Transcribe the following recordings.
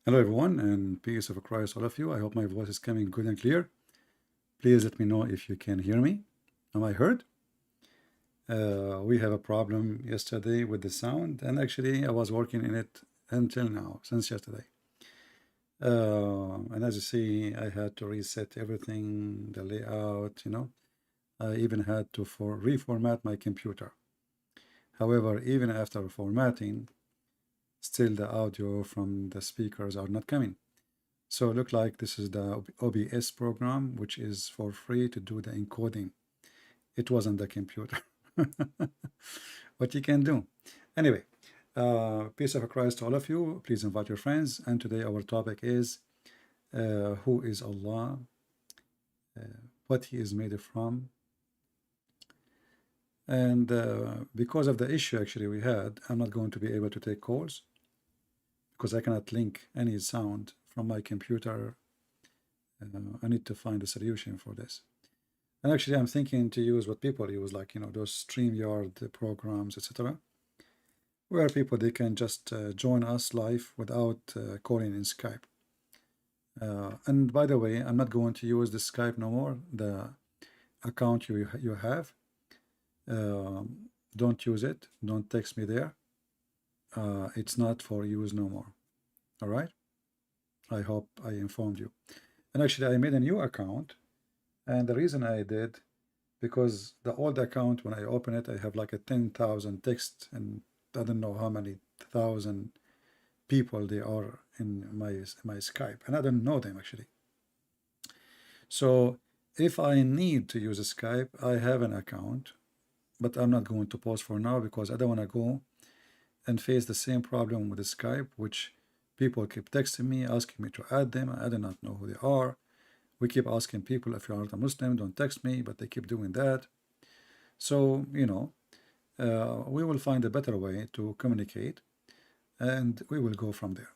Hello everyone, and peace of Christ all of you. I hope my voice is coming good and clear. Please let me know if you can hear me. Am I heard? We have a problem yesterday with the sound, and actually I was working in it until now, since yesterday. And as you see, I had to reset everything, the layout. I even had to reformat my computer. However, even after formatting, still the audio from the speakers are not coming. So it look like this is the OBS program, which is for free to do the encoding. It wasn't the computer. What you can do. Anyway, peace of Christ to all of you. Please invite your friends. And today our topic is who is Allah, what he is made from. And because of the issue actually we had, I'm not going to be able to take calls because I cannot link any sound from my computer. I need to find a solution for this. And actually, I'm thinking to use what people use, like, those StreamYard programs, etc., where people, they can just join us live without calling in Skype. And by the way, I'm not going to use the Skype no more. The account you have, don't use it. Don't text me there. It's not for use no more. All right? I hope I informed you. And actually, I made a new account. And the reason I did, because the old account, when I open it, I have like a 10,000 text, and I don't know how many thousand people they are in my Skype, and I don't know them actually. So if I need to use a Skype, I have an account, but I'm not going to post for now because I don't want to go and face the same problem with the Skype, which people keep texting me, asking me to add them. I do not know who they are. We keep asking people, if you are not a Muslim, don't text me, but they keep doing that. So, we will find a better way to communicate, and we will go from there.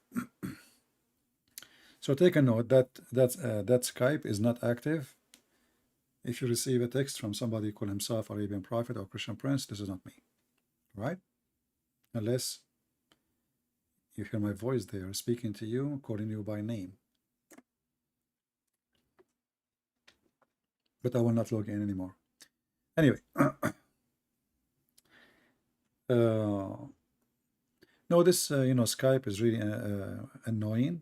So take a note that Skype is not active. If you receive a text from somebody who call himself Arabian Prophet or Christian Prince, this is not me, right? Unless you hear my voice there speaking to you, calling you by name. But I will not log in anymore. Anyway, no, this Skype is really annoying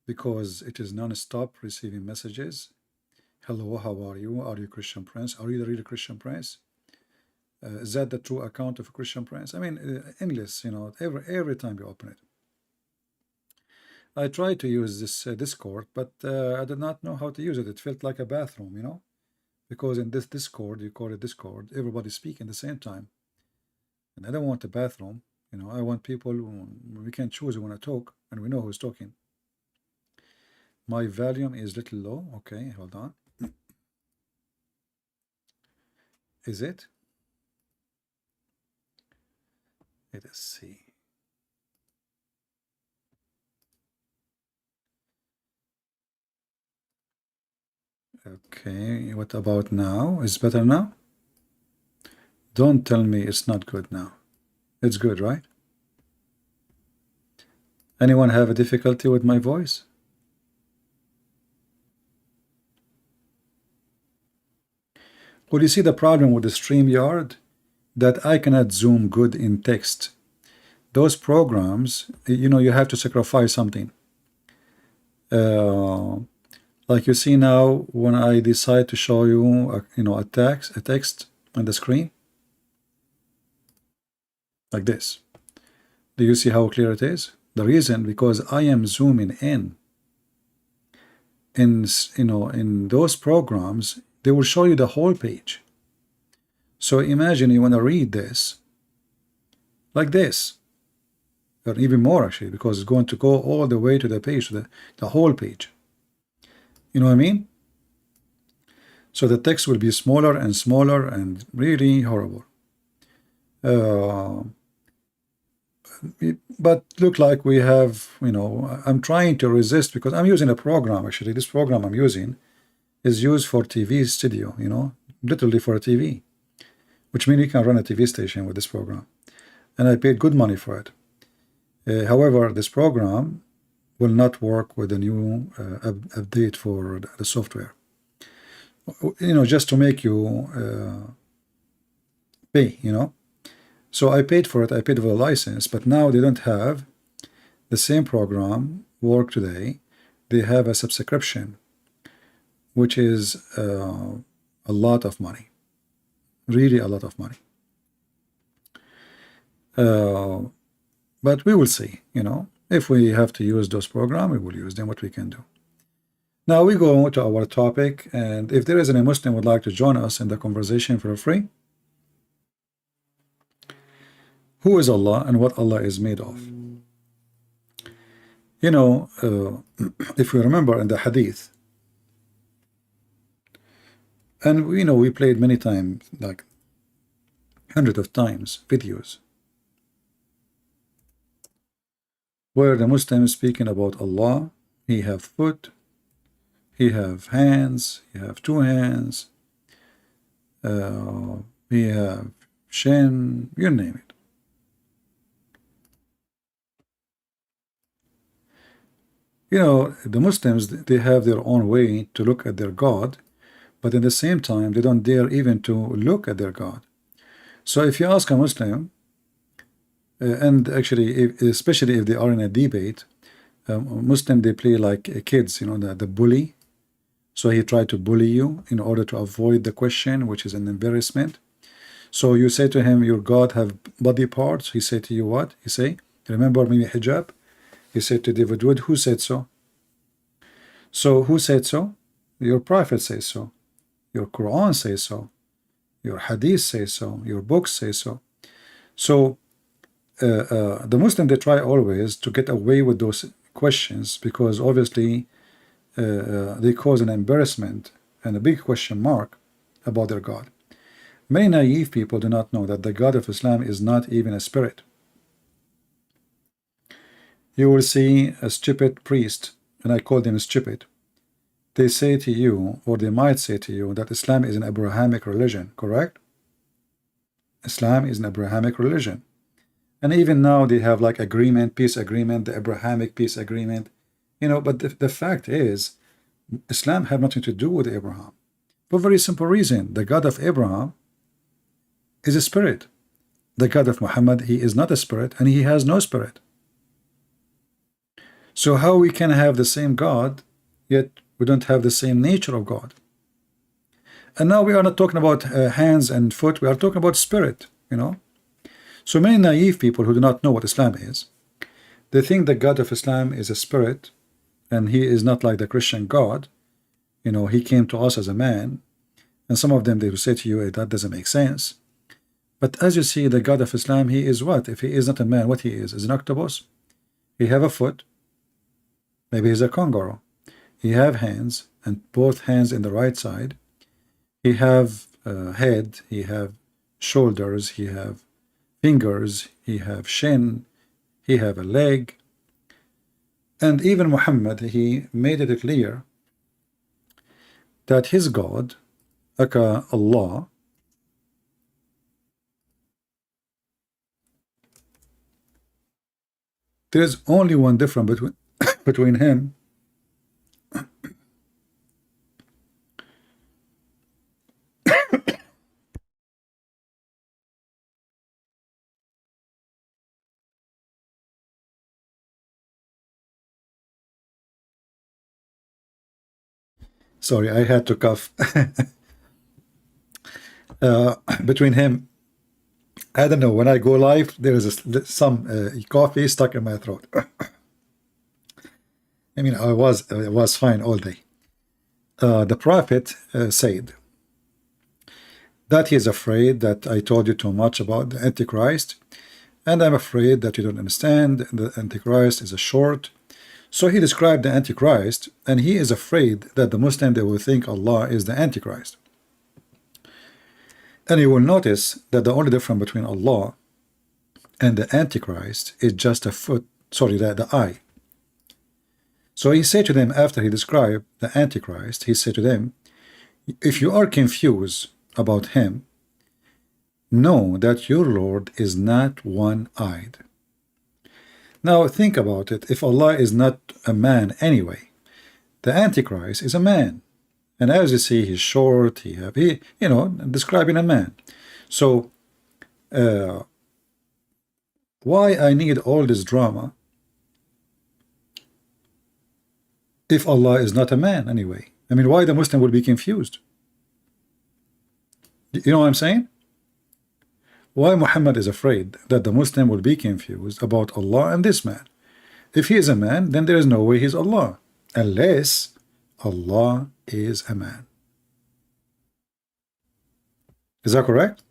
because it is non-stop receiving messages. Hello, how are you? Are you Christian Prince? Are you the real Christian Prince? Is that the true account of a Christian Prince? I mean, endless, every time you open it. I tried to use this Discord, but I did not know how to use it. It felt like a bathroom, because in this Discord, you call it Discord, everybody speak at the same time. And I don't want a bathroom, I want people, we can choose who want to talk, and we know who's talking. My volume is a little low. Okay, hold on. Is it? Let us see. Okay, what about now? Is better now? Don't tell me it's not good now. It's good, right? Anyone have a difficulty with my voice? Well, you see the problem with the StreamYard? That I cannot zoom good in text. Those programs, you have to sacrifice something. Like you see now, when I decide to show you, a text on the screen, like this. Do you see how clear it is? The reason, because I am zooming in. In those programs, they will show you the whole page. So imagine you want to read this like this, or even more actually, because it's going to go all the way to the page, to the whole page. You know what I mean? So the text will be smaller and smaller and really horrible. But look like we have, I'm trying to resist because I'm using a program actually. This program I'm using is used for TV studio, literally for a TV, which means you can run a TV station with this program. And I paid good money for it. However, this program will not work with the new update for the software. Just to make you pay, So I paid for it, I paid for the license, but now they don't have the same program work today. They have a subscription, which is a lot of money, really a lot of money. But we will see, if we have to use those programs, we will use them, what we can do. Now we go to our topic, and if there is any Muslim would like to join us in the conversation for free. Who is Allah and what Allah is made of? If we remember in the hadith, and we played many times, like hundreds of times, videos where the Muslim is speaking about Allah. He have foot, he have hands, he have two hands, he have shin, you name it. The Muslims, they have their own way to look at their God, but at the same time, they don't dare even to look at their God. So if you ask a Muslim, and actually, especially if they are in a debate, Muslim, they play like kids, the bully. So he tried to bully you in order to avoid the question, which is an embarrassment. So you say to him, your God have body parts. He say to you what? He say, remember maybe hijab? He said to David Wood, who said so? So who said so? Your prophet says so. Your Quran says so. Your hadith says so. Your books say so. So the Muslim, they try always to get away with those questions because obviously they cause an embarrassment and a big question mark about their God. Many naive people do not know that the God of Islam is not even a spirit. You will see a stupid priest, and I call them stupid. They say to you, or they might say to you, that Islam is an Abrahamic religion, correct? Islam is an Abrahamic religion. And even now they have like agreement, peace agreement, the Abrahamic peace agreement. But the fact is, Islam have nothing to do with Abraham. For a very simple reason, the God of Abraham is a spirit. The God of Muhammad, he is not a spirit, and he has no spirit. So how we can have the same God, yet we don't have the same nature of God? And now we are not talking about hands and foot, we are talking about spirit, So many naive people who do not know what Islam is, they think the God of Islam is a spirit, and he is not like the Christian God. He came to us as a man, and some of them, they will say to you, hey, that doesn't make sense. But as you see, the God of Islam, he is what? If he is not a man, what he is an octopus. He have a foot. Maybe he's a kangaroo. He have hands, and both hands in the right side. He have a head, he have shoulders, he have fingers, he have shin, he have a leg. And even Muhammad, he made it clear that his God, aka Allah, there is only one difference between him sorry, I had to cough. Between him, I don't know, when I go live, there is some coffee stuck in my throat. I mean, I was fine all day. The prophet said that he is afraid that I told you too much about the Antichrist, and I'm afraid that you don't understand. The Antichrist is a short. So he described the Antichrist, and he is afraid that the Muslim, they will think Allah is the Antichrist. And you will notice that the only difference between Allah and the Antichrist is just the eye. So he said to them, after he described the Antichrist, he said to them, if you are confused about him, know that your Lord is not one-eyed. Now think about it. If Allah is not a man anyway, the Antichrist is a man. And as you see, he's short, describing a man. So, why I need all this drama if Allah is not a man anyway? I mean, why the Muslim will be confused? You know what I'm saying? Why Muhammad is afraid that the Muslim will be confused about Allah and this man? If he is a man, then there is no way he's Allah, unless Allah is a man. Is that correct?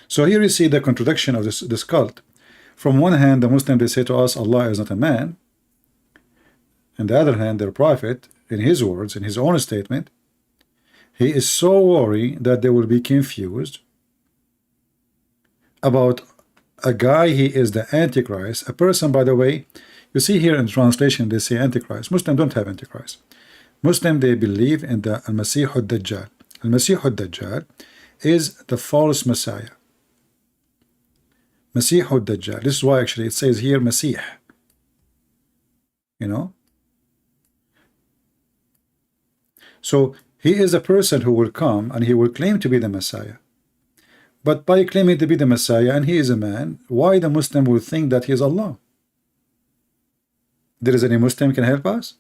So here you see the contradiction of this cult. From one hand, the Muslims, they say to us, Allah is not a man. On the other hand, their prophet, in his words, in his own statement, he is so worried that they will be confused about a guy. He is the Antichrist, a person, by the way. You see here in translation, they say Antichrist. Muslims don't have Antichrist. Muslims, they believe in the Al-Masih al-Dajjal. Al-Masih al-Dajjal is the false Messiah. Masih al-Dajjal. This is why actually it says here Masih. You know? So he is a person who will come and he will claim to be the Messiah. But by claiming to be the Messiah and he is a man, why the Muslim will think that he is Allah? There is any Muslim can help us?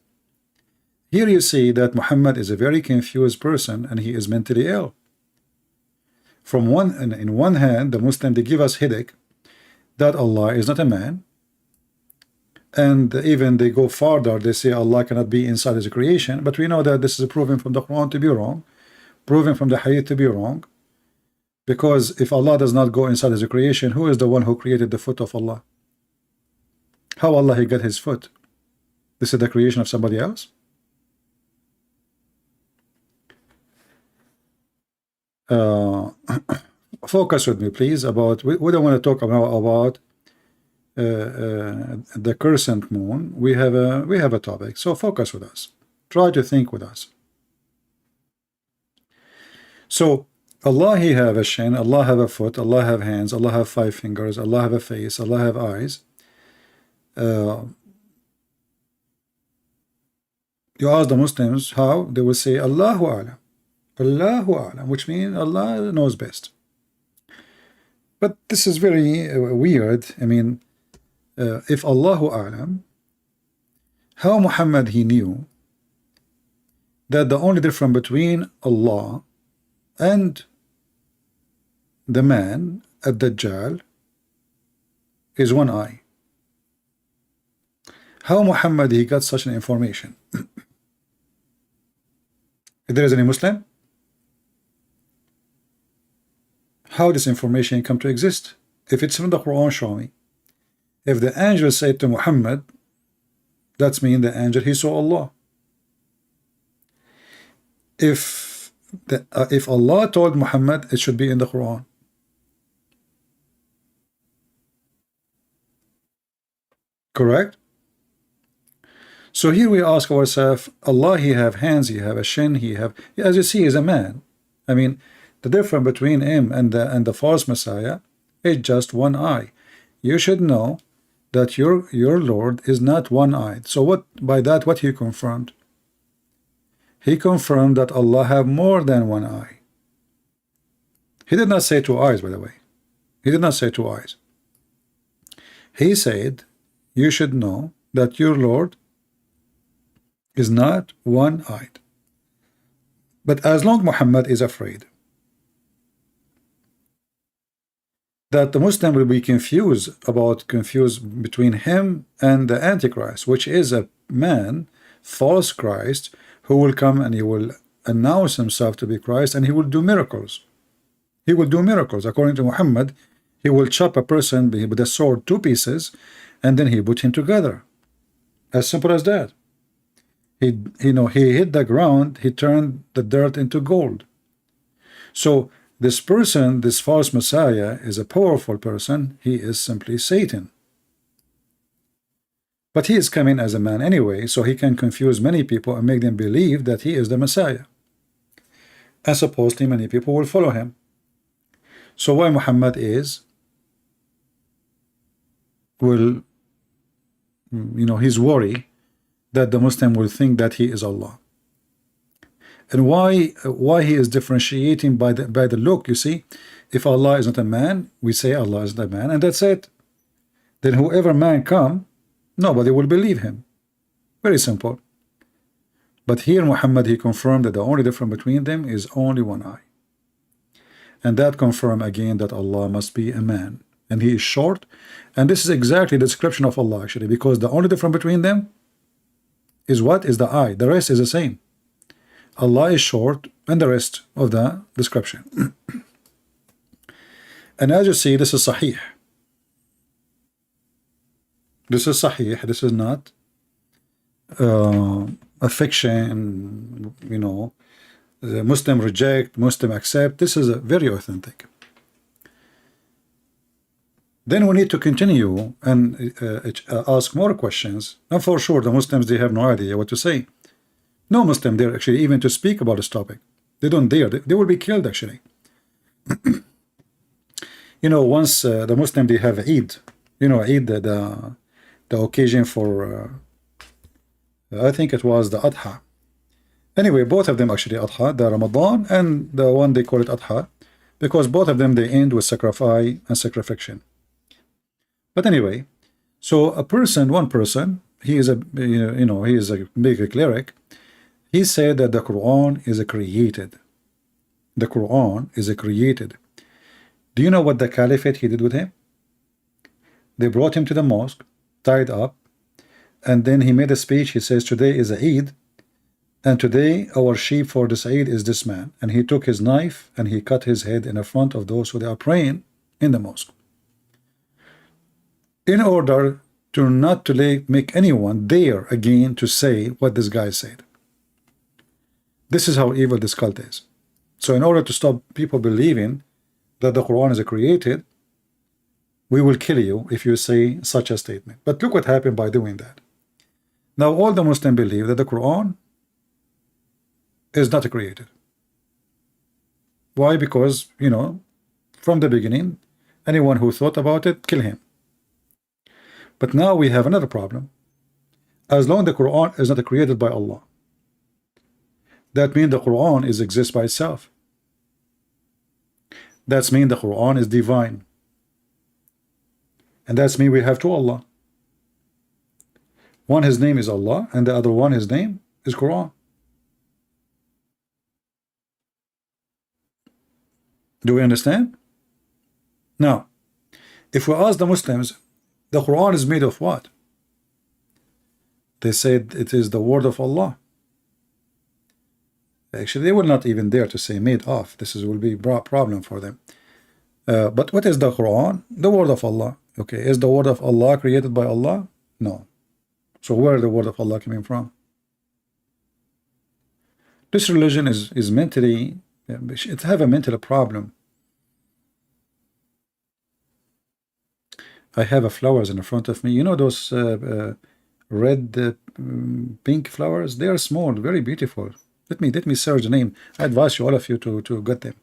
Here you see that Muhammad is a very confused person and he is mentally ill. In one hand, the Muslim, they give us headache that Allah is not a man, and even they go farther, they say Allah cannot be inside his creation, but we know that this is proven from the Quran to be wrong, proven from the Hadith to be wrong, because if Allah does not go inside his creation, who is the one who created the foot of Allah? How Allah he got his foot? This is the creation of somebody else? Focus with me, please. We don't want to talk about the crescent moon. We have a topic, so focus with us. Try to think with us. So Allah he have a shin, Allah have a foot, Allah have hands, Allah have 5 fingers, Allah have a face, Allah have eyes. You ask the Muslims how, they will say Allahu A'lam, Allahu A'lam, which means Allah knows best. But this is very weird. I mean, if Allahu A'lam, how Muhammad he knew that the only difference between Allah and the man at Dajjal is one eye? How Muhammad he got such an information? If there is any Muslim, how this information come to exist? If it's from the Quran, show me. If the angel said to Muhammad, that's mean the angel he saw Allah. If Allah told Muhammad, it should be in the Quran. Correct? So here we ask ourselves, Allah he have hands, he have a shin, he have, as you see, he is a man. I mean, the difference between him and the false Messiah is just one eye. You should know that your Lord is not one-eyed. So by that what he confirmed? He confirmed that Allah have more than one eye. He did not say 2 eyes, by the way. He did not say 2 eyes. He said, you should know that your Lord is not one-eyed. But as long Muhammad is afraid that the Muslim will be confused between him and the Antichrist, which is a man, false Christ, who will come and he will announce himself to be Christ, and he will do miracles. He will do miracles. According to Muhammad, he will chop a person with a sword 2 pieces, and then he put him together. As simple as that. He hit the ground, he turned the dirt into gold. So this person, this false Messiah, is a powerful person. He is simply Satan. But he is coming as a man anyway, so he can confuse many people and make them believe that he is the Messiah. And supposedly many people will follow him. So why Muhammad is will, he's worried that the Muslim will think that he is Allah. And why he is differentiating by the look, you see, if Allah is not a man, we say Allah is not a man, and that's it. Then whoever man come, nobody will believe him. Very simple. But here Muhammad, he confirmed that the only difference between them is only one eye. And that confirmed again that Allah must be a man. And he is short. And this is exactly the description of Allah actually, because the only difference between them is what? Is the eye. The rest is the same. Allah is short and the rest of the description. And as you see, this is Sahih. This is Sahih. This is not a fiction, the Muslim reject, Muslim accept. This is very authentic. Then we need to continue and ask more questions. And for sure, the Muslims, they have no idea what to say. No Muslim dare actually even to speak about this topic. They don't dare. They will be killed actually. Once the Muslim, they have Eid. Eid, the occasion for, I think it was the Adha. Anyway, both of them actually Adha, the Ramadan and the one they call it Adha, because both of them, they end with sacrifice and sacrification. But anyway, so one person, he is a, he is a big cleric. He said that the Quran is created. The Quran is created. Do you know what the caliphate he did with him? They brought him to the mosque, tied up, and then he made a speech. He says, today is Eid, and today our sheep for this Eid is this man. And he took his knife and he cut his head in front of those who they are praying in the mosque, in order to not to make anyone dare again to say what this guy said. This is how evil this cult is. So in order to stop people believing that the Quran is created, we will kill you if you say such a statement. But look what happened by doing that. Now all the Muslims believe that the Quran is not created. Why? Because, from the beginning, anyone who thought about it, kill him. But now we have another problem. As long as the Quran is not created by Allah, that means the Quran exists by itself. That means the Quran is divine. And that means we have two Allah. One, his name is Allah, and the other one, his name is Quran. Do we understand? Now, if we ask the Muslims, the Quran is made of what? They said it is the word of Allah. Actually, they will not even dare to say made of. Will be a problem for them. But what is the Quran? The word of Allah. Okay, is the word of Allah created by Allah? No. So where is the word of Allah coming from? This religion is mentally, it have a mental problem. I have flowers in front of me. Those red, pink flowers? They are small, very beautiful. Let me search the name. I advise you, all of you, to get them.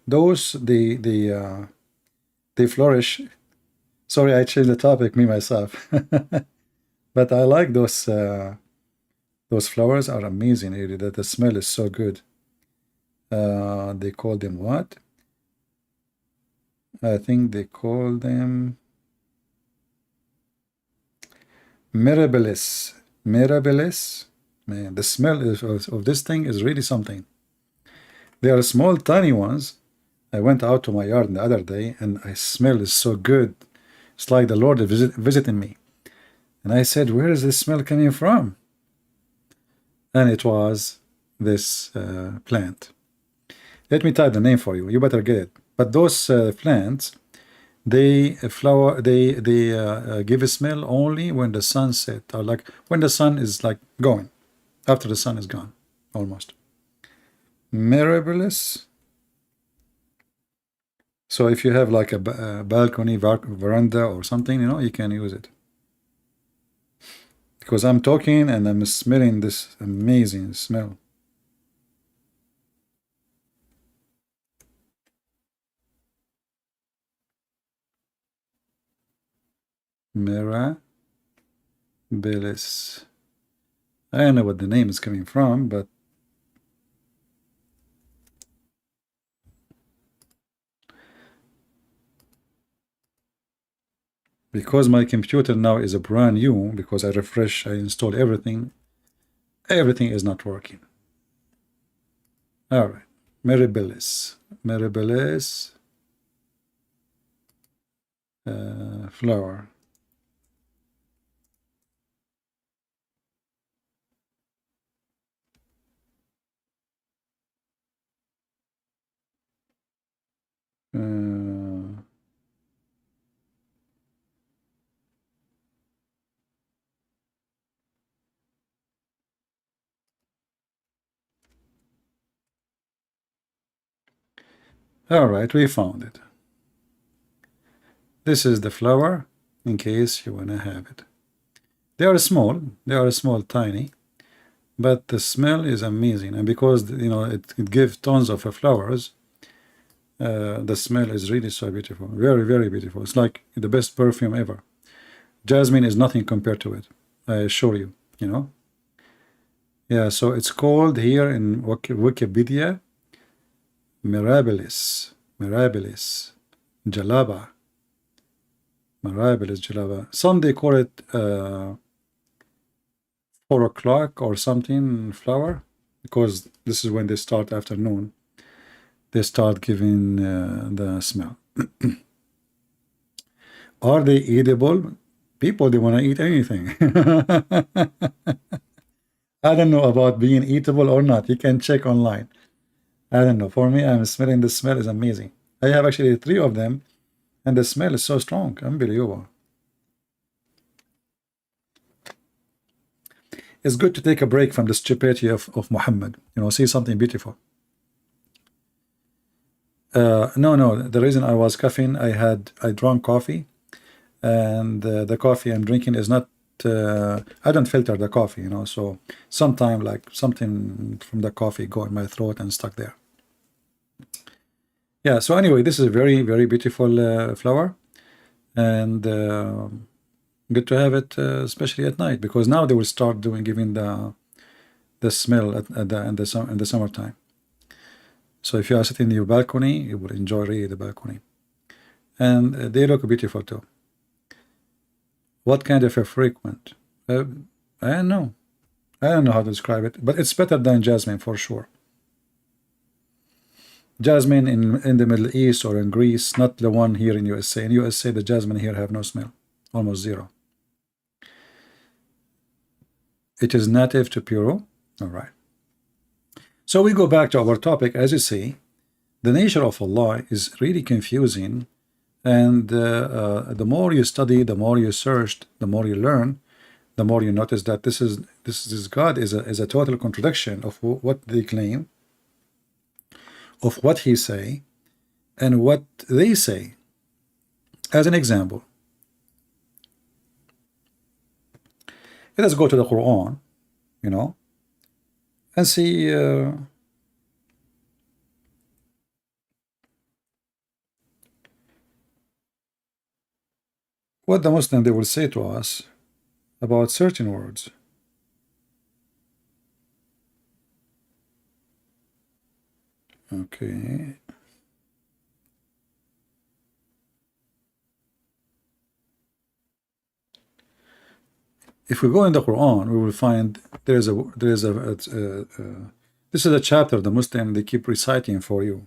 Those they flourish. Sorry, I changed the topic, me myself. But I like those flowers are amazing. Really, that the smell is so good. They call them what? I think they call them Mirabilis. Mirabilis. Man, the smell of this thing is really something. They are small, tiny ones. I went out to my yard the other day, and I smell is so good. It's like the Lord is visiting me. And I said, where is this smell coming from? And it was this plant. Let me type the name for you. You better get it. But those plants, they give a smell only when the sun set, or like when the sun is like going, after the sun is gone, almost. Mirabilis. So if you have like a balcony, veranda or something, you can use it. Because I'm talking and I'm smelling this amazing smell. Mirabilis. I don't know what the name is coming from, but because my computer now is a brand new, because I refresh, I install everything is not working. All right, Mirabilis. Flower. All right, we found it. This is the flower, in case you want to have it. They are small, tiny, but the smell is amazing. And because, you know, it gives tons of flowers, the smell is really so beautiful. Very, very beautiful. It's like the best perfume ever. Jasmine is nothing compared to it, I assure you, you know. Yeah, so it's called here in Wikipedia, Mirabilis, Jalaba. Mirabilis Jalaba. Some they call it 4 o'clock or something flower, because this is when they start afternoon. They start giving the smell. Are they eatable? People, they want to eat anything. I don't know about being eatable or not. You can check online. I don't know. For me, I'm smelling the smell is amazing. I have actually 3 of them, and the smell is so strong. Unbelievable. It's good to take a break from the stupidity of Muhammad. You know, see something beautiful. No. The reason I was coughing, I drank coffee, and the coffee I'm drinking is not. I don't filter the coffee, you know. So sometimes, like something from the coffee go in my throat and stuck there. Yeah. So anyway, this is a very, very beautiful flower, and good to have it, especially at night, because now they will start giving the smell in the summertime. So if you are sitting in your balcony, you will enjoy really the balcony. And they look beautiful too. What kind of a frequent? I don't know. I don't know how to describe it, but it's better than jasmine for sure. Jasmine in the Middle East or in Greece, not the one here in USA. In USA, the jasmine here have no smell, almost zero. It is native to Peru. All right. So we go back to our topic. As you see, the nature of Allah is really confusing, and the more you study, the more you search, the more you learn, the more you notice that this God is a total contradiction of what they claim, of what He say, and what they say. As an example, let us go to the Quran, you know, and see what the Muslim they will say to us about certain words. Okay. If we go in the Quran, we will find this is a chapter the Muslim they keep reciting for you.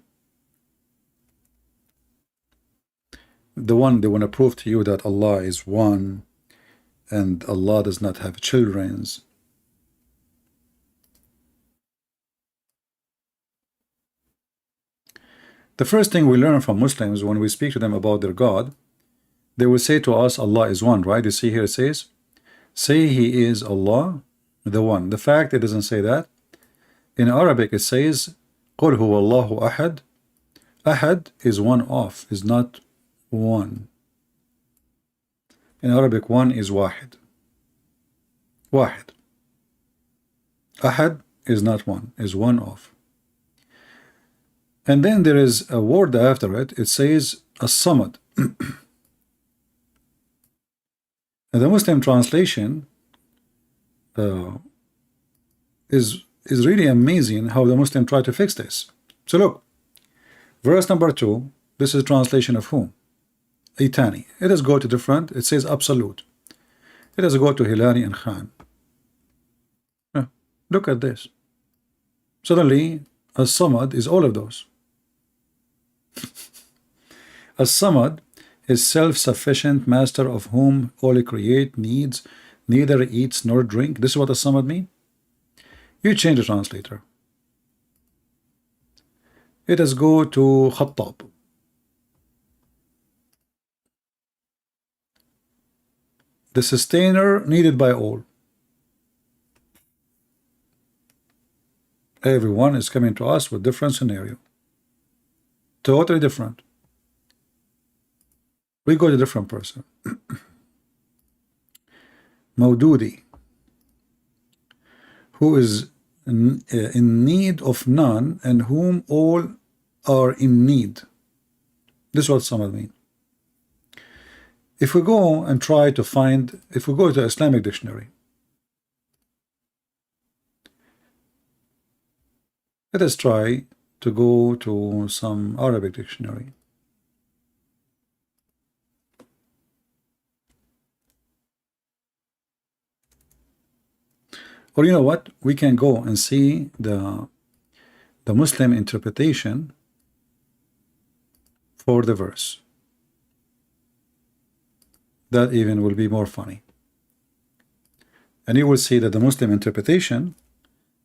The one they want to prove to you that Allah is one and Allah does not have children. The first thing we learn from Muslims when we speak to them about their God, they will say to us Allah is one, right? You see here it says, say He is Allah, the one. The fact it doesn't say that. In Arabic it says, قُلْ هُوَ اللَّهُ أَحَدٌ. Ahad is one of, is not one. In Arabic, one is wahid. Wahid. Ahad is not one, is one of. And then there is a word after it. It says as-samad. And the Muslim translation is really amazing how the Muslim try to fix this. So look, verse number 2, this is translation of whom? Itani. It does go to different, it says absolute. It does go to Hilali and Khan. Look at this. Suddenly, As-Samad is all of those. As-Samad is self-sufficient, master of whom all create, needs, neither eats nor drink. This is what As-Samad mean. You change the translator. It does go to Khattab. The sustainer needed by all. Everyone is coming to us with different scenario. Totally different. We go to a different person. Maududi, who is in need of none and whom all are in need. This is what some of mean. If we go and try to find, if we go to Islamic dictionary, let us try to go to some Arabic dictionary. Or you know what? We can go and see the Muslim interpretation for the verse. That even will be more funny. And you will see that the Muslim interpretation,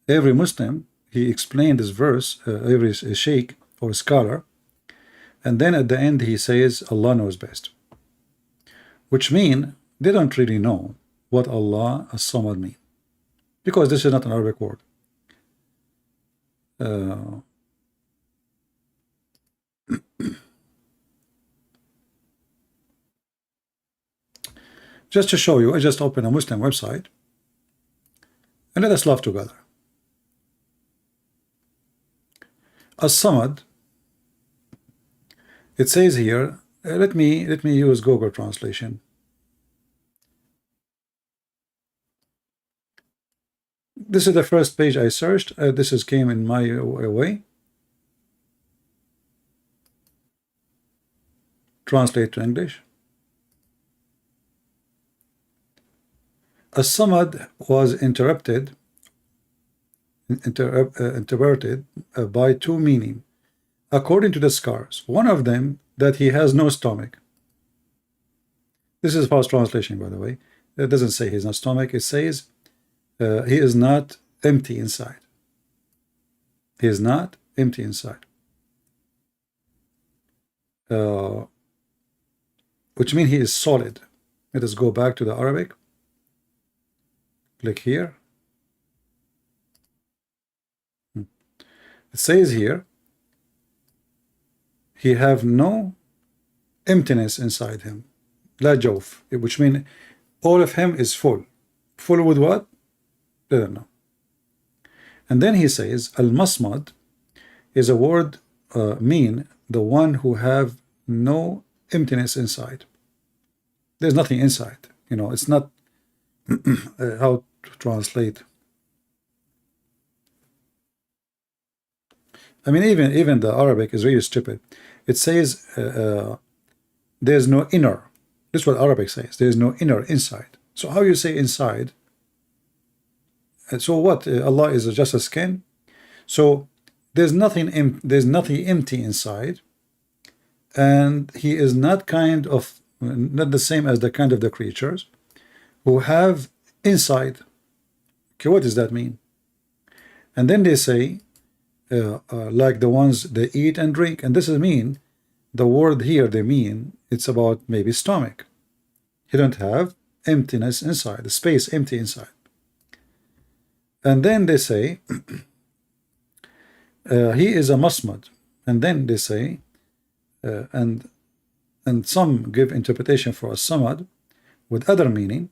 every Muslim, he explained this verse, every sheikh or scholar, and then at the end he says Allah knows best, which mean they don't really know what Allah as-Samad mean, because this is not an Arabic word. Just to show you, I just opened a Muslim website and let us laugh together. As-Samad, it says here, let me use Google translation. This is the first page I searched. This came in my way. Translate to English. As-Samad was interpreted by two meanings, according to the scholars. One of them, that he has no stomach. This is false translation, by the way. It doesn't say he has no stomach. It says he is not empty inside. He is not empty inside. Which means he is solid. Let us go back to the Arabic. Click here. It says here, he have no emptiness inside him. La jawf, which means all of him is full. Full with what? I don't know. And then he says, al-masmad is a word mean the one who have no emptiness inside. There's nothing inside. You know, it's not how to translate. I mean, even the Arabic is really stupid. It says there's no inner. This is what Arabic says. There's no inner inside. So how you say inside? So what? Allah is just a skin. So there's nothing empty inside, and he is not the same as the kind of the creatures who have inside. Okay, what does that mean? And then they say, like the ones they eat and drink, and this is mean, the word here they mean it's about maybe stomach. He don't have emptiness inside, the space empty inside. And then they say he is a masmad, and then they say and some give interpretation for a samad with other meaning,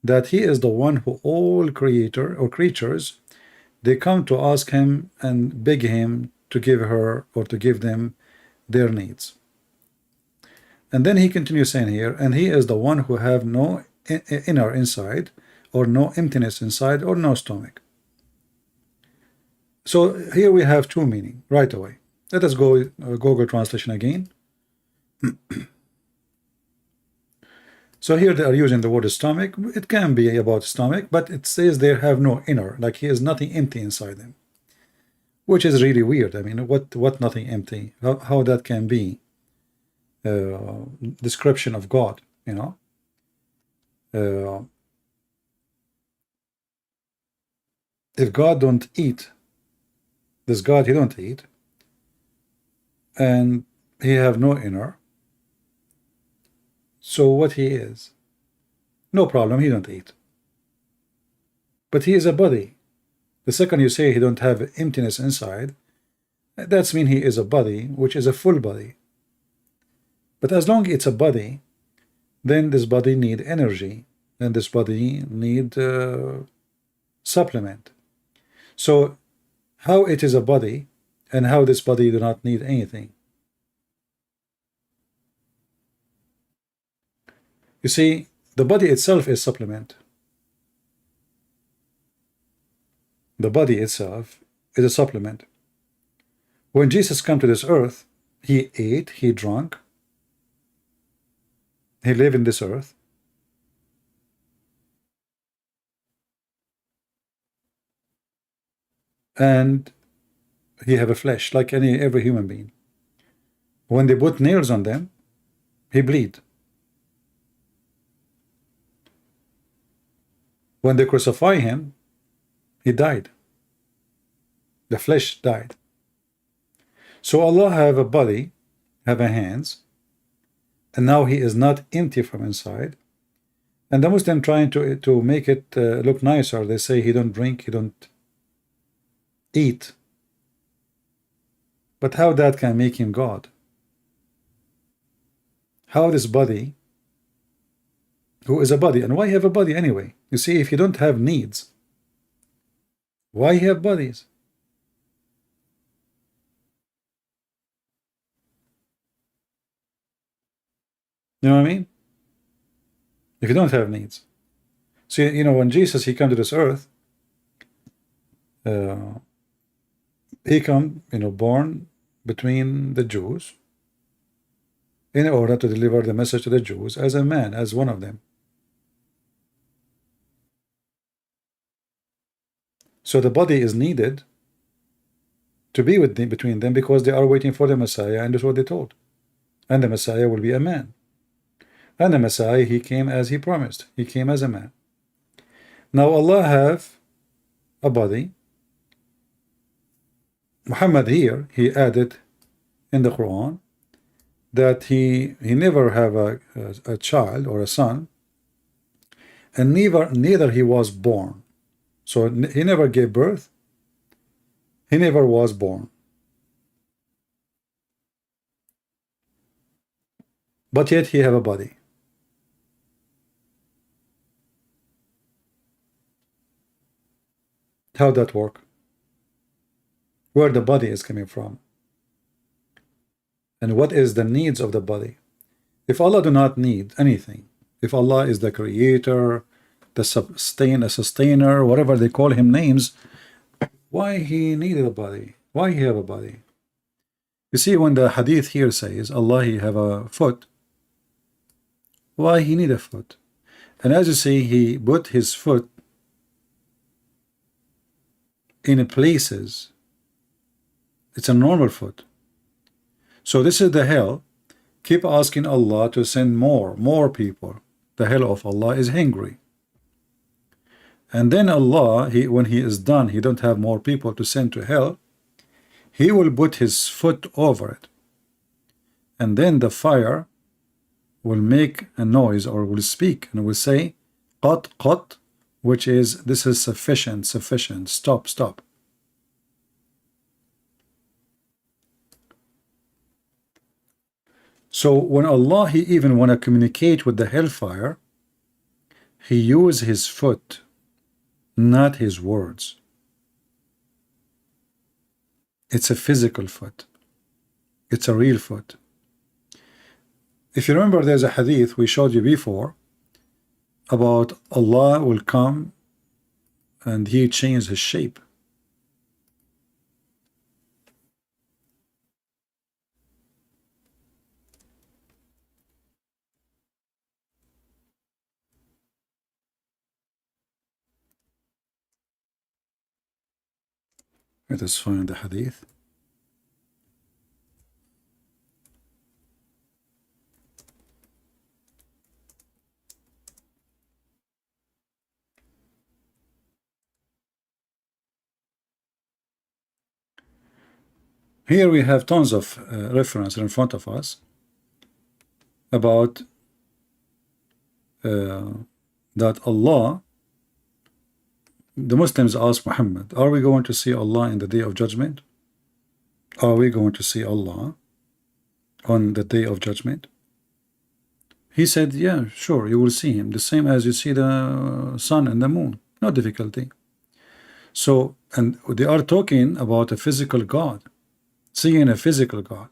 that he is the one who all creator or creatures, they come to ask him and beg him to give her or to give them their needs. And then he continues saying here, and he is the one who have no inner inside, or no emptiness inside, or no stomach. So here we have two meaning right away. Let us go Google translation again. So here they are using the word stomach. It can be about stomach, but it says they have no inner, like he has nothing empty inside them, which is really weird. I mean, what nothing empty? How that can be description of God, you know? If God don't eat, this God, he don't eat, and he have no inner. So what he is? No problem, he don't eat. But he is a body. The second you say he don't have emptiness inside, that's mean he is a body, which is a full body. But as long as it's a body, then this body need energy, and this body need supplement. So how it is a body, and how this body do not need anything? You see, the body itself is supplement. The body itself is a supplement. When Jesus came to this earth, he ate, he drank, he lived in this earth. And he have a flesh like every human being. When they put nails on them, he bleed. When they crucify him, he died. The flesh died. So Allah have a body, have a hands, and now he is not empty from inside. And the Muslim trying to make it look nicer, they say he don't drink, he don't eat. But how that can make him God? How this body, who is a body, and why have a body anyway? You see, if you don't have needs, why have bodies? You know what I mean? If you don't have needs. See, you know, when Jesus, he come to this earth, he come, you know, born between the Jews in order to deliver the message to the Jews as a man, as one of them. So the body is needed to be with them, between them, because they are waiting for the Messiah, and that's what they told. And the Messiah will be a man. And the Messiah, he came as he promised. He came as a man. Now Allah have a body. Muhammad here, he added in the Quran that he never have a child or a son, and neither he was born. So he never gave birth, he never was born. But yet he have a body. How that work? Where the body is coming from? And what is the needs of the body? If Allah do not need anything, if Allah is the creator, the sustainer, whatever they call him names, why he needed a body? Why he have a body? You see, when the hadith here says Allah he have a foot, why he need a foot? And as you see, he put his foot in places. It's a normal foot. So this is the hell. Keep asking Allah to send more people. The hell of Allah is hungry. And then Allah, when he is done, he don't have more people to send to hell, he will put his foot over it. And then the fire will make a noise, or will speak, and will say, qat, qat, which is, this is sufficient, stop, stop. So when Allah, he even want to communicate with the hellfire, he use his foot, not his words. It's a physical foot. It's a real foot. If you remember, there's a hadith we showed you before. about Allah will come and he changed his shape. Let us find the hadith. Here we have tons of reference in front of us about that Allah, the Muslims ask Muhammad, are we going to see Allah in the day of judgment? Are we going to see Allah on the day of judgment? He said, yeah, sure, you will see him, the same as you see the sun and the moon, no difficulty. So, and they are talking about a physical God, seeing a physical God.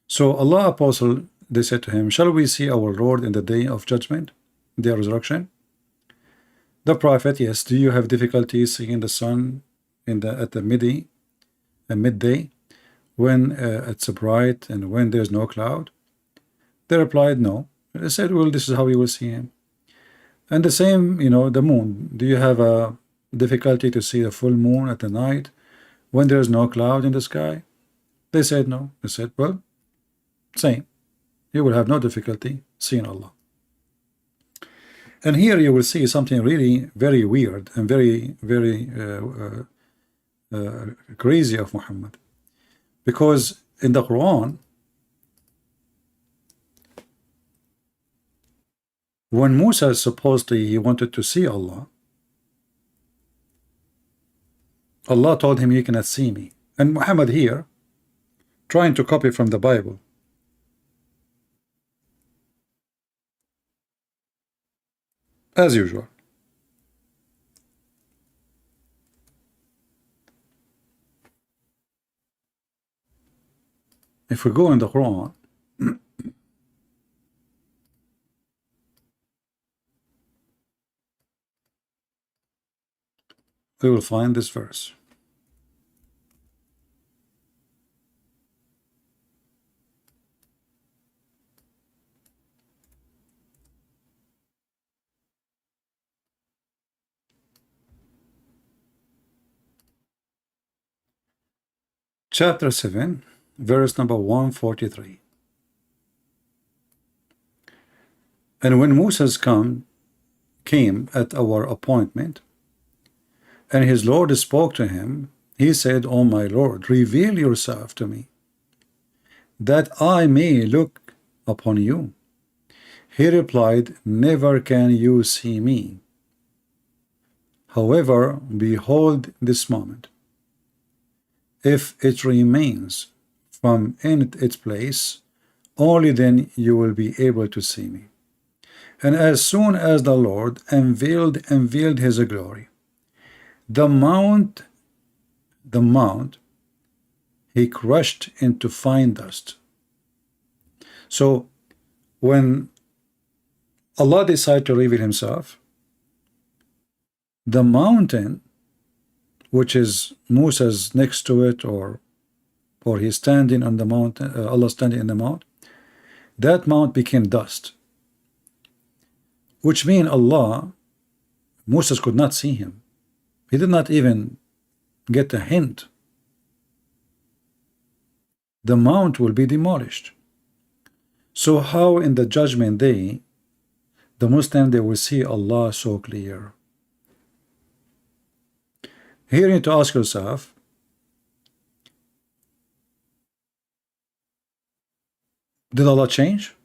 So Allah apostle, they said to him, shall we see our Lord in the day of judgment, the resurrection? The Prophet, yes. Do you have difficulty seeing the sun in at the midday, when it's bright and when there's no cloud? They replied, no. They said, well, this is how you will see him. And the same, the moon. Do you have a difficulty to see the full moon at the night when there's no cloud in the sky? They said, no. They said, well, same. You will have no difficulty seeing Allah. And here you will see something really very weird and very, very crazy of Muhammad. Because in the Quran, when Musa supposedly he wanted to see Allah, Allah told him, you cannot see me. And Muhammad here, trying to copy from the Bible. As usual. If we go in the Quran, we will find this verse. Chapter 7, verse number 143. And when Moses came at our appointment, and his Lord spoke to him, he said, O my Lord, reveal yourself to me, that I may look upon you. He replied, never can you see me. However, behold this moment. If it remains from in its place, only then you will be able to see me. And as soon as the Lord unveiled his glory, the mount he crushed into fine dust. So when Allah decided to reveal himself, the mountain, which is Moses next to it, or he's standing on the mountain, Allah standing in the mount, that mount became dust, which means Moses could not see him. He did not even get a hint. The mount will be demolished. So how in the judgment day the Muslim, they will see Allah so clear? Here you need to ask yourself, did Allah change?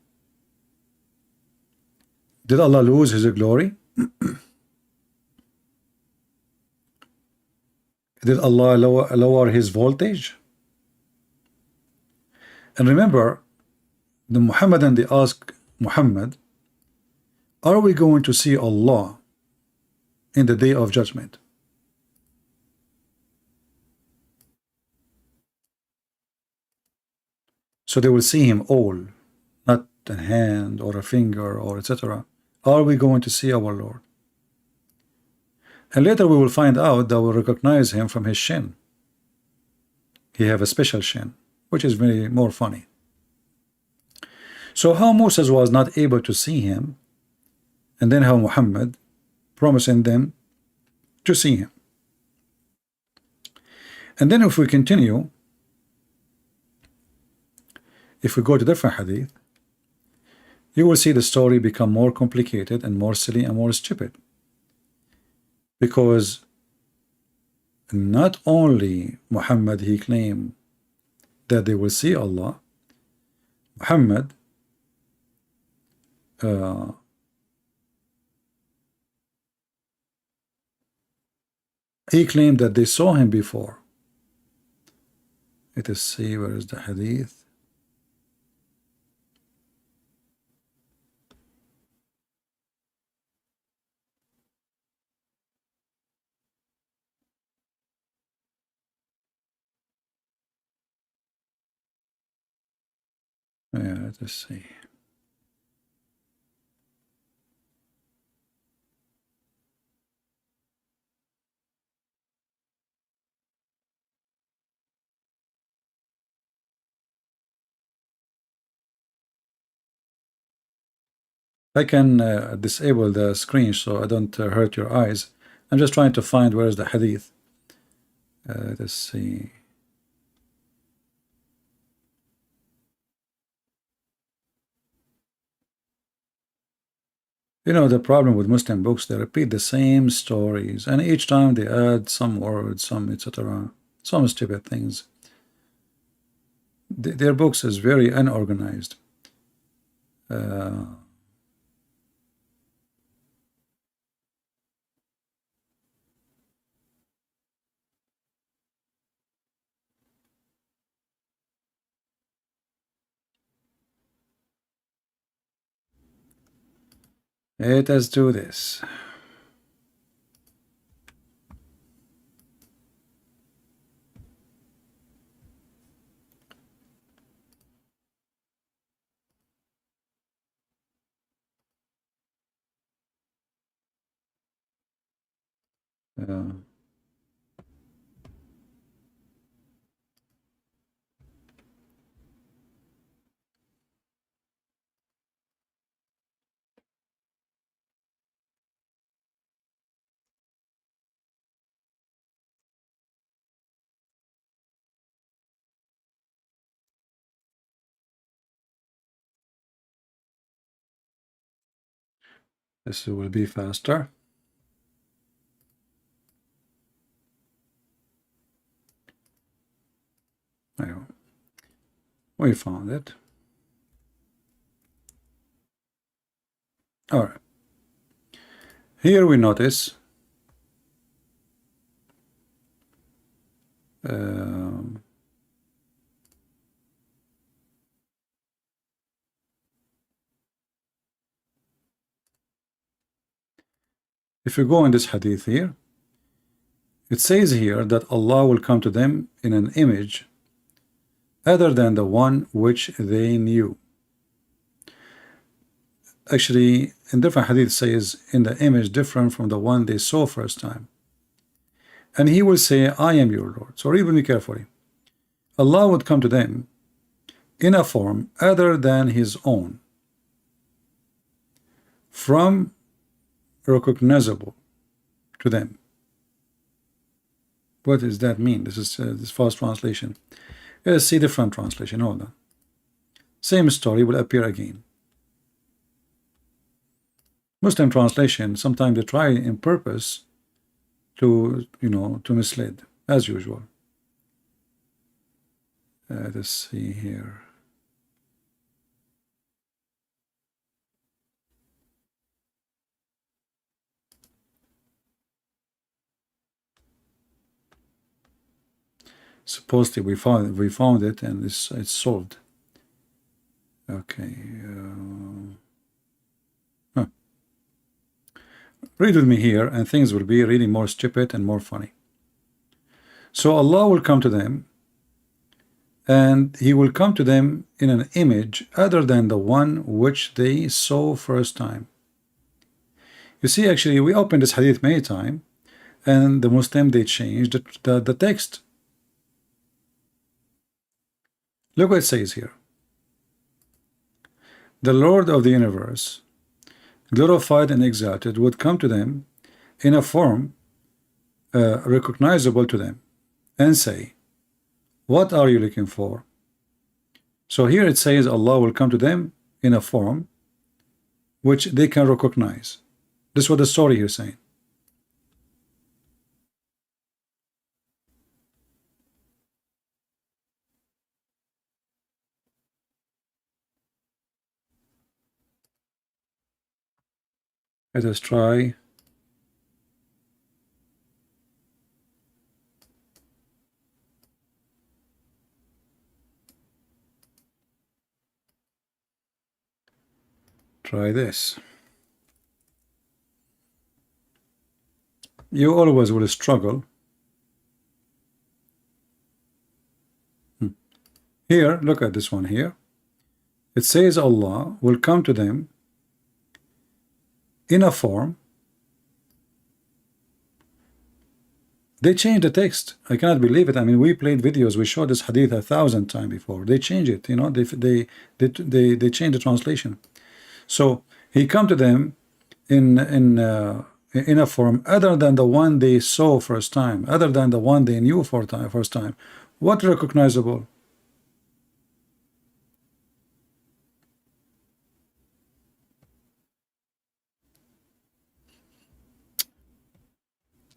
Did Allah lose his glory? Did Allah lower his voltage? And remember, the Muhammadan, they ask Muhammad, are we going to see Allah in the day of judgment? So they will see him all, not a hand or a finger or etc., are we going to see our Lord? And later we will find out that we'll recognize him from his shin. He have a special shin, which is very more funny. So how Moses was not able to see him, and then how Muhammad promising them to see him. And then if we continue, if we go to different hadith, you will see the story become more complicated and more silly and more stupid. Because not only Muhammad, he claimed that they will see Allah, Muhammad he claimed that they saw him before. Let us see, where is the hadith? Yeah, let us see. I can disable the screen so I don't hurt your eyes. I'm just trying to find where is the hadith. Let's see. You know, the problem with Muslim books, they repeat the same stories, and each time they add some words, some etc., some stupid things. Their books is very unorganized. Let us do this. This will be faster. Anyway, we found it. All right. Here we notice if you go in this hadith here, it says here that Allah will come to them in an image other than the one which they knew. Actually, in different hadith it says in the image different from the one they saw first time. And he will say, I am your Lord. So read with me carefully. Allah would come to them in a form other than his own, from recognizable to them. What does that mean? This is this fast translation. Let's see different translation. Hold on. Same story will appear again. Muslim translation, sometimes they try in purpose to, to mislead, as usual. Let's see here. Supposedly we found it and it's solved. Okay. Read with me here and things will be really more stupid and more funny. So Allah will come to them and he will come to them in an image other than the one which they saw first time. You see, actually, we opened this hadith many times, and the Muslim, they changed the text. Look what it says here. The Lord of the universe, glorified and exalted, would come to them in a form recognizable to them and say, what are you looking for? So here it says Allah will come to them in a form which they can recognize. This is what the story here is saying. Let us try. Try this. You always will struggle. Here, look at this one here. It says Allah will come to them in a form. They changed the text. I cannot believe it. I mean, we played videos. We showed this hadith 1,000 times before. They changed it. You know, they changed the translation. So he come to them in a form other than the one they saw first time, other than the one they knew first time. What recognizable?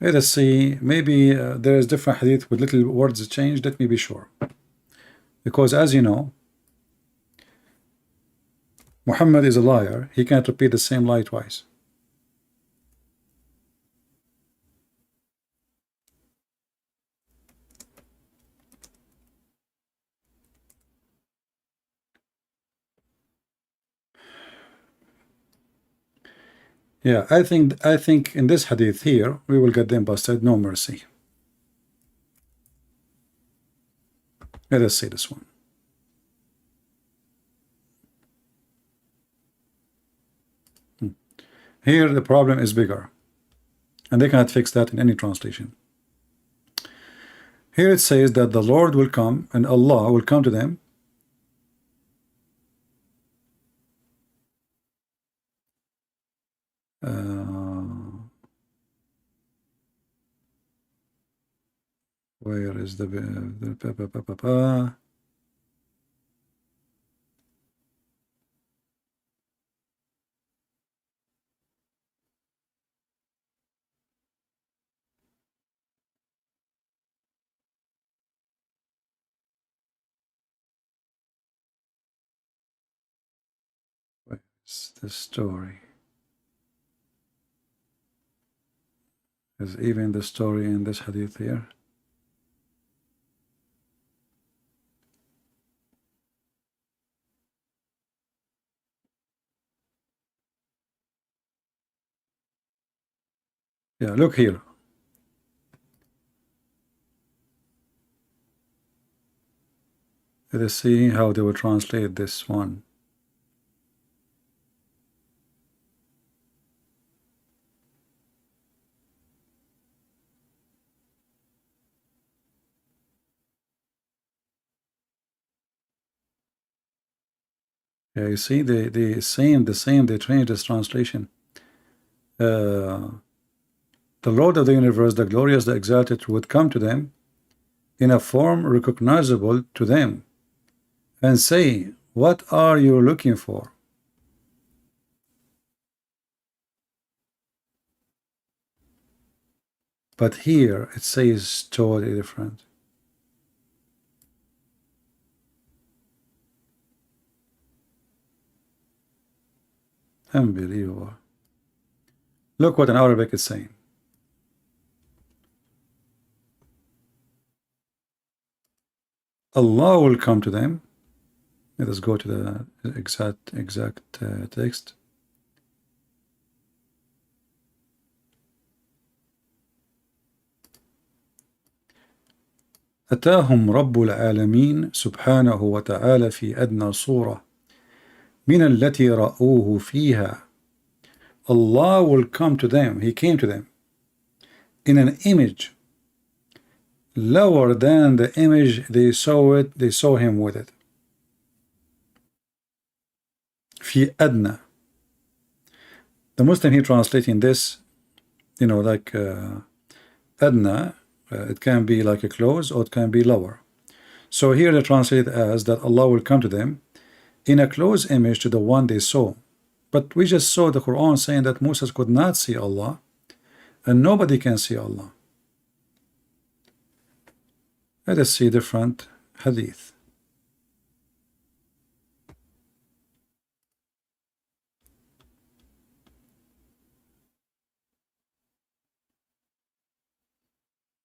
Let us see. Maybe there is different hadith with little words changed. Let me be sure, because as you know, Muhammad is a liar. He can't repeat the same lie twice. Yeah, I think in this hadith here we will get them busted. No mercy. Let us see this one. Here the problem is bigger, and they cannot fix that in any translation. Here it says that the Lord will come and Allah will come to them where is the where's the story? Is even the story in this hadith here? Yeah, look here. Let us see how they will translate this one. Yeah, you see, the same, they changed this translation. The Lord of the universe, the glorious, the exalted, would come to them in a form recognizable to them and say, what are you looking for? But here it says totally different. Unbelievable. Look what in Arabic is saying. Allah will come to them. Let us go to the exact text. أتاهم رب العالمين سبحانه وتعالى في أدنى صورة من التي رأوه فيها Allah will come to them, He came to them in an image lower than the image they saw Him with it. في أدنى. The Muslim here translating this, you know, like Adna, it can be like a close or it can be lower. So here they translate it as that Allah will come to them in a close image to the one they saw. But we just saw the Quran saying that Moses could not see Allah and nobody can see Allah. Let us see different hadith.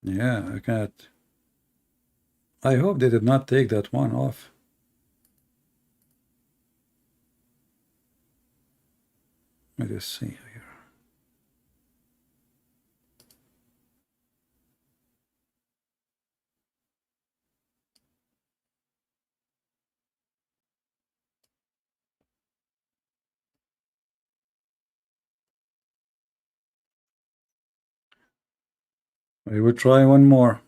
Yeah, I can't. I hope they did not take that one off. Let us see here. We will try one more.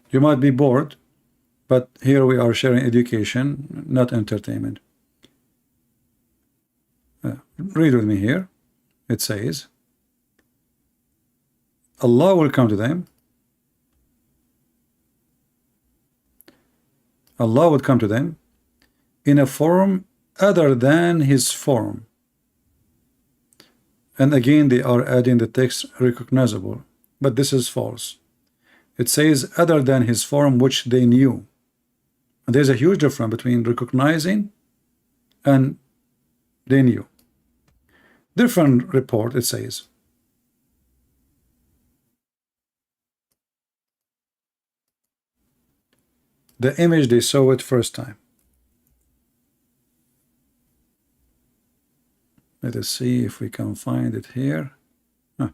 You might be bored, but here we are sharing education, not entertainment. Read with me here. It says, Allah will come to them. Allah would come to them in a form other than His form. And again they are adding the text recognizable, but this is false. It says other than His form which they knew. And there's a huge difference between recognizing and they knew. Different report, it says. The image they saw it first time. Let us see if we can find it here. Huh.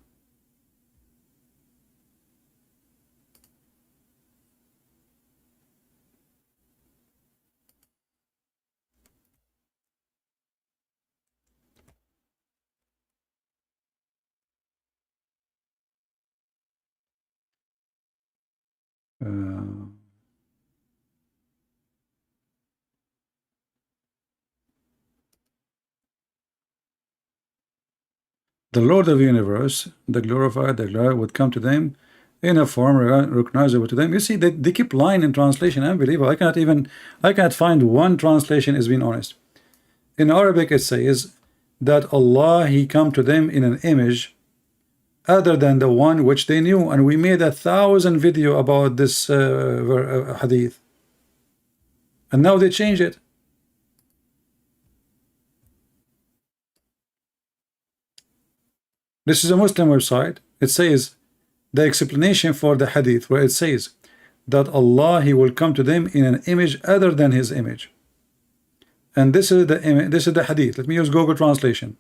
The Lord of the universe, the glorified, the glorified, would come to them in a form recognizable to them. You see, they keep lying in translation. Unbelievable. I cannot find one translation is being honest. In Arabic, it says that Allah, He come to them in an image other than the one which they knew. And we made 1,000 video about this hadith. And now they change it. This is a Muslim website. It says the explanation for the hadith where it says that Allah, He will come to them in an image other than His image. And this is the image, this is the hadith. Let me use Google translation.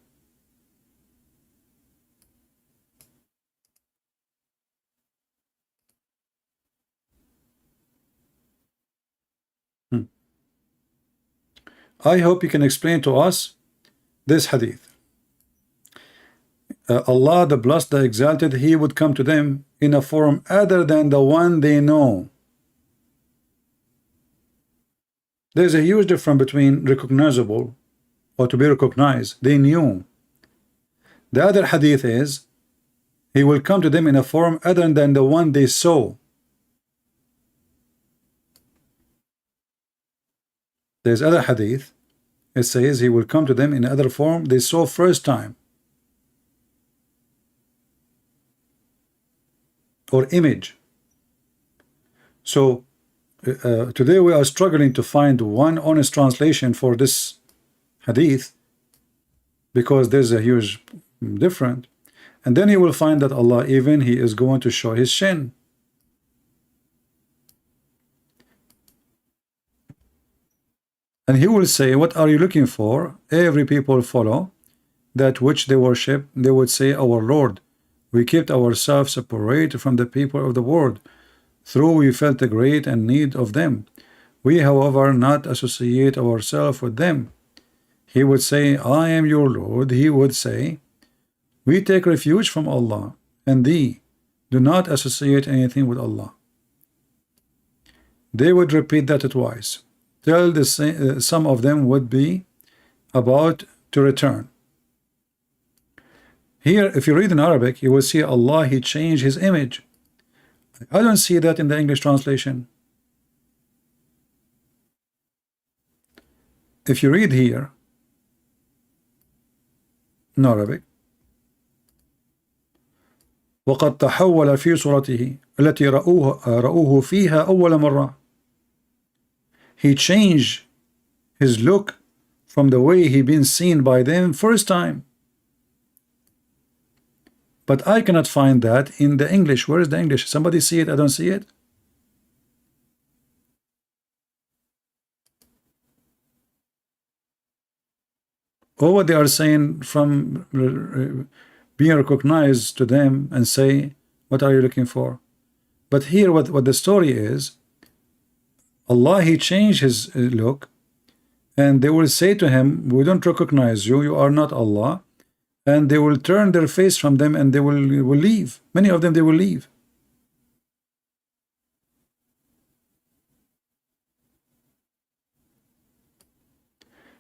I hope you can explain to us this hadith. Allah, the blessed, the exalted, He would come to them in a form other than the one they know. There's a huge difference between recognizable or to be recognized. They knew. The other hadith is He will come to them in a form other than the one they saw. There's other hadith. It says He will come to them in other form they saw first time. Or image. So today we are struggling to find one honest translation for this hadith because there's a huge difference. And then you will find that Allah, even He is going to show His shin. And He will say, what are you looking for? Every people follow that which they worship. They would say, our Lord, we kept ourselves separated from the people of the world, through we felt the great and need of them. We, however, not associate ourselves with them. He would say, I am your Lord. He would say, we take refuge from Allah and thee. Do not associate anything with Allah. They would repeat that twice, till some of them would be about to return. Here, if you read in Arabic, you will see Allah, He changed His image. I don't see that in the English translation. If you read here in Arabic, وقد تحول في صورته التي رأوه فيها أول مرة. He changed his look from the way he been seen by them first time. But I cannot find that in the English. Where is the English? Somebody see it? I don't see it. Or what they are saying from being recognized to them and say, what are you looking for? But here what the story is, Allah, He changed his look, and they will say to him, we don't recognize you, you are not Allah, and they will turn their face from them and they will leave. Many of them, they will leave.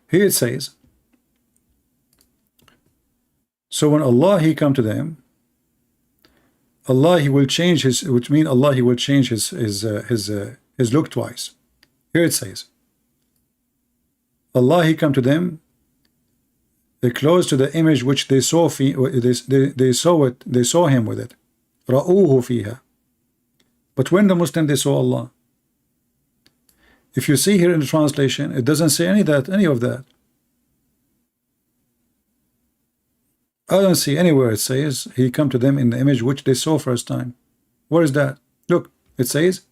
Here it says, so when Allah, He come to them, Allah, He will change his, which means Allah, He will change his look twice. Here it says, Allah, He come to them close to the image which they saw they saw Him with it. رَأُوهُ فِيهَا. But when the Muslim, they saw Allah. If you see here in the translation, it doesn't say any of that. I don't see anywhere it says He come to them in the image which they saw first time. Where is that? Look, it says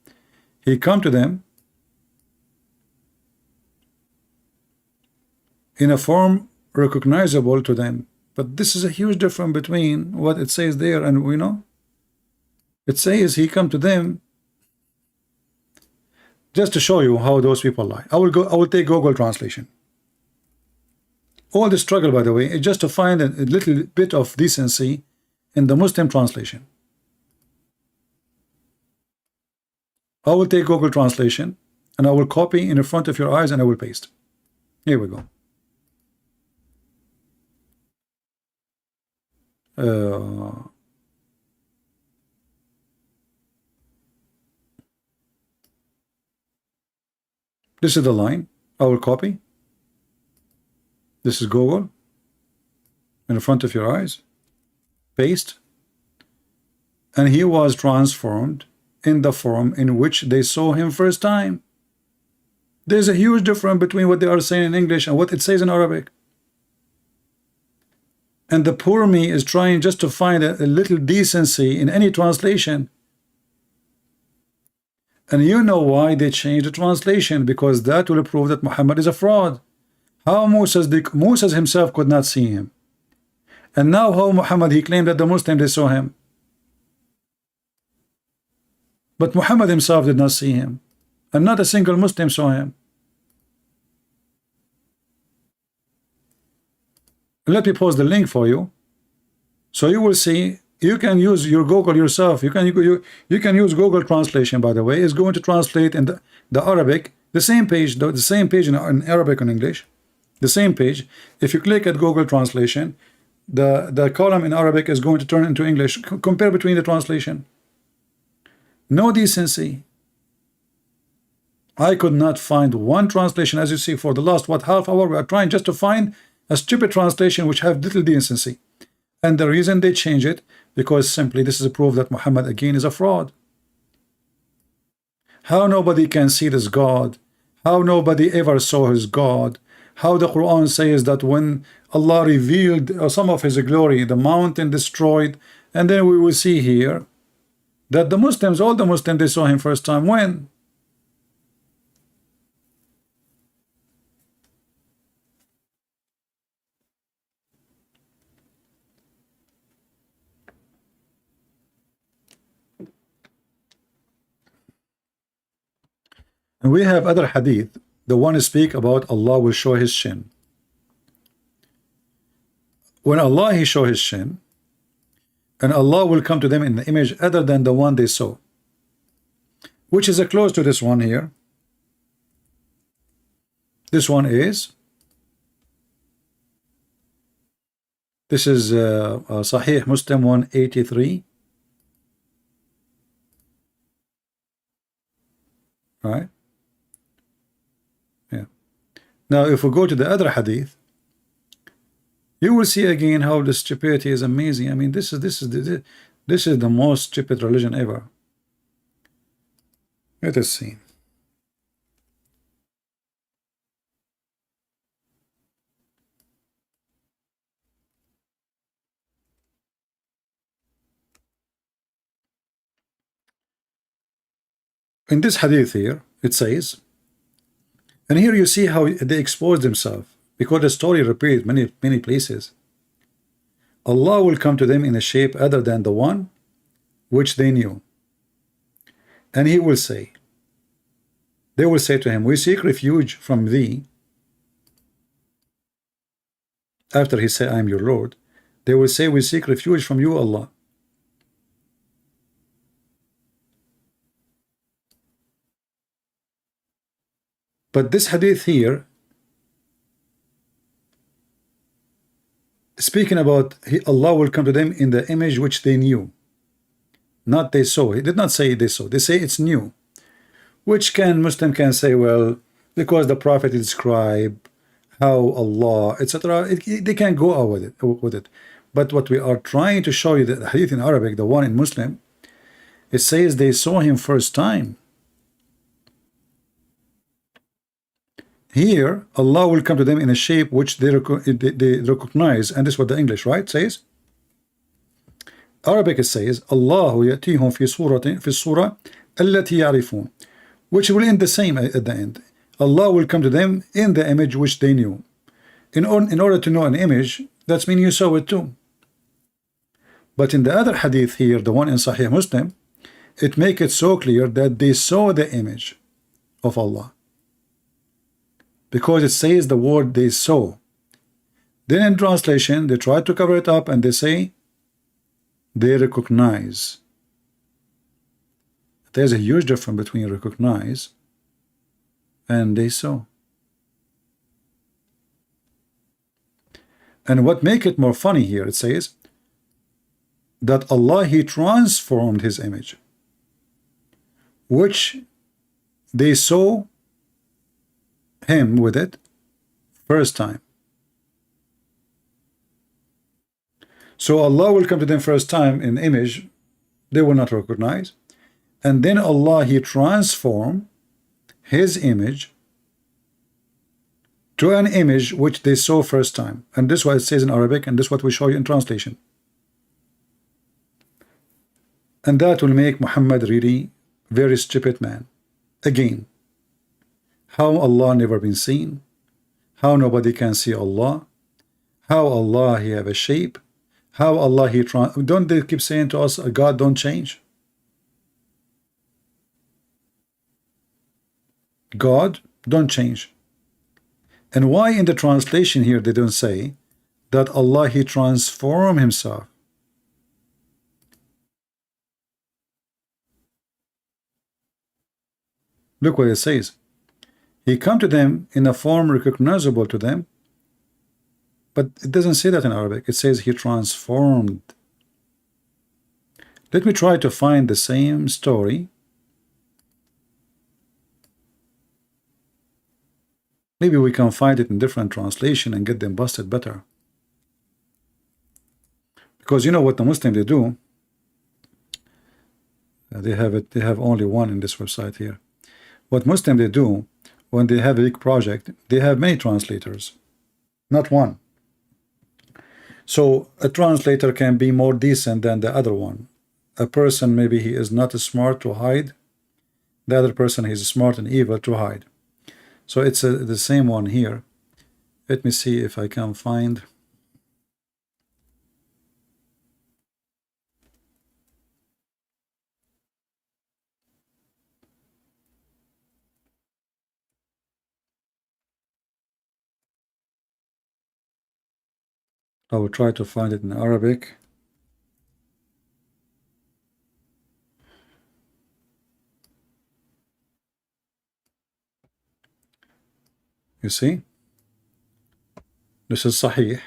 He come to them in a form recognizable to them. But this is a huge difference between what it says there and we know. It says He come to them, just to show you how those people lie. I will take Google translation. All the struggle, by the way, is just to find a little bit of decency in the Muslim translation. I will take Google translation and I will copy in front of your eyes and I will paste. Here we go. This is the line. I will copy. This is Google in front of your eyes. Paste. And he was transformed in the form in which they saw him first time. There's a huge difference between what they are saying in English and what it says in Arabic. And the poor me is trying just to find a little decency in any translation. And you know why they changed the translation, because that will prove that Muhammad is a fraud. How Moses himself could not see him. And now how Muhammad, he claimed that the Muslims, they saw him. But Muhammad himself did not see him. And not a single Muslim saw him. Let me post the link for you, so you will see. You can use your Google yourself. You can use Google translation, by the way. It's going to translate in the Arabic, the same page in Arabic and English, the same page. If you click at Google translation, the column in Arabic is going to turn into English. Compare between the translation. No decency. I could not find one translation. As you see, for the last half hour, we are trying just to find a stupid translation which have little decency. And the reason they change it, because simply this is a proof that Muhammad again is a fraud. How nobody can see this God? How nobody ever saw his God? How the Quran says that when Allah revealed some of his glory, the mountain destroyed, and then we will see here that the Muslims, all the Muslims, they saw him first time. When? And we have other hadith. The one speak about Allah will show his shin. When Allah he show his shin, and Allah will come to them in the image other than the one they saw, which is close to this one here. This one is, this is Sahih Muslim 183, right? Yeah. Now if we go to the other hadith, you will see again how the stupidity is amazing. I mean, this is the most stupid religion ever. Let us see. In this hadith here, it says, and here you see how they expose themselves, because the story repeats many places. Allah will come to them in a shape other than the one which they knew. And he will say, they will say to him, we seek refuge from thee. After he say, I am your Lord, they will say, we seek refuge from you, Allah. But this hadith here, speaking about Allah will come to them in the image which they knew, not they saw. He did not say they saw. They say it's new, which Muslim can say, well, because the Prophet described how Allah, etc. They can go out with it. But what we are trying to show you, the hadith in Arabic, the one in Muslim, it says they saw him first time. Here, Allah will come to them in a shape which they recognize, and this is what the English, right, says. Arabic it says, Allahu yatihum fi surah allati ya'rifun, which will end the same at the end. Allah will come to them in the image which they knew. In order to know an image, that means you saw it too. But in the other hadith here, the one in Sahih Muslim, it makes it so clear that they saw the image of Allah, because it says the word they saw. Then in translation, they try to cover it up and they say they recognize. There's a huge difference between recognize and they saw. And what make it more funny here, it says that Allah he transformed his image, which they saw him with it first time. So Allah will come to them first time in image they will not recognize, and then Allah he transform his image to an image which they saw first time. And this is what it says in Arabic, and this is what we show you in translation. And that will make Muhammad really very stupid man. Again, how Allah never been seen, how nobody can see Allah, how Allah he have a shape, how Allah he don't they keep saying to us, God don't change? God don't change. And why in the translation here they don't say that Allah he transform himself? Look what it says. He come to them in a form recognizable to them, but it doesn't say that in Arabic. It says he transformed. Let me try to find the same story. Maybe we can find it in different translation and get them busted better. Because you know what the Muslim they do? They have only one in this website here. What Muslim they do, when they have a big project, they have many translators, not one. So a translator can be more decent than the other one. A person, maybe he is not smart to hide. The other person, he's smart and evil to hide. So it's the same one here. Let me see if I can find. I will try to find it in Arabic. You see? This is Sahih.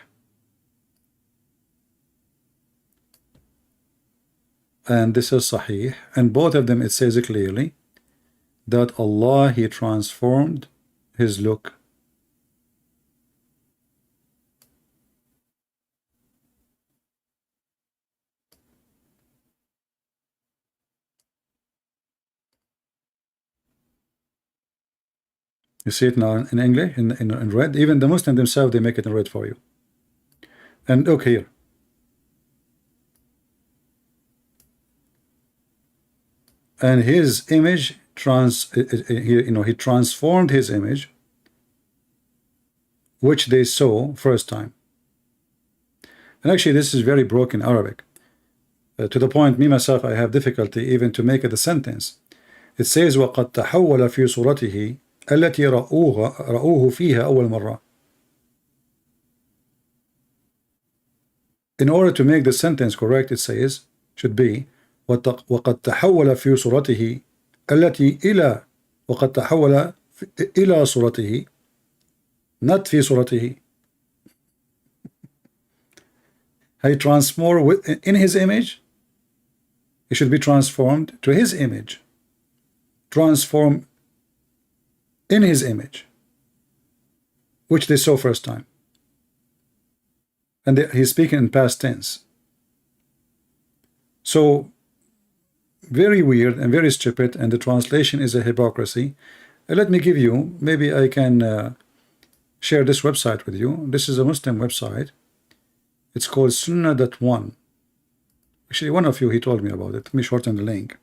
And this is Sahih. And both of them, it says clearly that Allah, He transformed His look. You see it now in English, in red. Even the Muslims themselves, they make it in red for you. And look here. And his image, he transformed his image, which they saw first time. And actually, this is very broken Arabic. To the point, me myself, I have difficulty even to make it a sentence. It says, وَقَدْ تَحَوَّلَ فِي صُورَتِهِ التي رأوه فيها أول مرة. In order to make the sentence correct, it says, should be وقد تحول في صورته التي إلى وقد تحول إلى صورته, not في صورته. He transformed in his image. He should be transformed to his image. Transform in his image, which they saw first time. And he's speaking in past tense. So very weird and very stupid, and the translation is a hypocrisy. Let me give you, maybe I can share this website with you. This is a Muslim website. It's called Sunnah.one. Actually, one of you, he told me about it. Let me shorten the link.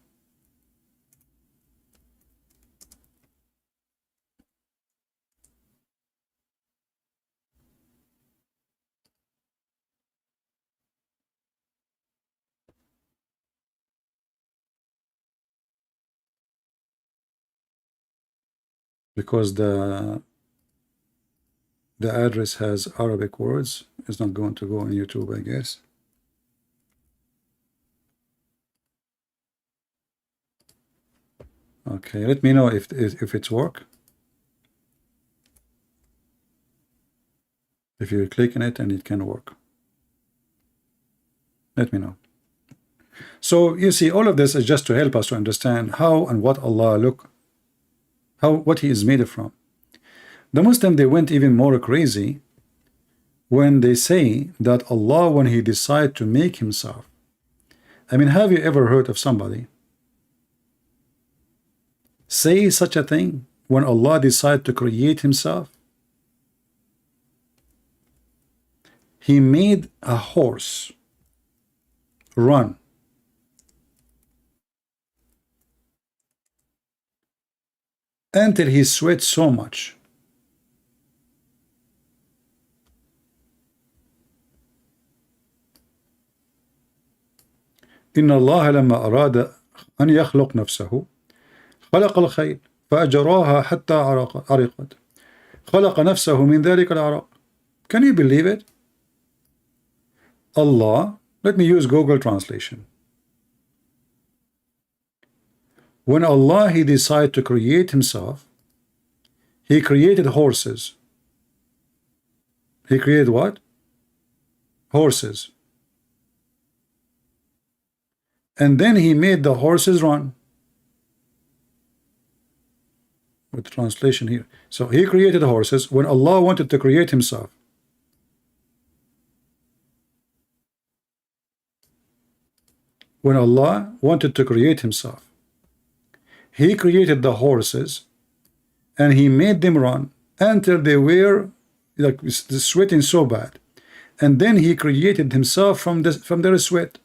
Because the address has Arabic words. It's not going to go on YouTube, I guess. Okay, let me know if it's work. If you click on it and it can work, let me know. So you see, all of this is just to help us to understand how and what Allah what He is made from. The Muslim, they went even more crazy when they say that Allah, when He decided to make Himself. I mean, have you ever heard of somebody say such a thing when Allah decided to create Himself? He made a horse run. Until he sweat so much. إن الله لما أراد أن يخلق نفسه خلق الخيل فأجراها حتى عرقت خلق نفسه من ذلك العرق. Can you believe it? Allah, let me use Google translation. When Allah, He decided to create Himself, He created horses. He created what? Horses. And then He made the horses run. With translation here. So He created horses when Allah wanted to create Himself. When Allah wanted to create Himself, He created the horses and He made them run until they were like sweating so bad, and then He created Himself from their sweat.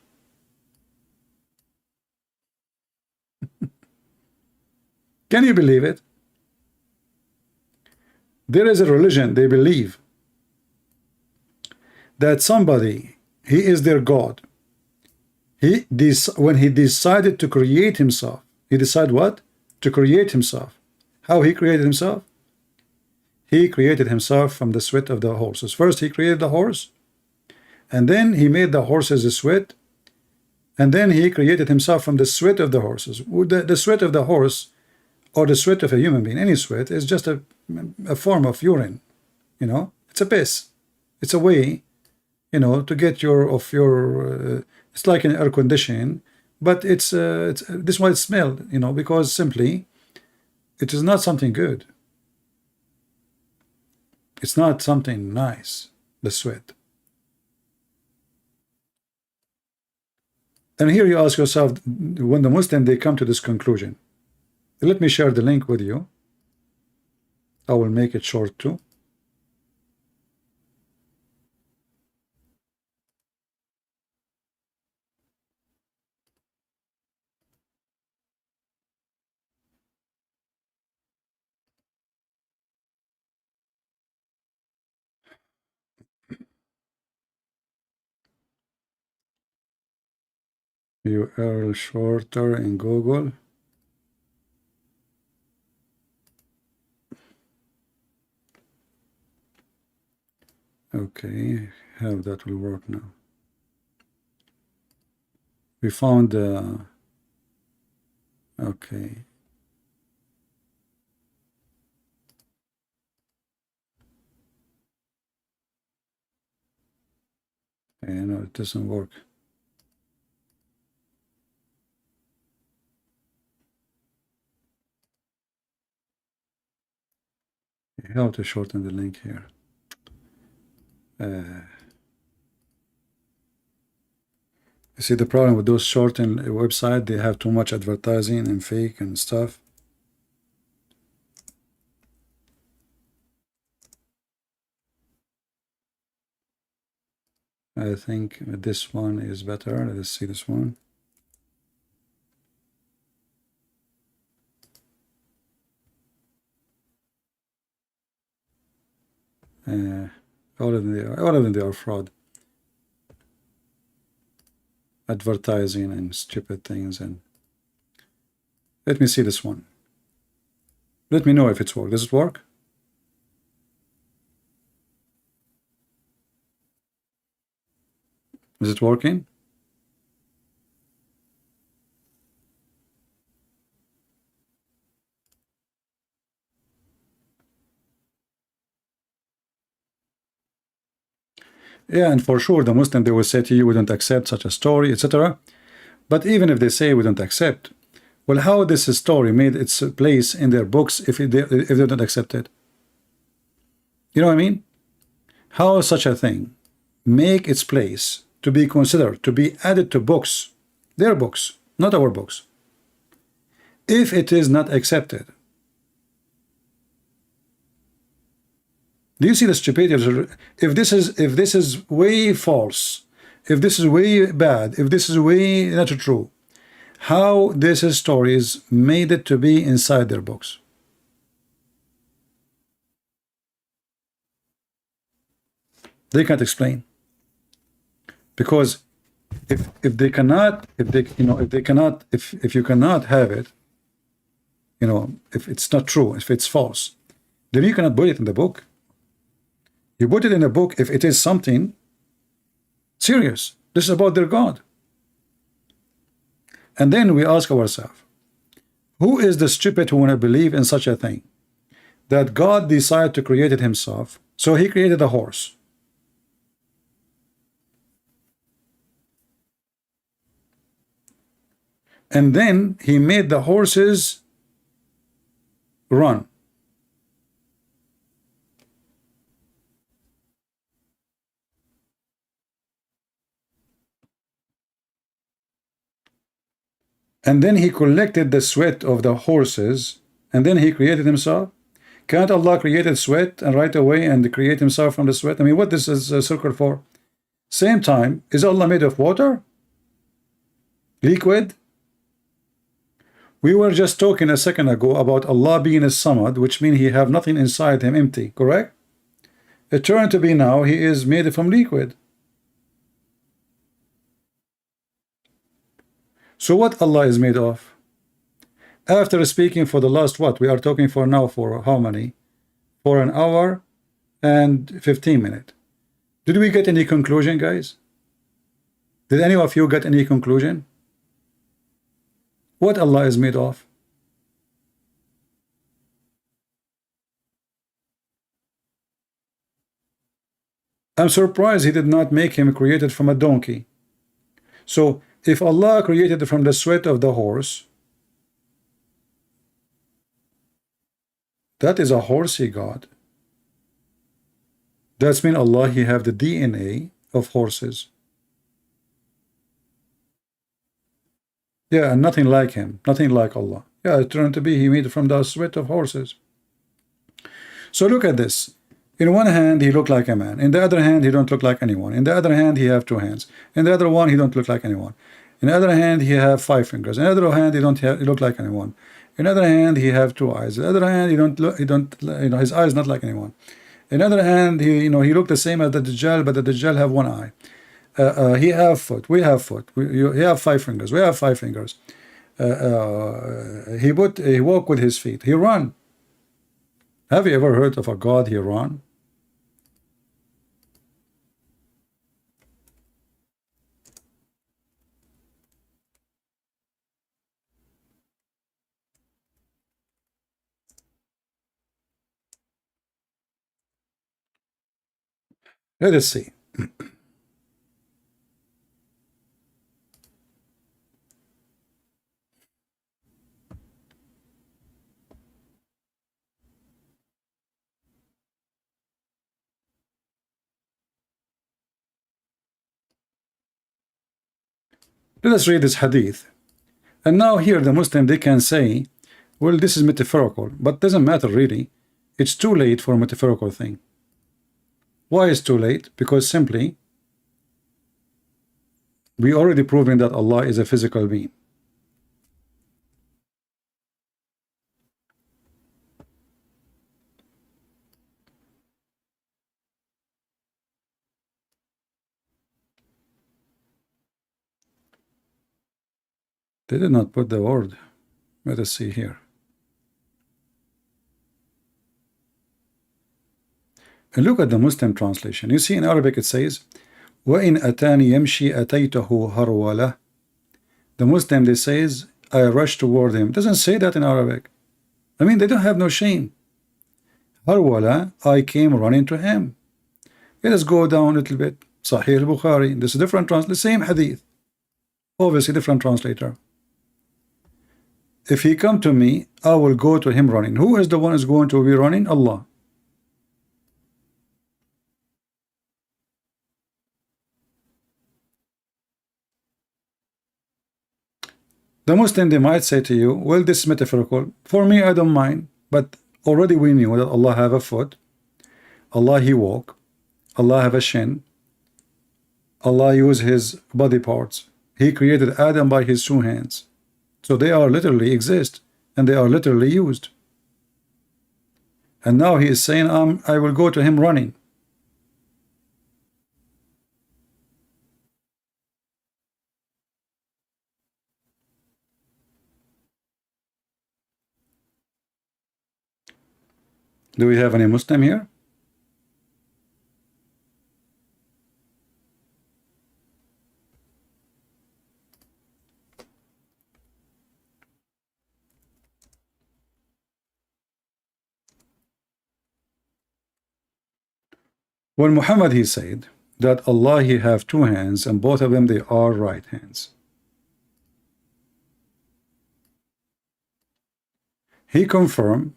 Can you believe it? There is a religion, they believe that somebody, he is their God. When he decided to create himself, he decided what? To create himself. How he created himself? He created himself from the sweat of the horses. First, he created the horse, And then he made the horses sweat, and then he created himself from the sweat of the horses. The sweat of the horse, or the sweat of a human being, any sweat, is just a form of urine. You know, it's a piss. It's a way, you know, to get it's like an air conditioning, but it's this is why it smelled, you know, because simply it is not something good. It's not something nice, the sweat. And here you ask yourself, when the Muslim, they come to this conclusion. Let me share the link with you. I will make it short too. URL shorter in Google. Okay, how that will work now. We found okay. No, it doesn't work. How to shorten the link here? You see the problem with those shortened websites, they have too much advertising and fake and stuff. I think this one is better. Let's see this one. All of them they are fraud. Advertising and stupid things. And let me see this one. Let me know if it's work. Does it work? Is it working? Yeah, and for sure the Muslim, they will say to you, we don't accept such a story, etc. But even if they say we don't accept, well, how this story made its place in their books if they don't accept it? You know what I mean? How such a thing make its place to be considered, to be added to books, their books, not our books, if it is not accepted? Do you see the stupidity of if this is way false, if this is way bad, if this is way not true, how these stories made it to be inside their books? They can't explain, because if you cannot have it, you know, if it's not true, if it's false, then you cannot put it in the book. You put it in a book if it is something serious. This is about their God. And then we ask ourselves, who is the stupid who want to believe in such a thing? That God decided to create it himself, so he created a horse. And then he made the horses run. And then he collected the sweat of the horses, and then he created himself. Can't Allah create sweat and right away and create himself from the sweat? I mean, what this is a circle for? Same time, is Allah made of water? Liquid? We were just talking a second ago about Allah being a Samad, which means he have nothing inside him, empty, correct? It turned to be now he is made from liquid. So what Allah is made of? After speaking for the last, what? We are talking for now for how many? For an hour and 15 minutes. Did we get any conclusion, guys? Did any of you get any conclusion? What Allah is made of? I'm surprised He did not make him created from a donkey. So if Allah created from the sweat of the horse, that is a horsey God. That's mean Allah, He have the DNA of horses. Yeah, and nothing like Him, nothing like Allah. Yeah, it turned to be He made from the sweat of horses. So look at this. In one hand, He looked like a man. In the other hand, He don't look like anyone. In the other hand, He have 2 hands. In the other one, He don't look like anyone. In the other hand, He have 5 fingers. In the other hand, He don't look like anyone. In the other hand, He have 2 eyes. In the other hand, He don't His eyes not like anyone. In the other hand, He look the same as the Dajjal, but the Dajjal have 1 eye. He have foot. We have foot. He have 5 fingers. We have 5 fingers. He walk with His feet. He run. Have you ever heard of a God He run? Let us see. Let us read this hadith. And now here the Muslim, they can say, well, this is metaphorical, but doesn't matter really. It's too late for a metaphorical thing. Why is too late? Because simply, we already proven that Allah is a physical being. They did not put the word. Let us see here. And look at the Muslim translation. You see in Arabic it says, وَإِنْ أَتَانِ يَمْشِي أَتَيْتَهُ هَرْوَلَهُ. The Muslim, they says, I rush toward him. It doesn't say that in Arabic. I mean, they don't have no shame. Harwala, I came running to him. Let us go down a little bit. Sahih al-Bukhari. This is different translation. Same hadith. Obviously different translator. If he come to me, I will go to him running. Who is the one who is going to be running? Allah. The Muslim, they might say to you, well, this is metaphorical. For me, I don't mind. But already we knew that Allah have a foot. Allah, He walk. Allah have a shin. Allah use His body parts. He created Adam by His 2 hands. So they are literally exist. And they are literally used. And now He is saying, I will go to him running. Do we have any Muslim here? When Muhammad, he said that Allah, He have 2 hands and both of them, they are right hands. He confirmed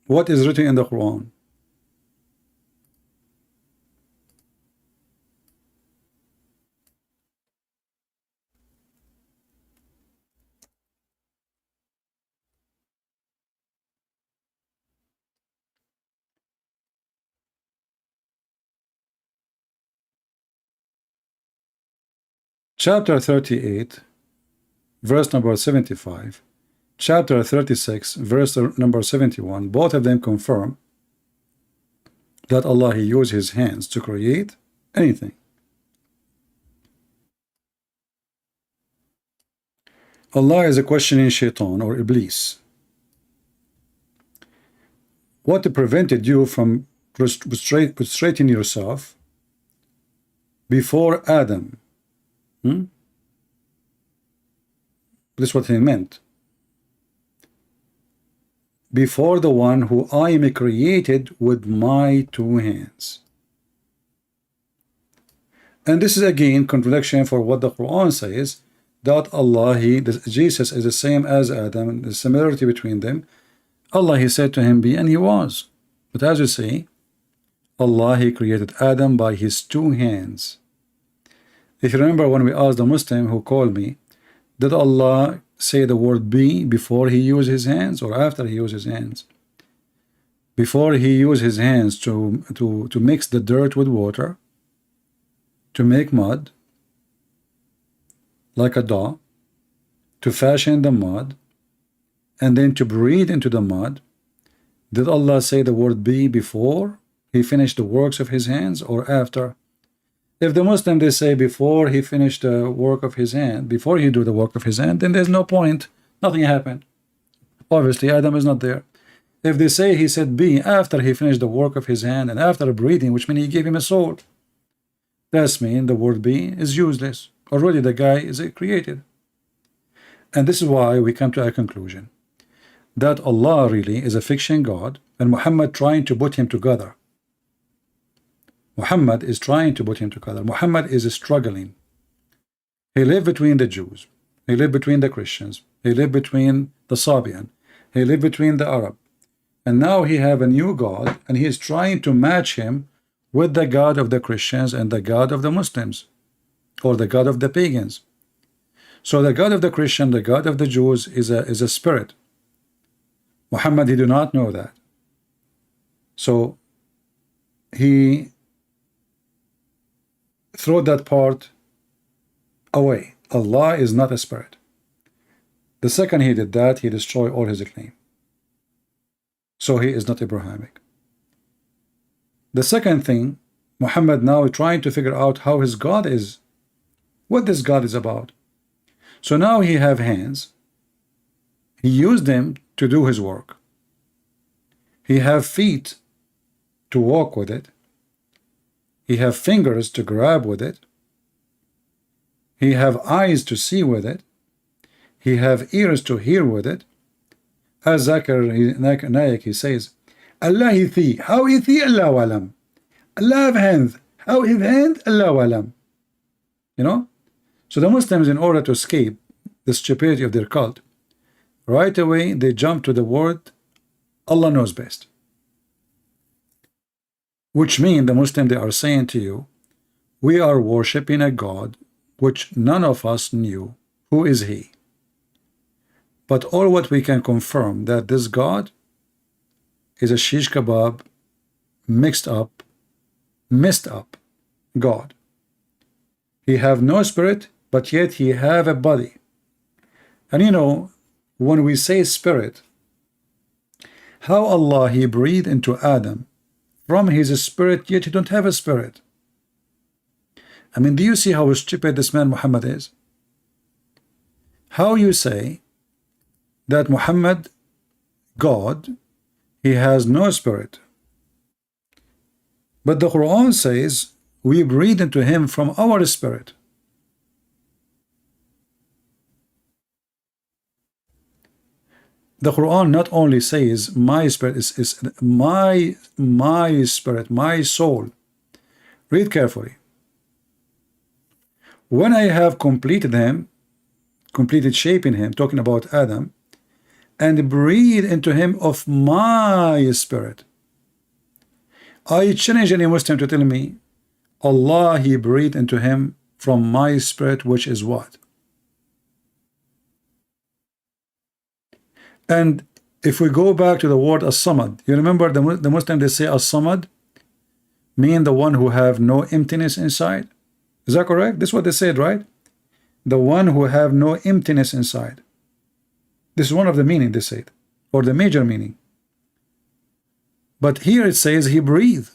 what is written in the Quran. Chapter 38, verse number 75, chapter 36, verse number 71, both of them confirm that Allah, He used His hands to create anything. Allah is a questioning shaitan or Iblis. What prevented you from prostrating yourself before Adam. This is what he meant. Before the one who I am created with my two hands. And this is again contradiction for what the Quran says, that Allah, Jesus is the same as Adam, the similarity between them. Allah, he said to him, be, and he was. But as you see, Allah, he created Adam by his two hands. If you remember when we asked the Muslim who called me, did Allah say the word be before he used his hands or after he used his hands? Before he used his hands to mix the dirt with water, to make mud, like a dough, to fashion the mud, and then to breathe into the mud. Did Allah say the word be before he finished the works of his hands or after? If the Muslim, they say before he finished the work of his hand, before he do the work of his hand, then there's no point. Nothing happened. Obviously, Adam is not there. If they say he said be after he finished the work of his hand and after breathing, which means he gave him a soul, that's mean the word be is useless. Already the guy is created. And this is why we come to a conclusion that Allah really is a fiction God and Muhammad trying to put him together. Muhammad is trying to put him together. Muhammad is struggling. He lived between the Jews. He lived between the Christians. He lived between the Sabian. He lived between the Arab. And now he have a new God and he is trying to match him with the God of the Christians and the God of the Muslims, or the God of the pagans. So the God of the Christian, the God of the Jews is a spirit. Muhammad, he do not know that. So he throw that part away. Allah is not a spirit. The second he did that, he destroyed all his claim. So he is not Abrahamic. The second thing, Muhammad now trying to figure out how his God is, what this God is about. So now he have hands. He used them to do his work. He have feet to walk with it. He have fingers to grab with it. He have eyes to see with it. He have ears to hear with it. As Zakir Naik, he says, Allah ithi, how ithi Allah walam. Allah have hands, how his hand Allah walam. You know? So the Muslims, in order to escape the stupidity of their cult, right away they jump to the word Allah knows best. Which means the Muslim, they are saying to you, we are worshipping a God which none of us knew. Who is he? But all what we can confirm that this God is a shish kebab, messed up God. He have no spirit, but yet he have a body. And you know, when we say spirit, how Allah, he breathed into Adam from his spirit, yet he don't have a spirit. I mean, do you see how stupid this man Muhammad is? How you say that Muhammad, God, he has no spirit. But the Quran says we breathe into him from our spirit. The Quran not only says my spirit is my spirit, my soul. Read carefully. When I have completed shaping him, talking about Adam, and breathe into him of my spirit. I challenge any Muslim to tell me Allah, he breathed into him from my spirit, which is what? And if we go back to the word as-samad, you remember the Muslim, they say as-samad mean the one who have no emptiness inside. Is that correct? This is what they said, right? The one who have no emptiness inside. This is one of the meaning they said, or the major meaning. But here it says he breathed.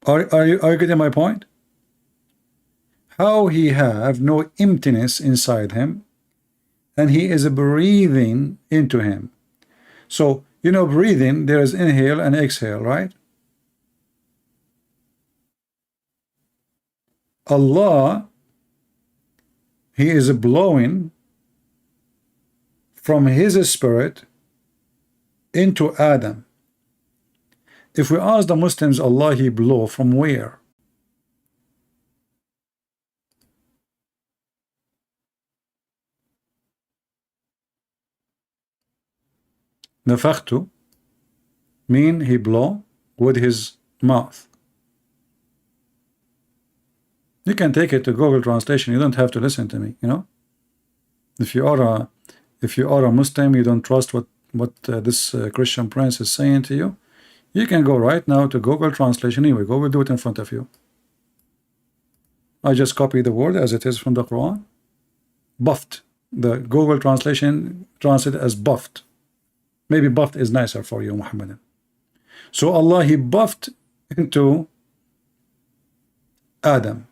Are you getting my point? How he have no emptiness inside him, and he is breathing into him. So You know, breathing, there is inhale and exhale, right? Allah, He is blowing from His spirit into Adam. If we ask the Muslims, Allah, He blow from where? Nafakhtu mean He blow with His mouth. You can take it to Google Translation. You don't have to listen to me, you know. If you are a Muslim, you don't trust what this Christian prince is saying to you, you can go right now to Google Translation. Here we go. We'll do it in front of you. I just copy the word as it is from the Quran. Buffed. The Google Translation translated as buffed. Maybe buffed is nicer for you, Muhammadan. So Allah, He buffed into Adam.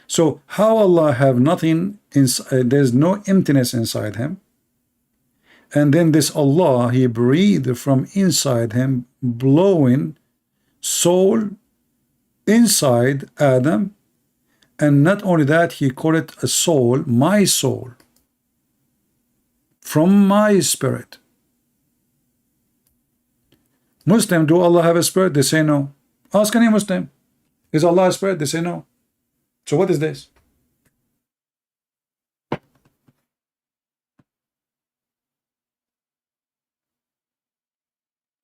So how Allah have nothing inside, there's no emptiness inside him, and then this Allah, He breathed from inside him, blowing soul inside Adam, and not only that, He called it a soul, my soul, from my spirit. Muslim, do Allah have a spirit? They say no. Ask any Muslim, is Allah a spirit? They say no. So what is this?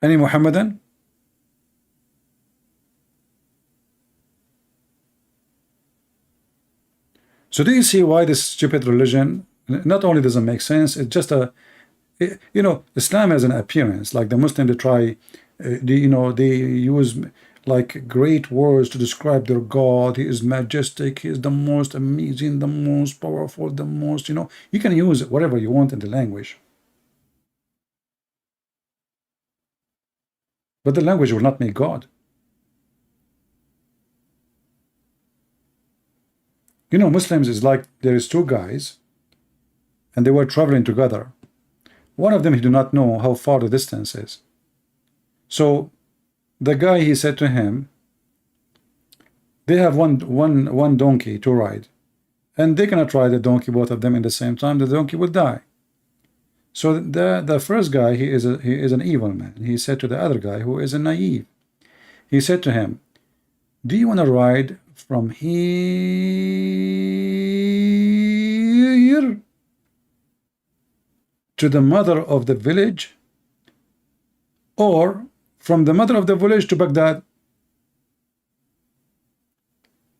Any Muhammadan? So do you see why this stupid religion not only doesn't make sense, it's just you know, Islam has an appearance, like the Muslim, they try, you know, they use like great words to describe their God. He is majestic, He is the most amazing, the most powerful, the most, you know, you can use whatever you want in the language. But the language will not make God. You know, Muslims is like, there is two guys, and they were traveling together. One of them, he do not know how far the distance is. So the guy, he said to him, they have one donkey to ride, and they cannot ride the donkey, both of them in the same time. The donkey will die. So the first guy, he is an evil man. He said to the other guy, who is a naive, he said to him, do you want to ride from here to the mother of the village, or from the mother of the village to Baghdad?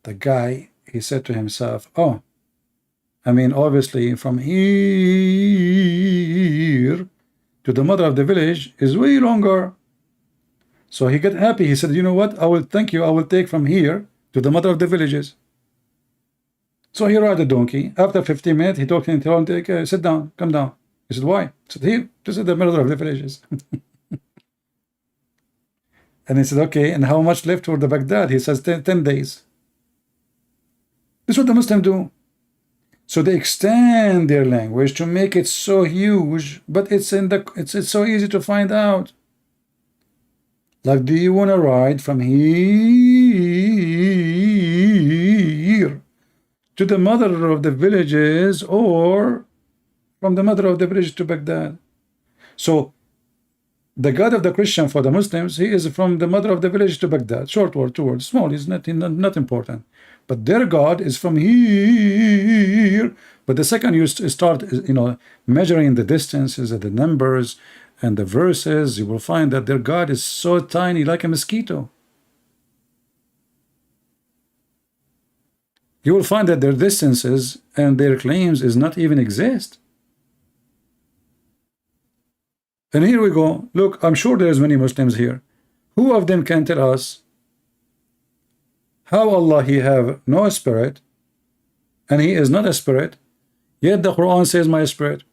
The guy, he said to himself, oh, I mean, obviously from here to the mother of the village is way longer. So he got happy. He said, you know what, I will thank you, I will take from here to the mother of the villages. So he rode the donkey. After 15 minutes, he told him, sit down, come down. He said, why? He said, here, this is the mother of the villages. And he said, okay, and how much left for the Baghdad? He says, 10 days. This is what the Muslims do. So they extend their language to make it so huge, but it's so easy to find out. Like, do you want to ride from here to the mother of the villages, or from the mother of the village to Baghdad? So the God of the Christian for the Muslims, He is from the mother of the village to Baghdad. Short word, two words, small, is not important. But their God is from here. But the second you start, you know, measuring the distances and the numbers and the verses, you will find that their God is so tiny, like a mosquito. You will find that their distances and their claims is not even exist. And here we go. Look, I'm sure there's many Muslims here. Who of them can tell us how Allah, He have no spirit, and He is not a spirit, yet the Quran says my spirit?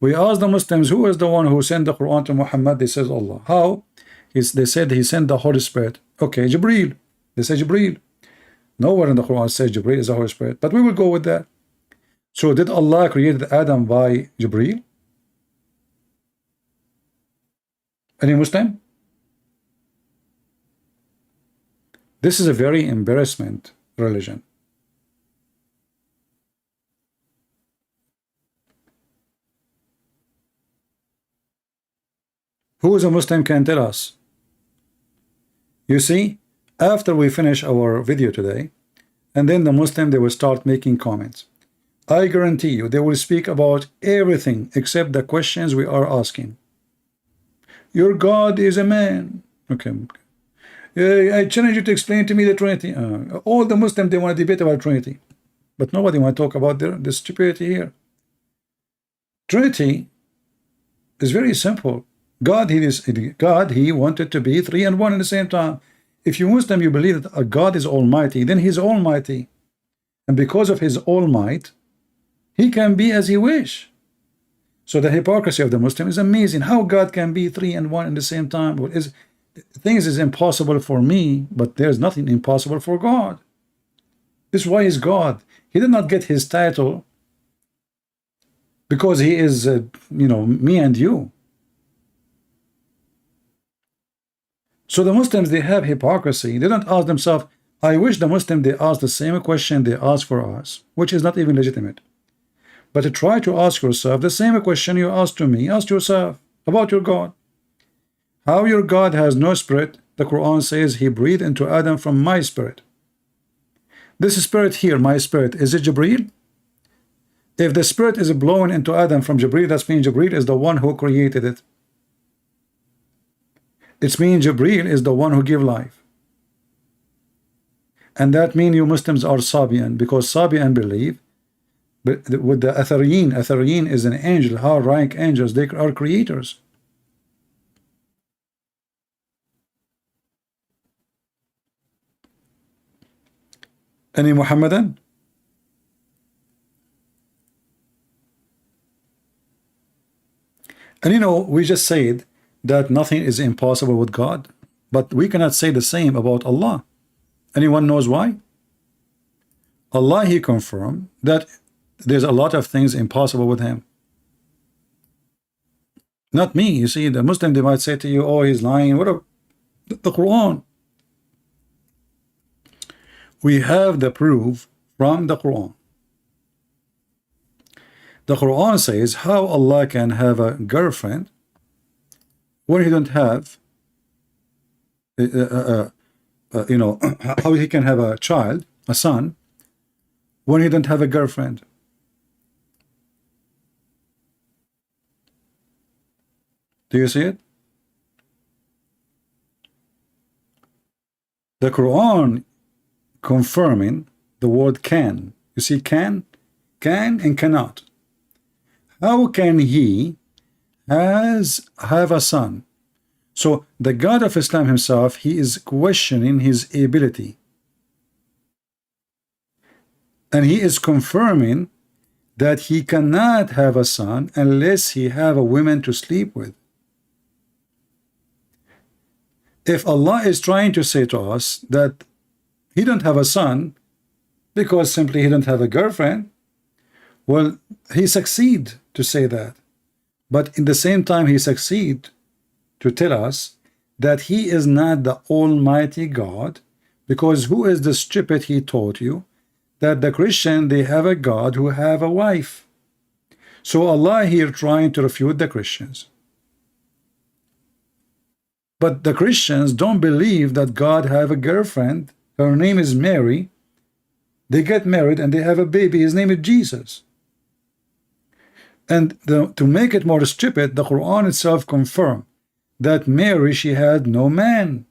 We ask the Muslims, who is the one who sent the Quran to Muhammad? They says Allah. How? They said He sent the Holy Spirit. Okay, Jibreel. They say Jibreel. Nowhere in the Quran says Jibreel is the Holy Spirit, but we will go with that. So did Allah create Adam by Jibreel? Any Muslim? This is a very embarrassment religion. Who is a Muslim can tell us? You see, after we finish our video today, and then the Muslim, they will start making comments. I guarantee you, they will speak about everything except the questions we are asking. Your God is a man. Okay. I challenge you to explain to me the Trinity. All the Muslims, they want to debate about Trinity. But nobody want to talk about the stupidity here. Trinity is very simple. God, he wanted to be 3 and 1 at the same time. If you Muslim, you believe that a God is almighty, then he's almighty. And because of his all might, he can be as he wish. So the hypocrisy of the Muslim is amazing. How God can be 3 and 1 at the same time? Things is impossible for me, but there's nothing impossible for God. This is why he's God. He did not get his title because he is, me and you. So the Muslims, they have hypocrisy. They don't ask themselves. I wish the Muslim, they ask the same question they ask for us, which is not even legitimate. But to try to ask yourself the same question you ask to me, ask yourself about your God. How your God has no spirit? The Quran says he breathed into Adam from my spirit. This spirit here, my spirit, is it Jibreel? If the spirit is blowing into Adam from Jibreel, that means Jibreel is the one who created it. It means Jibreel is the one who gives life. And that means you Muslims are Sabian, because Sabian believe with the Athariyin is an angel, high rank angels, they are creators. Any Muhammadan? And we just said that nothing is impossible with God, but we cannot say the same about Allah. Anyone knows why? Allah, he confirmed that there's a lot of things impossible with him. Not me. You see, the Muslim, they might say to you, oh, he's lying. What the Quran? We have the proof from the Quran. The Quran says how Allah can have a girlfriend when he don't have, how he can have a child, a son, when he don't have a girlfriend. Do you see it? The Quran confirming the word can. You see, can and cannot. How can he have a son? So the God of Islam himself, he is questioning his ability. And he is confirming that he cannot have a son unless he have a woman to sleep with. If Allah is trying to say to us that he don't have a son because simply he don't have a girlfriend, well, he succeed to say that. But in the same time, he succeed to tell us that he is not the Almighty God, because who is the stupid he taught you that the Christian, they have a God who have a wife. So Allah here trying to refute the Christians. But the Christians don't believe that God have a girlfriend. Her name is Mary. They get married and they have a baby. His name is Jesus. And to make it more stupid, the Quran itself confirmed that Mary, she had no man.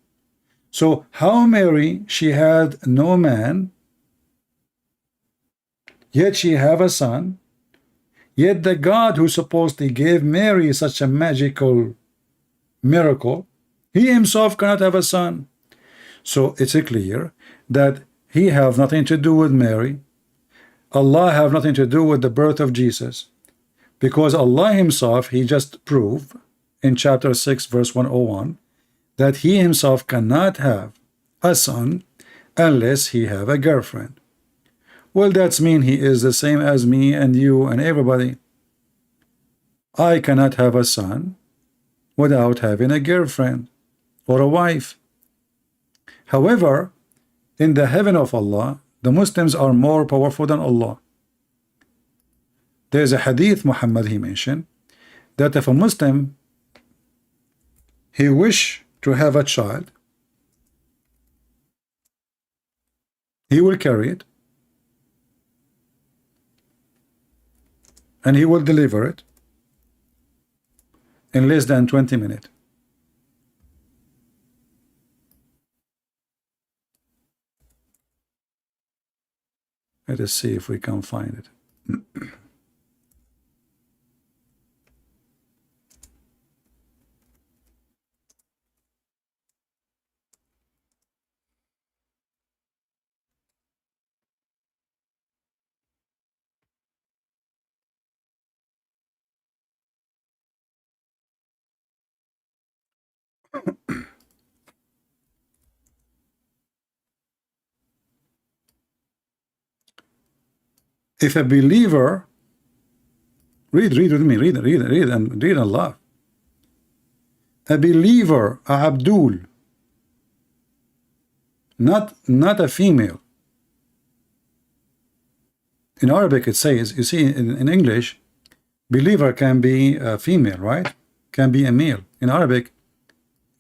So how Mary, she had no man, yet she have a son, yet the God who supposedly gave Mary such a magical miracle, he himself cannot have a son. So it's clear that he have nothing to do with Mary. Allah have nothing to do with the birth of Jesus, because Allah himself, he just proved in chapter 6 verse 101 that he himself cannot have a son unless he have a girlfriend. Well, that's mean he is the same as me and you and everybody. I cannot have a son. without having a girlfriend or a wife. However, in the heaven of Allah, the Muslims are more powerful than Allah. There's a hadith Muhammad he mentioned that if a Muslim he wish to have a child, he will carry it and he will deliver it in less than 20 minutes. Let us see if we can find it. If a believer, read with me, read and laugh. A believer, a Abdul, not a female. In Arabic it says, you see in English, believer can be a female, right? Can be a male. In Arabic,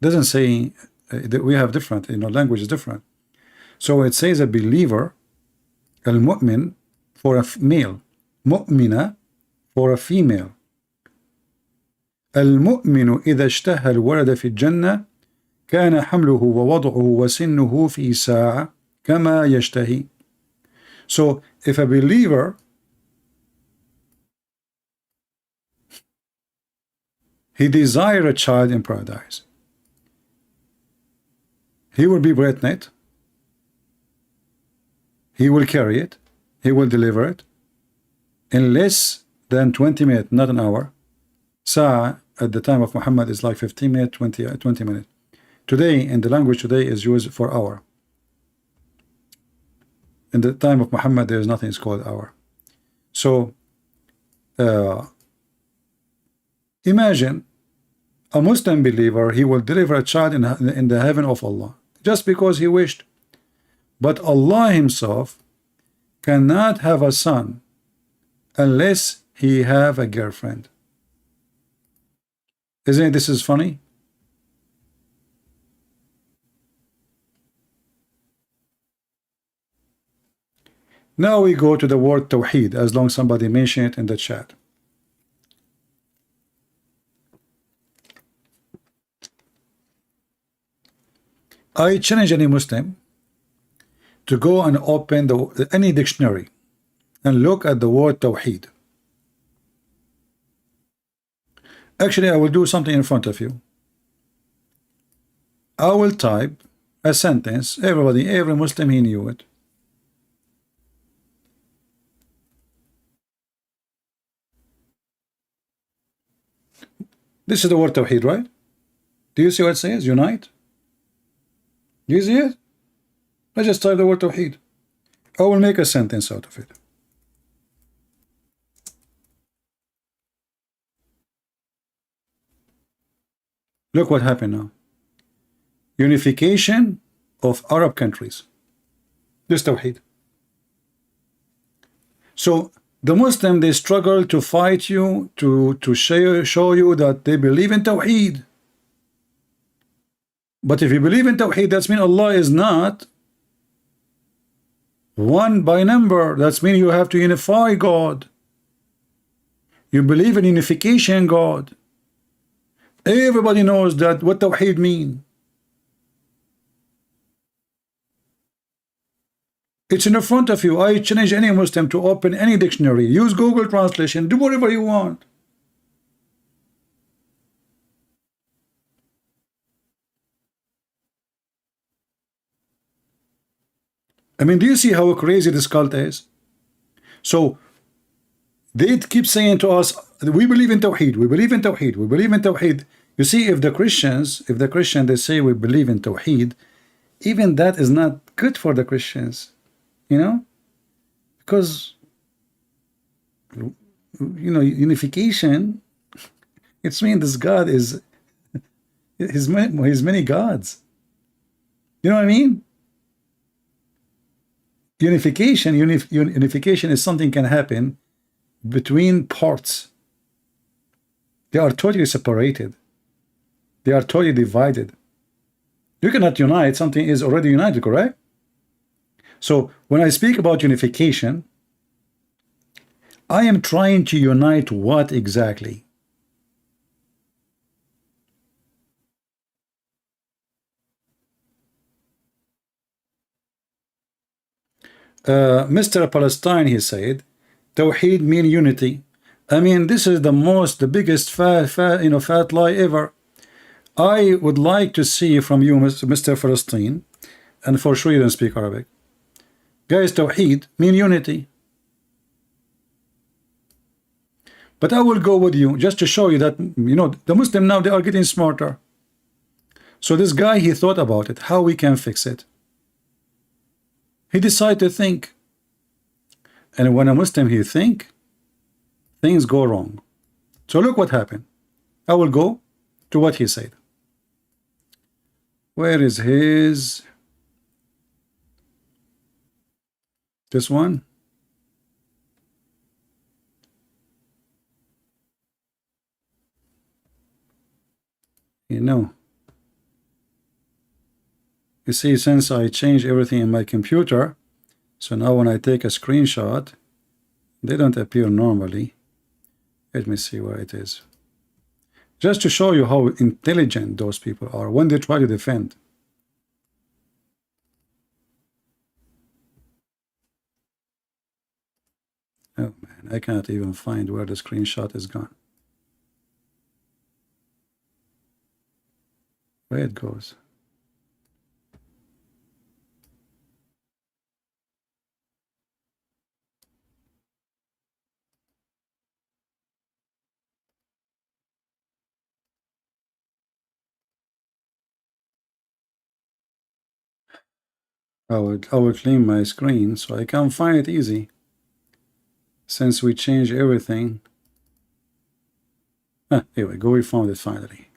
doesn't say that we have different, language is different. So it says a believer, al-mu'min, for a male, mu'mina for a female. المؤمن إذا اشتهى الولد في الجنة كان حمله ووضعه وسنه في ساعة كما يشتهي. So if a believer he desire a child in paradise, he will be pregnant, he will carry it, he will deliver it in less than 20 minutes, not an hour. Sa'a at the time of Muhammad is like 15 minutes, 20 minutes. Today, in the language today, is used for hour. In the time of Muhammad, there is nothing called hour. So, imagine a Muslim believer, he will deliver a child in the heaven of Allah, just because he wished. But Allah himself cannot have a son unless he have a girlfriend. Isn't this is funny? Now we go to the word Tawheed, as long as somebody mentioned it in the chat. I challenge any Muslim to go and open any dictionary and look at the word Tawheed. Actually, I will do something in front of you. I will type a sentence. Every Muslim, he knew it. This is the word Tawheed, right? Do you see what it says? Unite. Do you see it? I just type the word Tawheed. I will make a sentence out of it. Look what happened now. Unification of Arab countries. This Tawheed. So the Muslim, they struggle to fight you, to show you that they believe in Tawheed. But if you believe in Tawheed, that means Allah is not one by number. That means you have to unify God. You believe in unification God. Everybody knows that what Tawheed mean. It's in the front of you. I challenge any Muslim to open any dictionary, use Google Translation, do whatever you want. I mean, do you see how crazy this cult is? So they keep saying to us, we believe in Tawheed, we believe in Tawheed, we believe in Tawheed. You see, if the Christian they say we believe in Tawheed, even that is not good for the Christians, because unification, it's mean this God is His many gods. You know what I mean? Unification is something can happen between parts. They are totally separated. They are totally divided. You cannot unite something is already united, correct? So when I speak about unification, I am trying to unite what exactly? Mr. Palestine, he said, Tawheed mean unity. I mean, this is the biggest fat lie ever. I would like to see from you, Mr. Palestine, and for sure you don't speak Arabic. Guys, Tawheed mean unity. But I will go with you just to show you that, the Muslim now, they are getting smarter. So this guy, he thought about it, how we can fix it. He decided to think. And when a Muslim, he think, things go wrong. So look what happened. I will go to what he said. Where is his? This one? You see, since I changed everything in my computer, so now when I take a screenshot, they don't appear normally. Let me see where it is. Just to show you how intelligent those people are when they try to defend. Oh man, I cannot even find where the screenshot is gone. Where it goes. I will clean my screen so I can find it easy. Since we changed everything. Here we go, we found it finally.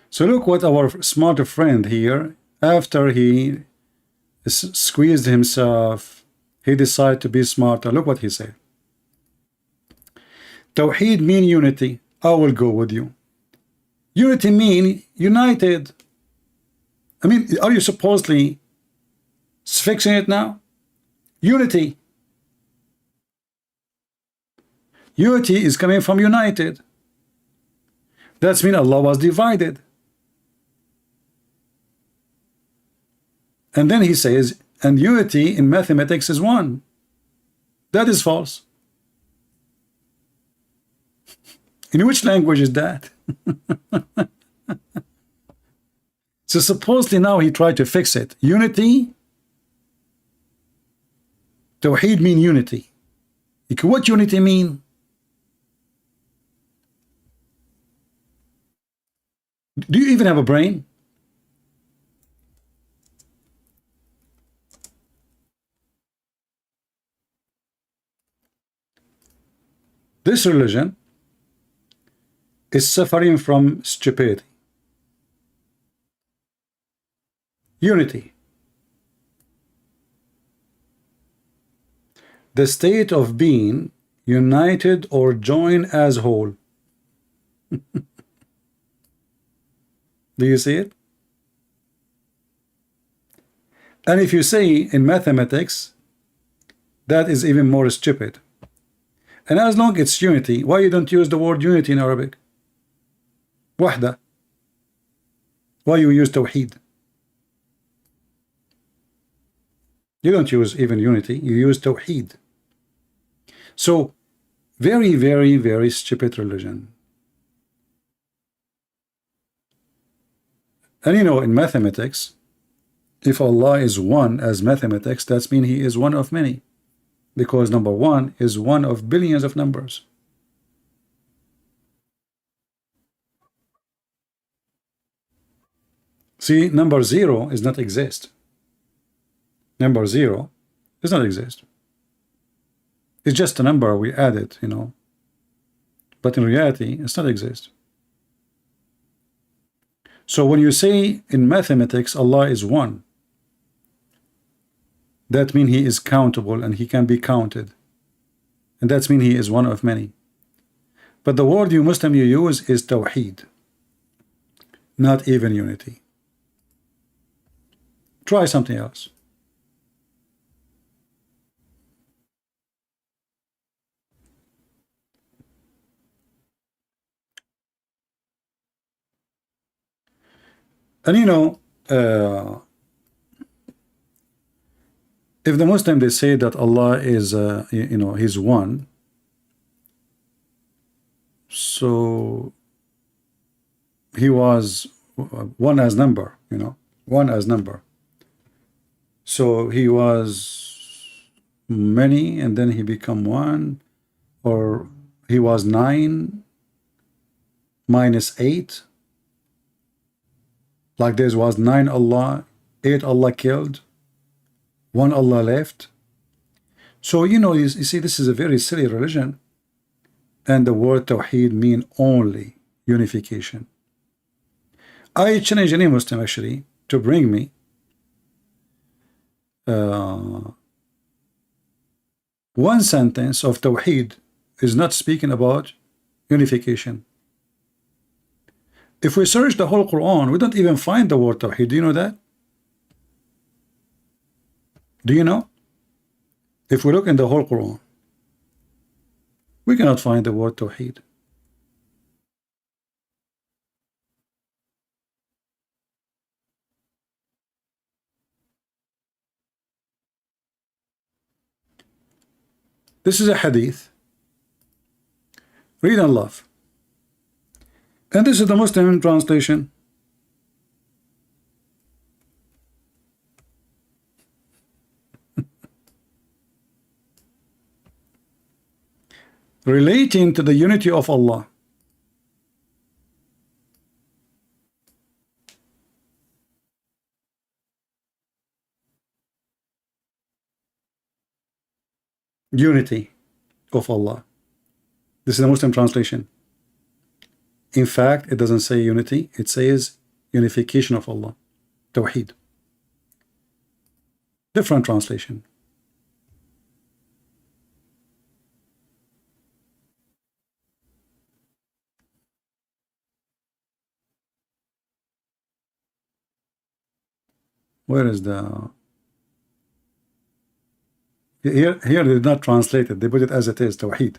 So look what our smart friend here, after he squeezed himself, he decided to be smarter. Look what he said. Tawheed mean unity. I will go with you. Unity mean united. I mean, are you supposedly fixing it now? Unity. Unity is coming from united. That's mean Allah was divided. And then he says, and unity in mathematics is one. That is false. In which language is that? So supposedly now he tried to fix it. Unity. Tawheed mean unity. What unity mean? Do you even have a brain? This religion is suffering from stupidity. Unity. The state of being united or joined as whole. Do you see it? And if you say in mathematics, that is even more stupid. And as long as it's unity, why you don't use the word unity in Arabic? Wahda. Why you use Tawheed? You don't use even unity, you use Tawheed. So, very, very, very stupid religion. And in mathematics, if Allah is one as mathematics, that means He is one of many. Because number one is one of billions of numbers. See, number zero does not exist. Number zero does not exist. It's just a number we added, but in reality, it's not exist. So when you say in mathematics Allah is one, that means he is countable and he can be counted. And that means he is one of many. But the word you Muslim you use is Tawheed, not even unity. Try something else. And you know, if the Muslim they say that Allah is, you know, He's one, so He was one as number, you know, one as number. So He was many, and then He become one, or He was 9 minus 8. Like there was 9 Allah, 8 Allah killed, 1 Allah left. So you know, you see, this is a very silly religion, and the word Tawheed mean only unification. I challenge any Muslim actually to bring me one sentence of Tawheed is not speaking about unification. If we search the whole Quran, we don't even find the word Tawheed. Do you know that? Do you know? If we look in the whole Quran, we cannot find the word Tawheed. This is a hadith. Read and love. And this is the Muslim translation. Relating to the unity of Allah. Unity of Allah. This is the Muslim translation. In fact, it doesn't say unity, it says unification of Allah. Tawheed. Different translation. Where is the... Here they did not translate it. They put it as it is, Tawheed.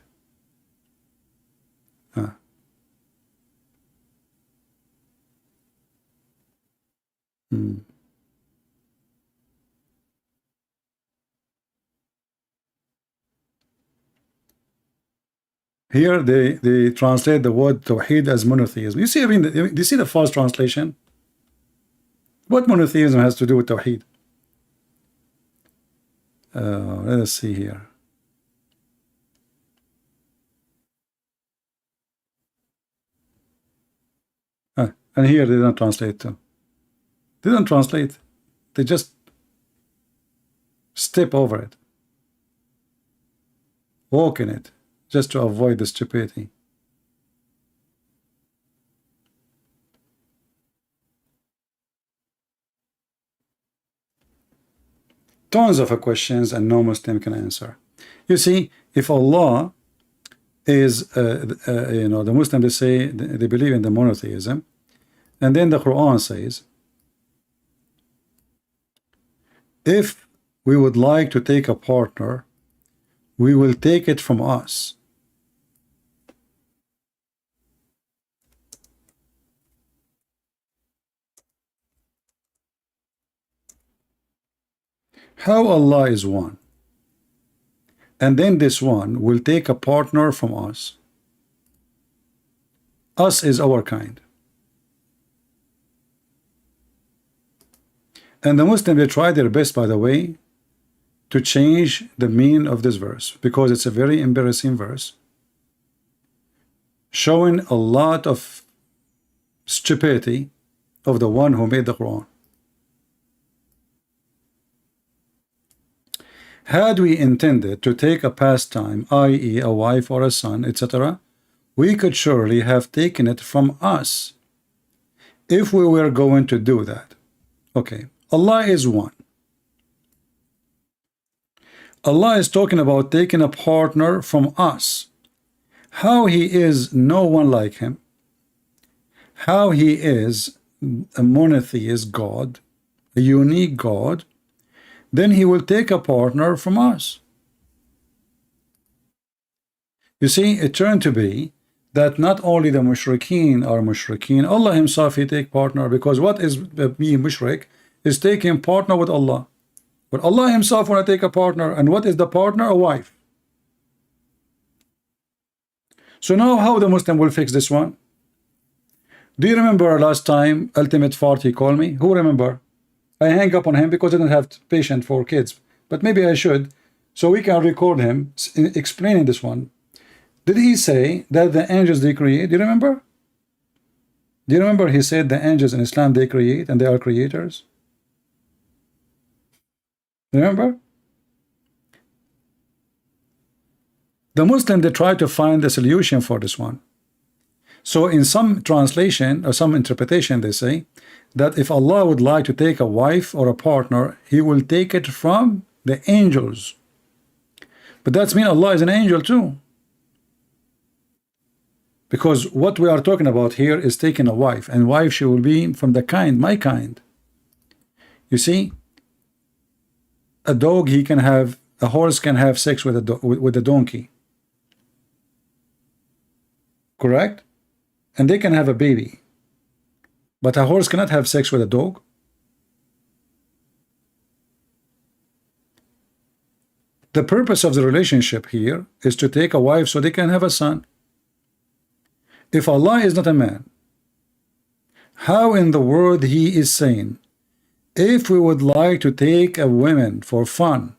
Here they translate the word Tawheed as monotheism. You see, I mean, do you see the false translation? What monotheism has to do with Tawheed? Let us see here. And here they don't translate too. They don't translate. They just step over it. Walk in it. Just to avoid the stupidity. Tons of questions and no Muslim can answer. You see, if Allah is, you know, the Muslim, they say they believe in the monotheism, and then the Quran says, if we would like to take a partner, we will take it from us. How Allah is one, and then this one will take a partner from us. Us is our kind. And the Muslims, they try their best, by the way, to change the meaning of this verse, because it's a very embarrassing verse, showing a lot of stupidity of the one who made the Quran. Had we intended to take a pastime, i.e. a wife or a son, etc., we could surely have taken it from us if we were going to do that. Okay, Allah is one. Allah is talking about taking a partner from us. How He is no one like Him, how He is a monotheist God, a unique God, then He will take a partner from us. You see, it turned to be that not only the mushrikeen are mushrikeen, Allah Himself He take partner, because what is being mushrik is taking partner with Allah. But Allah Himself want to take a partner, and what is the partner? A wife. So now how the Muslim will fix this one? Do you remember last time Ultimate Fart he called me? Who remember? I hang up on him because I didn't have patience for kids, but maybe I should, so we can record him explaining this one. Did he say that the angels they create? Do you remember? Do you remember he said the angels in Islam they create and they are creators? Remember? The Muslim, they try to find a solution for this one. So in some translation or some interpretation, they say that if Allah would like to take a wife or a partner, He will take it from the angels. But that's mean Allah is an angel too. Because what we are talking about here is taking a wife, and wife she will be from the kind, my kind. You see, a dog a horse can have sex with a donkey. Correct? And they can have a baby. But a horse cannot have sex with a dog. The purpose of the relationship here is to take a wife so they can have a son. If Allah is not a man, how in the world He is saying, if we would like to take a woman for fun,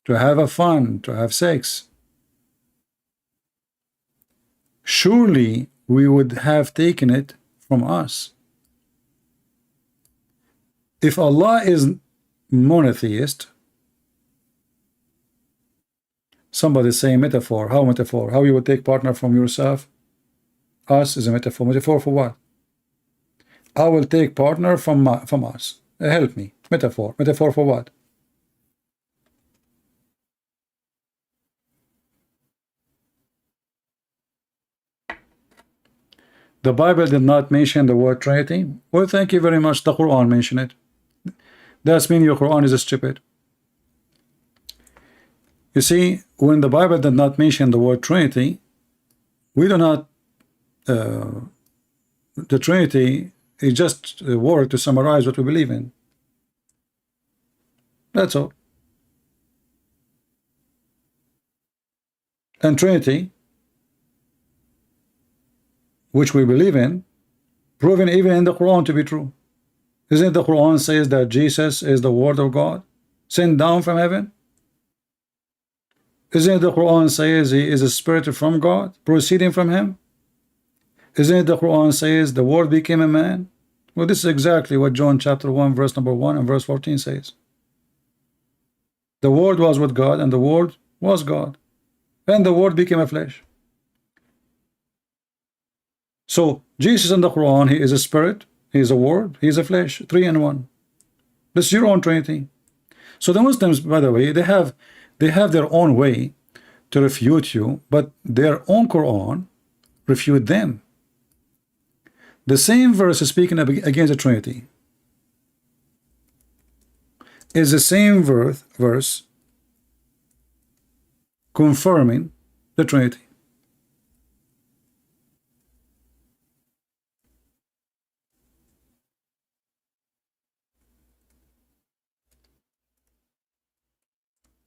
to have sex, surely we would have taken it from us. If Allah is monotheist, somebody say metaphor. How metaphor? How you would take partner from yourself? Us is a metaphor. Metaphor for what? I will take partner from us. Help me. Metaphor. Metaphor for what? The Bible did not mention the word Trinity. Well, thank you very much. The Quran mentioned it. That's mean your Quran is stupid. You see, when the Bible did not mention the word Trinity, we do not. The Trinity is just a word to summarize what we believe in. That's all. And Trinity, which we believe in, proven even in the Quran to be true. Isn't the Quran says that Jesus is the Word of God sent down from heaven? Isn't the Quran says He is a spirit from God proceeding from Him? Isn't the Quran says the Word became a man? Well, this is exactly what John chapter 1 verse number 1 and verse 14 says. The Word was with God, and the Word was God, and the Word became a flesh. So Jesus in the Quran, He is a spirit, He is a word, He is a flesh, 3 in 1. This is your own Trinity. So the Muslims, by the way, they have their own way to refute you, but their own Quran refute them. The same verse is speaking against the Trinity. Is the same verse confirming the Trinity.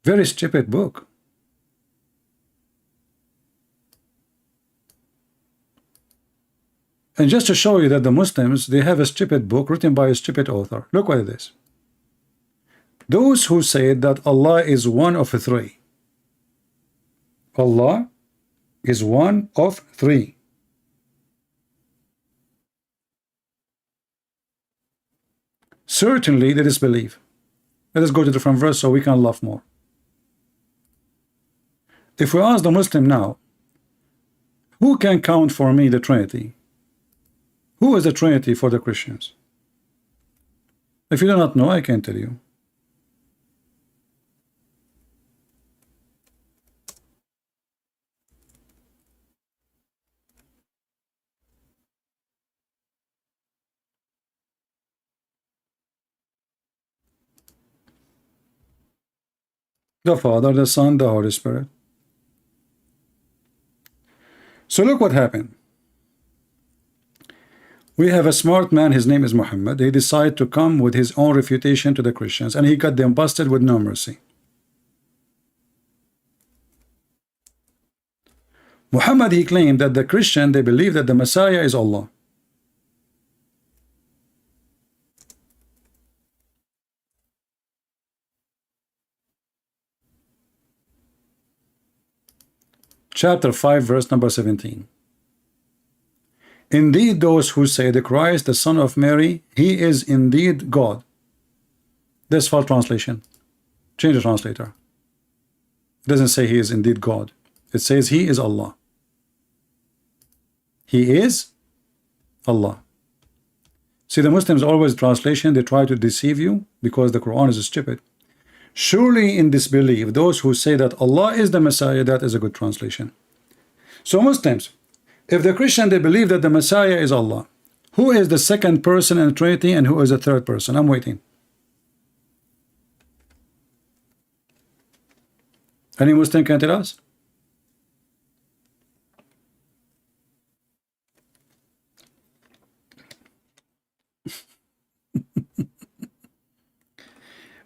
Very stupid book. And just to show you that the Muslims, they have a stupid book written by a stupid author. Look what it is. Those who say that Allah is one of three. Allah is one of three. Certainly they disbelieve. Let us go to the different verse so we can laugh more. If we ask the Muslim now, Who can count for me the Trinity? Who is the Trinity for the Christians? If you do not know, I can tell you. The Father, the Son, the Holy Spirit. So look what happened. We have a smart man, his name is Muhammad. He decided to come with his own refutation to the Christians, and he got them busted with no mercy. Muhammad, he claimed that the Christian, they believe that the Messiah is Allah. Chapter 5, verse number 17. Indeed, those who say the Christ, the Son of Mary, he is indeed God. This false translation. Change the translator. It doesn't say he is indeed God. It says he is Allah. He is Allah. See, the Muslims always translation, they try to deceive you because the Quran is stupid. Surely in disbelief, those who say that Allah is the Messiah, that is a good translation. So Muslims, if the Christian, they believe that the Messiah is Allah, who is the second person in the Trinity and who is the third person? I'm waiting. Any Muslim can tell us?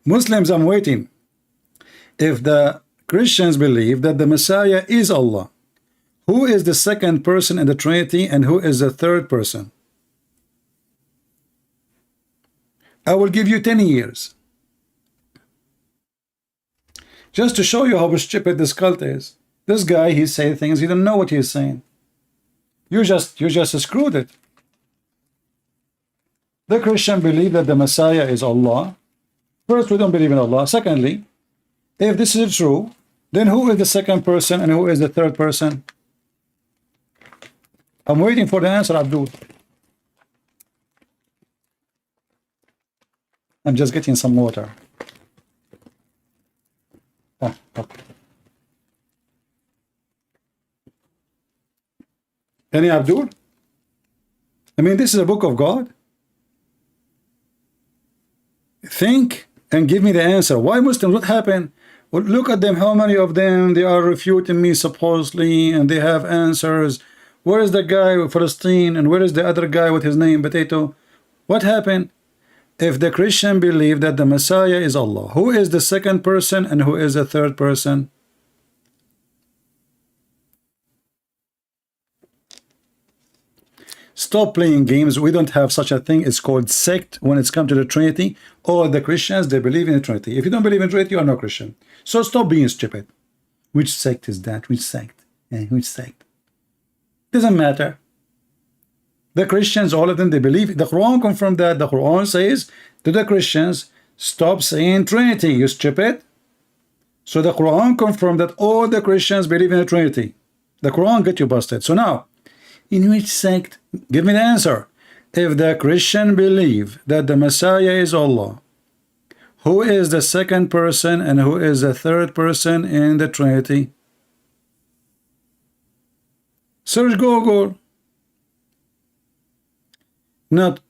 Muslims, I'm waiting. If the Christians believe that the Messiah is Allah, who is the second person in the Trinity and who is the third person? I will give you 10 years. Just to show you how stupid this cult is. This guy, he say things, he don't know what he's saying. You just screwed it. The Christian believe that the Messiah is Allah. First, we don't believe in Allah. Secondly, if this is true, then who is the second person and who is the third person? I'm waiting for the answer, Abdul. I'm just getting some water. Okay. Any Abdul? I mean, this is a book of God. Think and give me the answer. Why Muslims? What happened? Well, look at them. How many of them they are refuting me supposedly, and they have answers. Where is the guy with Palestine, and where is the other guy with his name Potato? What happened? If the Christian believe that the Messiah is Allah, who is the second person and who is the third person? Stop playing games. We don't have such a thing. It's called sect when it's come to the Trinity. All the Christians, they believe in the Trinity. If you don't believe in Trinity, you are no Christian. So stop being stupid. Which sect is that? Which sect? Which sect? Doesn't matter. The Christians, all of them, they believe. The Quran confirmed that. The Quran says to the Christians, stop saying Trinity, you stupid. So the Quran confirmed that all the Christians believe in the Trinity. The Quran get you busted. So now, in which sect? Give me the answer. If the Christian believe that the Messiah is Allah, who is the second person and who is the third person in the Trinity? Search Google. Not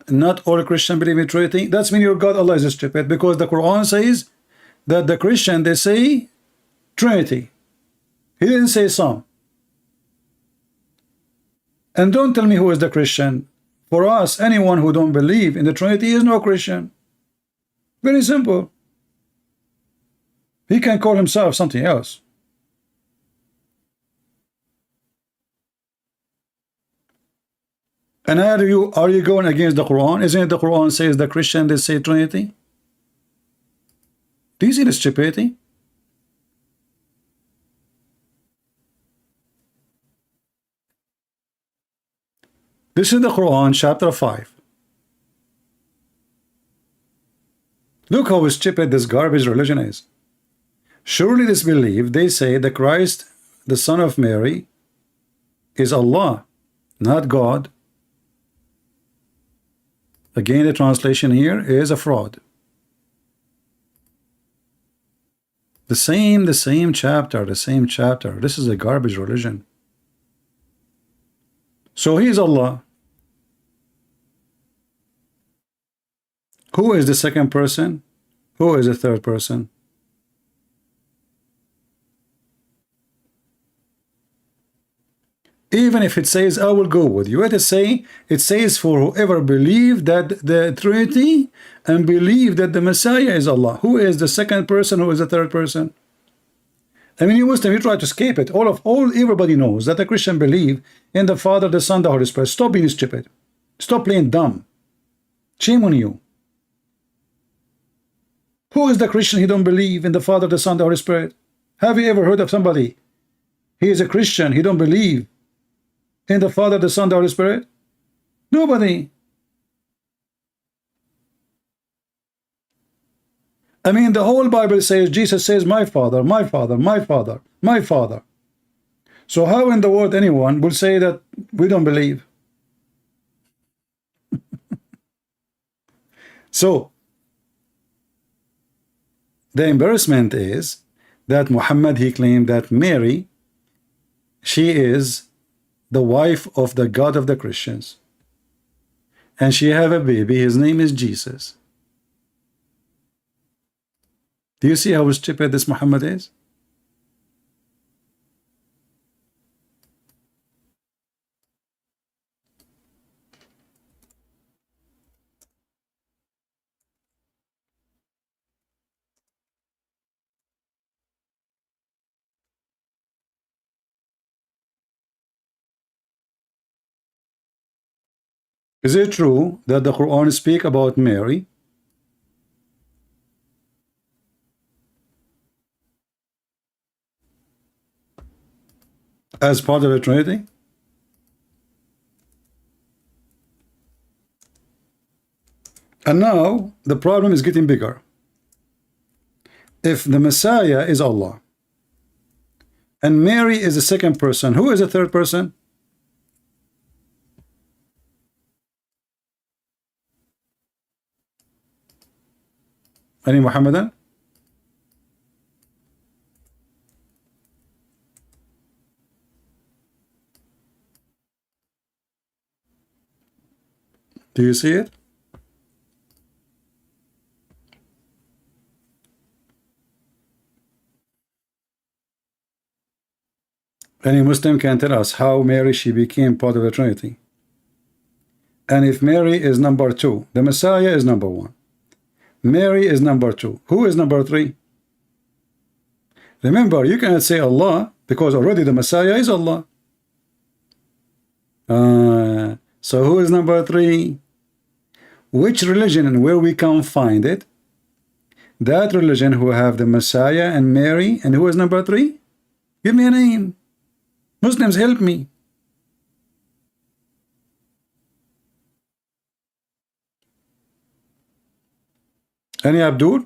all Christians believe in Trinity. That's mean your God Allah is stupid, because the Quran says that the Christian, they say Trinity. He didn't say some. And don't tell me who is the Christian. For us, anyone who don't believe in the Trinity is no Christian. Very simple. He can call himself something else. And are you going against the Quran? Isn't it the Quran says the Christian, they say Trinity? Do you see the stupidity? This is the Quran, chapter 5. Look how stupid this garbage religion is. Surely disbelieve, they say the Christ, the Son of Mary, is Allah, not God. Again, the translation here is a fraud. The same chapter. This is a garbage religion. So he is Allah. Who is the second person? Who is the third person? Even if it says, I will go with you, it says for whoever believe that the Trinity and believe that the Messiah is Allah. Who is the second person? Who is the third person? I mean, you Muslim, you try to escape it. Everybody knows that the Christian believe in the Father, the Son, the Holy Spirit. Stop being stupid. Stop playing dumb. Shame on you. Who is the Christian? He don't believe in the Father, the Son, the Holy Spirit. Have you ever heard of somebody? He is a Christian. He don't believe in the Father, the Son, the Holy Spirit? Nobody. I mean, the whole Bible says, Jesus says, my Father, my Father, my Father, my Father. So how in the world anyone will say that we don't believe? So, the embarrassment is that Muhammad, he claimed that Mary, she is the wife of the God of the Christians. And she have a baby, his name is Jesus. Do you see how stupid this Muhammad is? Is it true that the Quran speak about Mary as part of the Trinity? And now the problem is getting bigger. If the Messiah is Allah and Mary is the second person, who is the third person? Any Muhammadan? Do you see it? Any Muslim can tell us how Mary, she became part of the Trinity. And if Mary is number 2, the Messiah is number 1. Mary is number 2. Who is number 3? Remember, you cannot say Allah because already the Messiah is Allah. So who is number 3? Which religion and where we can find it? That religion who have the Messiah and Mary, and who is number 3? Give me a name. Muslims, help me. Any Abdul?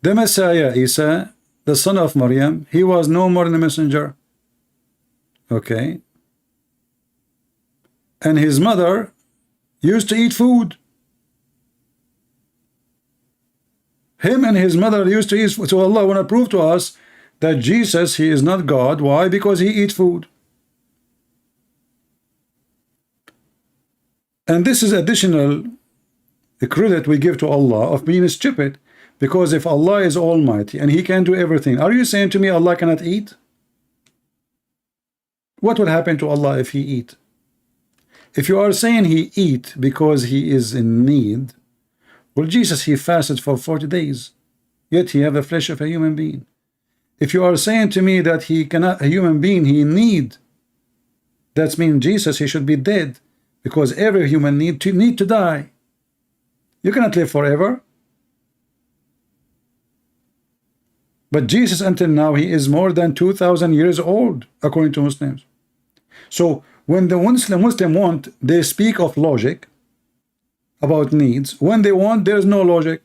The Messiah, Isa, the son of Maryam, he was no more than a messenger. Okay. And his mother used to eat food. Him and his mother used to eat food. So Allah want to prove to us that Jesus, he is not God. Why? Because he eats food. And this is additional credit we give to Allah of being stupid, because if Allah is almighty and he can do everything, are you saying to me Allah cannot eat? What will happen to Allah if he eat? If you are saying he eat because he is in need, well, Jesus, he fasted for 40 days, yet he have the flesh of a human being. If you are saying to me that he cannot, a human being, he need, that means Jesus, he should be dead, because every human need to die. You cannot live forever. But Jesus, until now, he is more than 2,000 years old, according to Muslims. So when the Muslim want, they speak of logic about needs. When they want, there is no logic.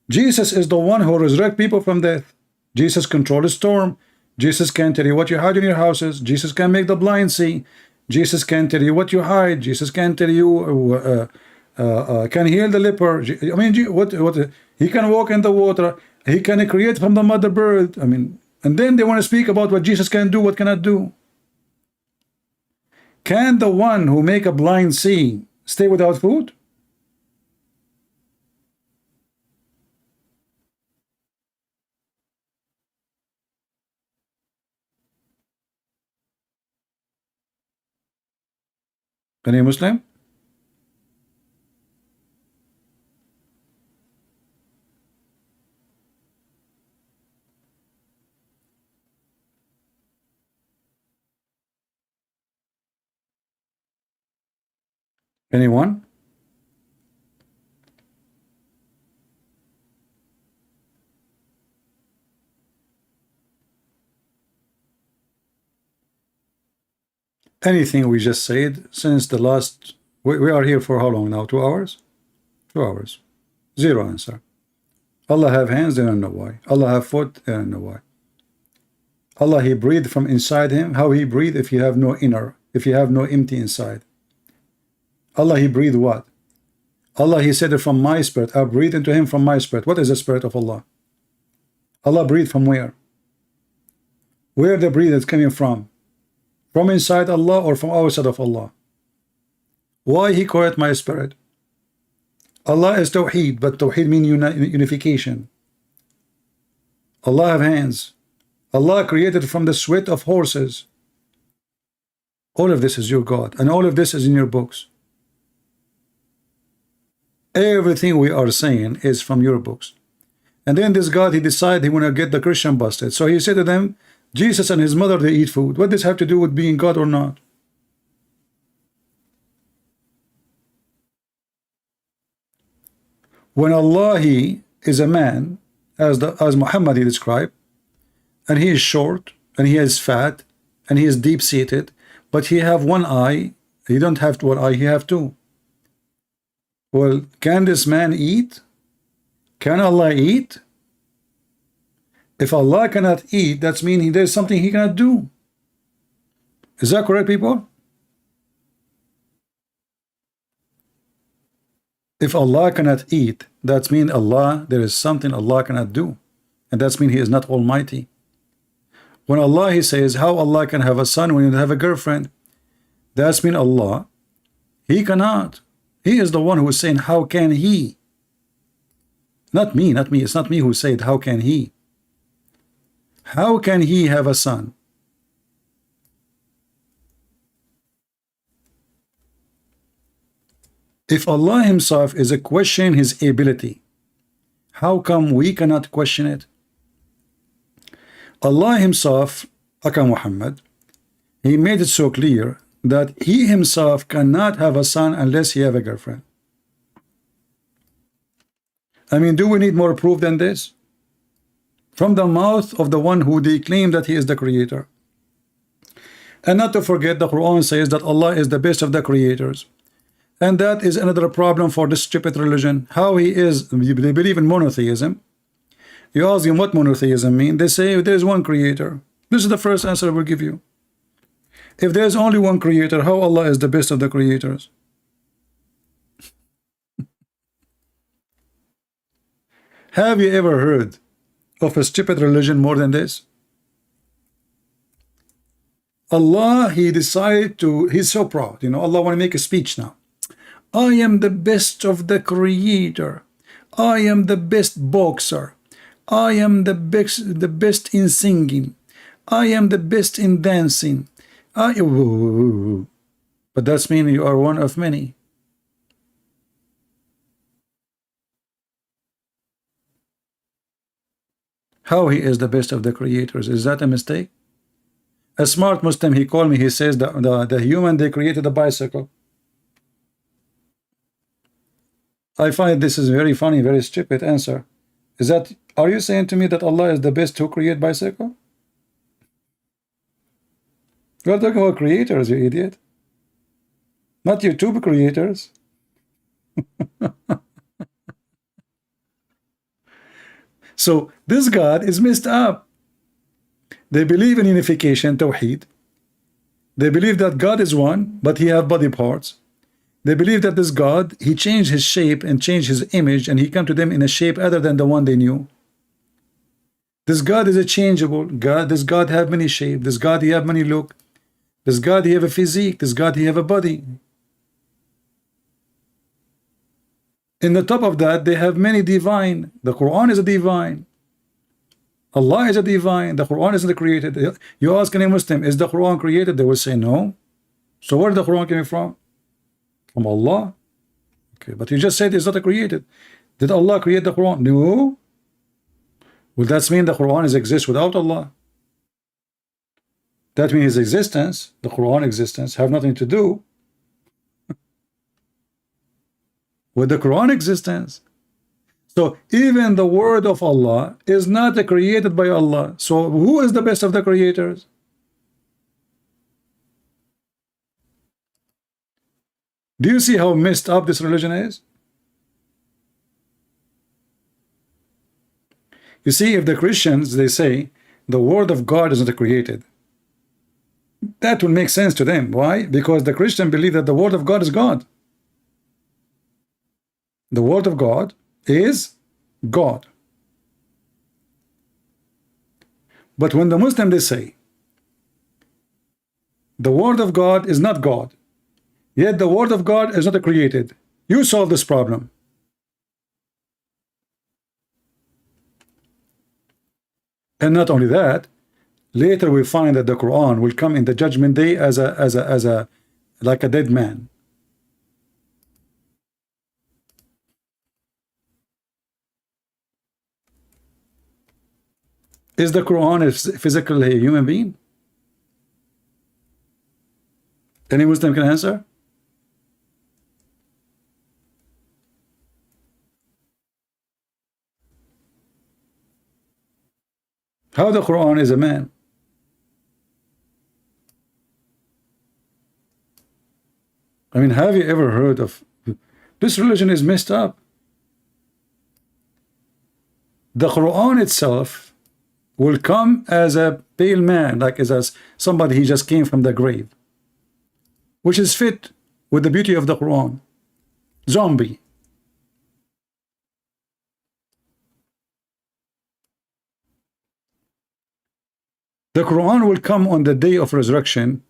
Jesus is the one who resurrects people from death. Jesus controls the storm. Jesus can tell you what you hide in your houses. Jesus can make the blind see. Jesus can tell you what you hide. Jesus can tell you can heal the leper. I mean, what he can walk in the water. He can create from the mother bird. I mean, and then they want to speak about what Jesus can do, what cannot do. Can the one who make a blind see stay without food? Any Muslim? Anyone? Anything we just said since the last, we are here for how long now? 2 hours? 2 hours. Zero answer. Allah have hands, they don't know why. Allah have foot, they don't know why. Allah, he breathed from inside him. How he breathed if you have no inner, if you have no empty inside? Allah, he breathed what? Allah, he said it from my spirit. I breathe into him from my spirit. What is the spirit of Allah? Allah breathed from where? Where the breath is coming from? From inside Allah or from outside of Allah? Why he call it my spirit? Allah is Tawheed, but Tawheed means unification. Allah have hands. Allah created from the sweat of horses. All of this is your God, and all of this is in your books. Everything we are saying is from your books. And then this God, he decided he want to get the Christian busted. So he said to them, Jesus and his mother, they eat food. What does this have to do with being God or not? When Allah, he is a man, as Muhammad he described, and he is short, and he is fat, and he is deep-seated, but he have one eye. He don't have one eye, he have two. Well, can this man eat? Can Allah eat? If Allah cannot eat, that means there's something he cannot do. Is that correct, people? If Allah cannot eat, that means there is something Allah cannot do. And that means he is not almighty. When Allah, he says, how Allah can have a son when you don't have a girlfriend? That means Allah, he cannot. He is the one who is saying, how can he? Not me. It's not me who said, how can he? How can he have a son? If Allah himself is a question his ability, how come we cannot question it? Allah himself, Aka Muhammad, he made it so clear that he himself cannot have a son unless he have a girlfriend. I mean, do we need more proof than this? From the mouth of the one who they claim that he is the creator. And not to forget, the Quran says that Allah is the best of the creators. And that is another problem for this stupid religion. How he is, they believe in monotheism. You ask them what monotheism means, they say there is one creator. This is the first answer I will give you. If there is only one creator, how Allah is the best of the creators? Have you ever heard of a stupid religion more than this? Allah, he decided to, he's so proud, you know, Allah want to make a speech now. I am the best of the creator. I am the best boxer. I am the best in singing. I am the best in dancing. But that's mean you are one of many. How he is the best of the creators? Is that a mistake? A smart Muslim, he called me, he says the human, they created a bicycle. I find this is very funny, very stupid answer. Is that, are you saying to me that Allah is the best to create bicycle? You're talking about creators, you idiot. Not YouTube creators. So this God is messed up. They believe in unification, Tawheed. They believe that God is one, but he have body parts. They believe that this God, he changed his shape and changed his image, and he come to them in a shape other than the one they knew. This God is a changeable God. This God have many shapes. This God, he have many look. This God, he have a physique. This God, he have a body. In the top of that, they have many divine. The Quran is a divine. Allah is a divine. The Quran isn't created. You ask any Muslim, is the Quran created? They will say no. So where is the Quran coming from? From Allah. Okay, but you just said it's not created. Did Allah create the Quran? No. Well, that mean the Quran exists without Allah. That means his existence, the Quran existence, have nothing to do with the Quran existence. So even the word of Allah is not created by Allah. So who is the best of the creators? Do you see how messed up this religion is? You see, if the Christians, they say the word of God is not created, that will make sense to them. Why? Because the Christian believe that the word of God is God. The word of God is God. But when the Muslim, they say the word of God is not God, yet the word of God is not created, you solve this problem. And not only that, later we find that the Quran will come in the judgment day as a like a dead man. Is the Quran a physical human being? Any Muslim can answer? How the Quran is a man? I mean, have you ever heard of this religion is messed up? The Quran itself will come as a pale man, like as somebody he just came from the grave, which is fit with the beauty of the Quran. Zombie. The Quran will come on the day of resurrection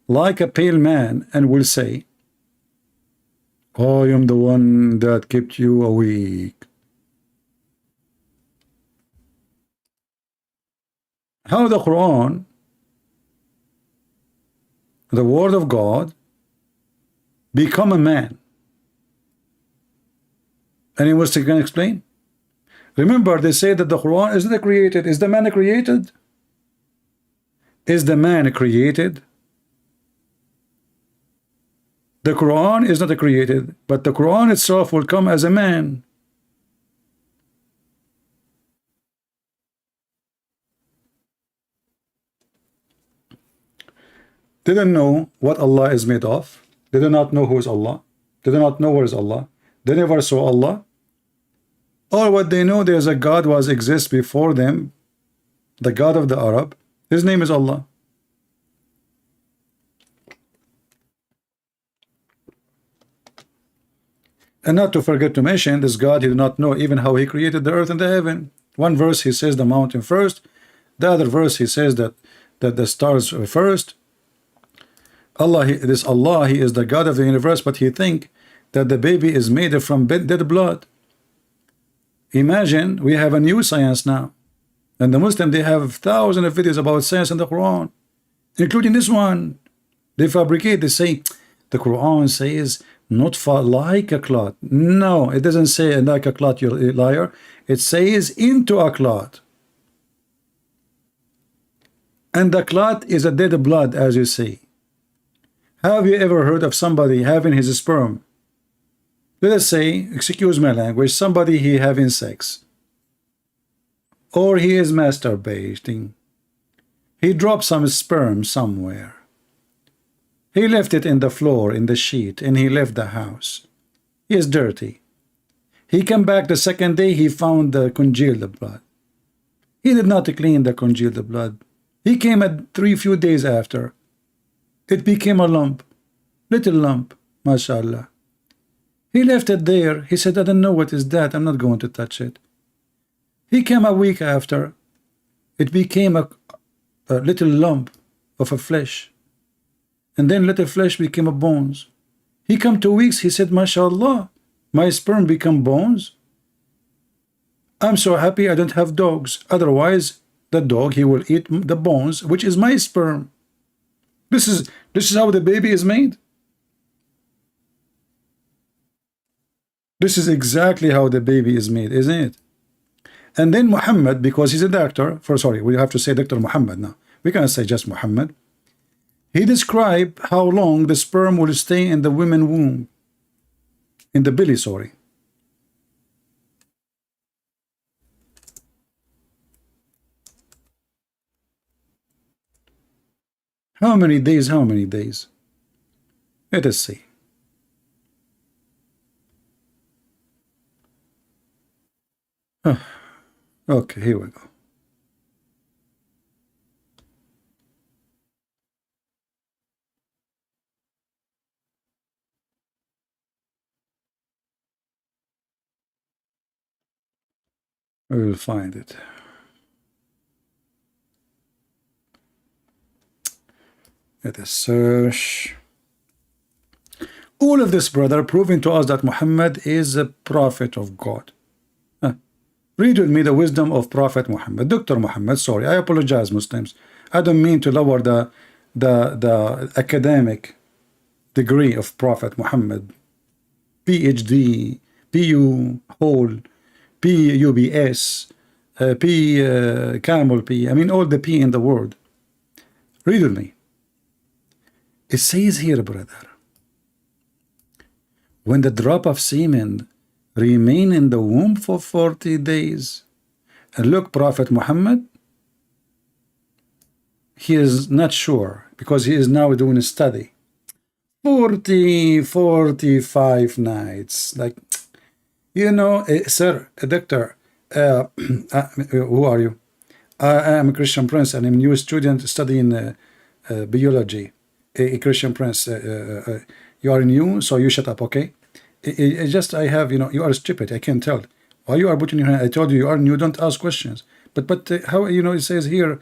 like a pale man and will say, I am the one that kept you awake. How the Quran, the word of God, become a man? Anyone can explain? Remember, they say that the Quran is not created. Is the man created? Is the man created? The Quran is not created, but the Quran itself will come as a man. They don't know what Allah is made of. They do not know who is Allah. They do not know where is Allah. They never saw Allah. All what they know, there's a God was exists before them, the God of the Arab. His name is Allah. And not to forget to mention, this God, he did not know even how he created the earth and the heaven. One verse he says the mountain first. The other verse he says that the stars first. Allah, this Allah, he is the God of the universe, but he think that the baby is made from dead blood. Imagine, we have a new science now. And the Muslim, they have thousands of videos about science in the Quran, including this one. They fabricate, they say, the Quran says, not for like a clot. No, it doesn't say like a clot, you liar. It says into a clot. And the clot is a dead blood, as you say. Have you ever heard of somebody having his sperm? Let us say, excuse my language, somebody he having sex. Or he is masturbating. He dropped some sperm somewhere. He left it in the floor, in the sheet, and he left the house. He is dirty. He came back the second day, he found the congealed blood. He did not clean the congealed blood. He came at few days after. It became a lump, little lump, mashallah. He left it there. He said, I don't know what is that. I'm not going to touch it. He came a week after. It became a little lump of a flesh. And then little flesh became a bones. He come 2 weeks. He said, mashallah, my sperm become bones. I'm so happy I don't have dogs. Otherwise, the dog, he will eat the bones, which is my sperm. This is how the baby is made. This is exactly how the baby is made, isn't it? And then Muhammad, because he's a doctor, sorry, we have to say Dr. Muhammad now. We can't say just Muhammad. He described how long the sperm will stay in the woman's womb. In the belly, sorry. How many days? How many days? Let us see. Okay, here we go. We will find it. Let us search. All of this, brother, proving to us that Muhammad is a prophet of God. Read with me the wisdom of Prophet Muhammad. Dr. Muhammad, sorry, I apologize, Muslims. I don't mean to lower the academic degree of Prophet Muhammad. PhD, PU, whole, PUBS, camel P. I mean all the P in the world. Read with me. It says here, brother, when the drop of semen remain in the womb for 40 days. And look, Prophet Muhammad, he is not sure because he is now doing a study. 45 nights. Like, you know, sir, doctor, who are you? I am a Christian Prince and I'm a new student studying biology. A Christian Prince, you are new, so you shut up, okay? I have, you know, you are stupid. I can tell. Why you are putting your hand? I told you are new. Don't ask questions. But how, you know, it says here,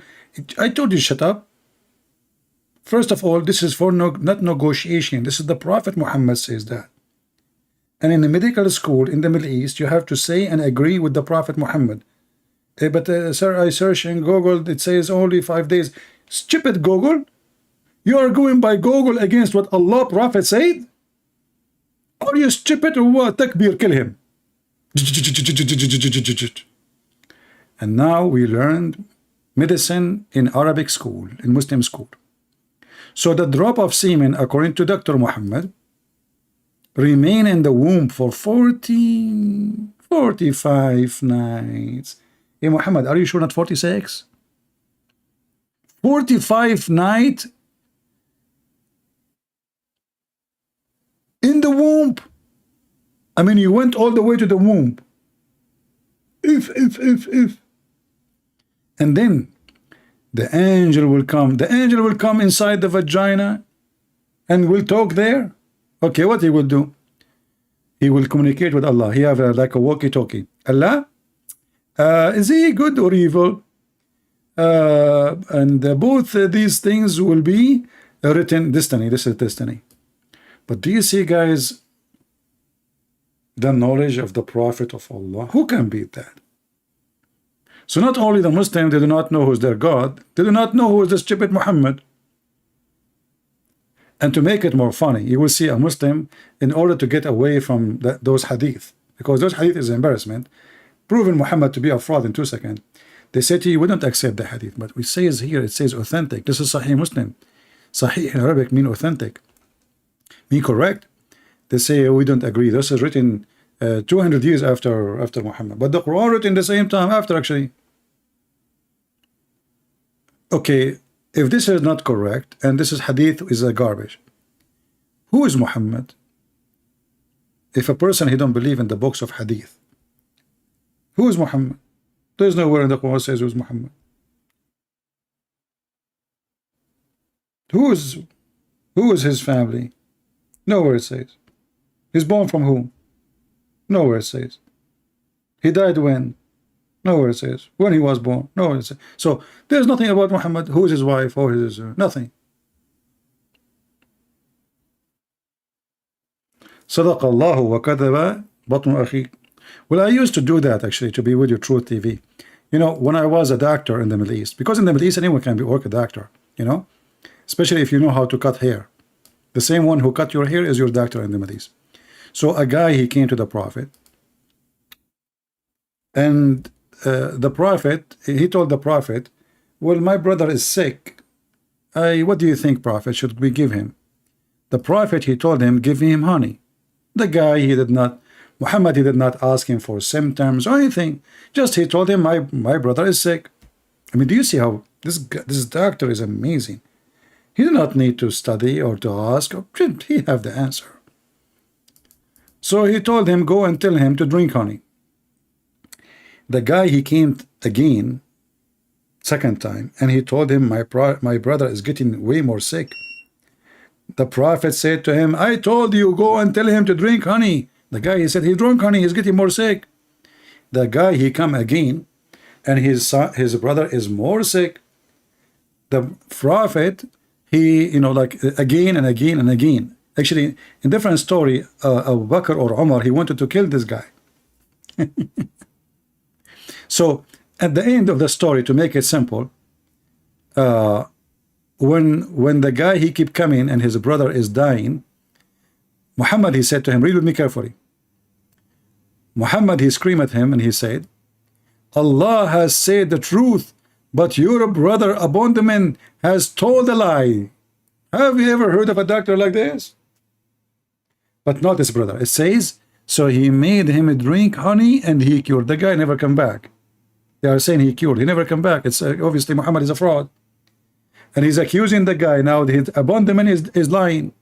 I told you shut up. First of all, this is for not negotiation. This is the Prophet Muhammad says that. And in the medical school in the Middle East, you have to say and agree with the Prophet Muhammad. Sir, I search in Google. It says only 5 days. Stupid Google. You are going by Google against what Allah Prophet said? Are you stupid or what? Takbir, kill him. And now we learned medicine in Arabic school, in Muslim school. So the drop of semen, according to Dr. Muhammad, remain in the womb for 45 nights. Hey Muhammad, are you sure not 46? 45 nights in the womb. I mean, you went all the way to the womb. If. And then the angel will come. The angel will come inside the vagina and will talk there. Okay, what he will do? He will communicate with Allah. He have like a walkie-talkie. Allah, is he good or evil? And both these things will be written destiny. This is destiny. But do you see, guys, the knowledge of the Prophet of Allah? Who can beat that? So not only the Muslims, they do not know who's their God, they do not know who is the stupid Muhammad. And to make it more funny, you will see a Muslim, in order to get away from those hadith, because those hadith is embarrassment, proving Muhammad to be a fraud in 2 seconds. They say to you, we don't accept the hadith, but we say here, it says authentic. This is Sahih Muslim. Sahih in Arabic mean authentic. Mean correct. They say we don't agree. This is written 200 years after Muhammad, but the Quran written the same time after, actually. Okay, if this is not correct and this is hadith is a garbage, who is Muhammad? If a person he don't believe in the books of hadith, who is Muhammad? There's nowhere in the Quran says who's Muhammad. Who is his family? Nowhere it says. He's born from whom? Nowhere it says. He died when? Nowhere it says. When he was born? Nowhere it says. So there's nothing about Muhammad, who is his wife or his nothing. صدق الله وكذب بطن أخيك. Well, I used to do that actually, to be with you, Truth TV. You know, when I was a doctor in the Middle East, because in the Middle East anyone can work a doctor, you know, especially if you know how to cut hair. The same one who cut your hair is your doctor in the Middle East. So a guy, he came to the Prophet, and the Prophet, he told the Prophet, well, my brother is sick. What do you think, Prophet? Should we give him? The Prophet, he told him, give him honey. The guy, he did not, Muhammad, he did not ask him for symptoms or anything. Just he told him, my brother is sick. I mean, do you see how this doctor is amazing? He did not need to study or to ask. He have the answer. So he told him, go and tell him to drink honey. The guy, he came again, second time, and he told him, my brother is getting way more sick. The Prophet said to him, I told you, go and tell him to drink honey. The guy, he said, he drank honey, he's getting more sick. The guy, he come again, and his brother is more sick. The Prophet, he, you know, like again and again and again. Actually, in different story, Abu Bakr or Umar, he wanted to kill this guy. So at the end of the story, to make it simple, when the guy, he keep coming and his brother is dying, Muhammad, he said to him, read with me carefully. Muhammad, he screamed at him and he said, Allah has said the truth, but your brother abandonment has told a lie. Have you ever heard of a doctor like this? But not his brother. It says, so he made him drink honey and he cured. The guy never come back. They are saying he cured. He never come back. It's obviously Muhammad is a fraud. And he's accusing the guy now that his abandonment is lying.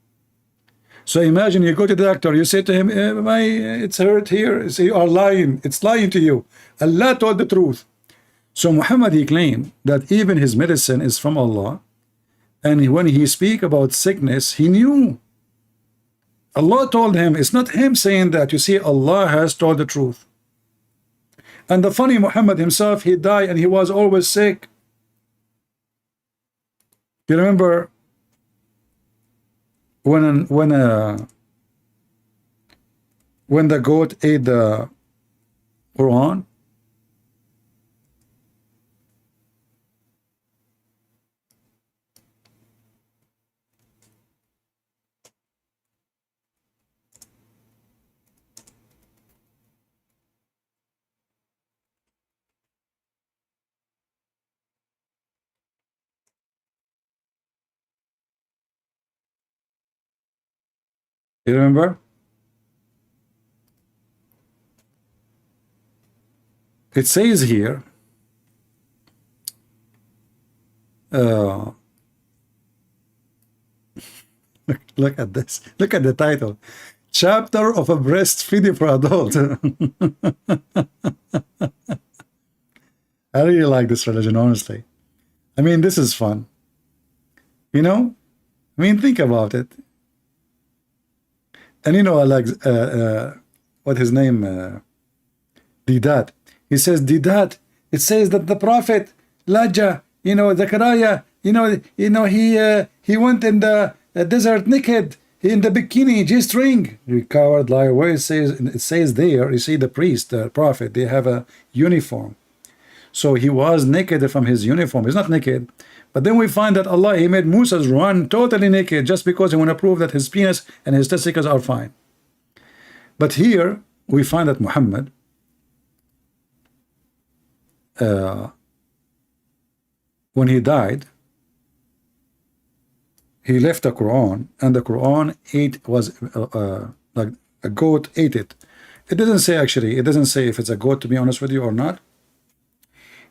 So imagine you go to the doctor, you say to him, it's hurt here. So you are lying. It's lying to you. Allah told the truth. So Muhammad, he claimed that even his medicine is from Allah. And when he speak about sickness, he knew. Allah told him. It's not him saying that. You see, Allah has told the truth. And the funny, Muhammad himself, he died and he was always sick. You remember when the goat ate the Quran? You remember? It says here, look at this. Look at the title. Chapter of a breastfeeding for adults. I really like this religion, honestly. I mean, this is fun. You know? I mean, think about it. And you know, I like, what his name, Didat. He says, Didat, it says that the Prophet, Elijah, you know, Zechariah, he went in the desert naked, in the bikini, G-string. You coward liar. Where it says there, you see the priest, the Prophet, they have a uniform. So he was naked from his uniform. He's not naked. But then we find that Allah, he made Musa run totally naked just because he want to prove that his penis and his testicles are fine. But here we find that Muhammad, when he died, he left the Quran, and the Quran was like a goat ate it. It doesn't say, actually, it doesn't say if it's a goat, to be honest with you, or not.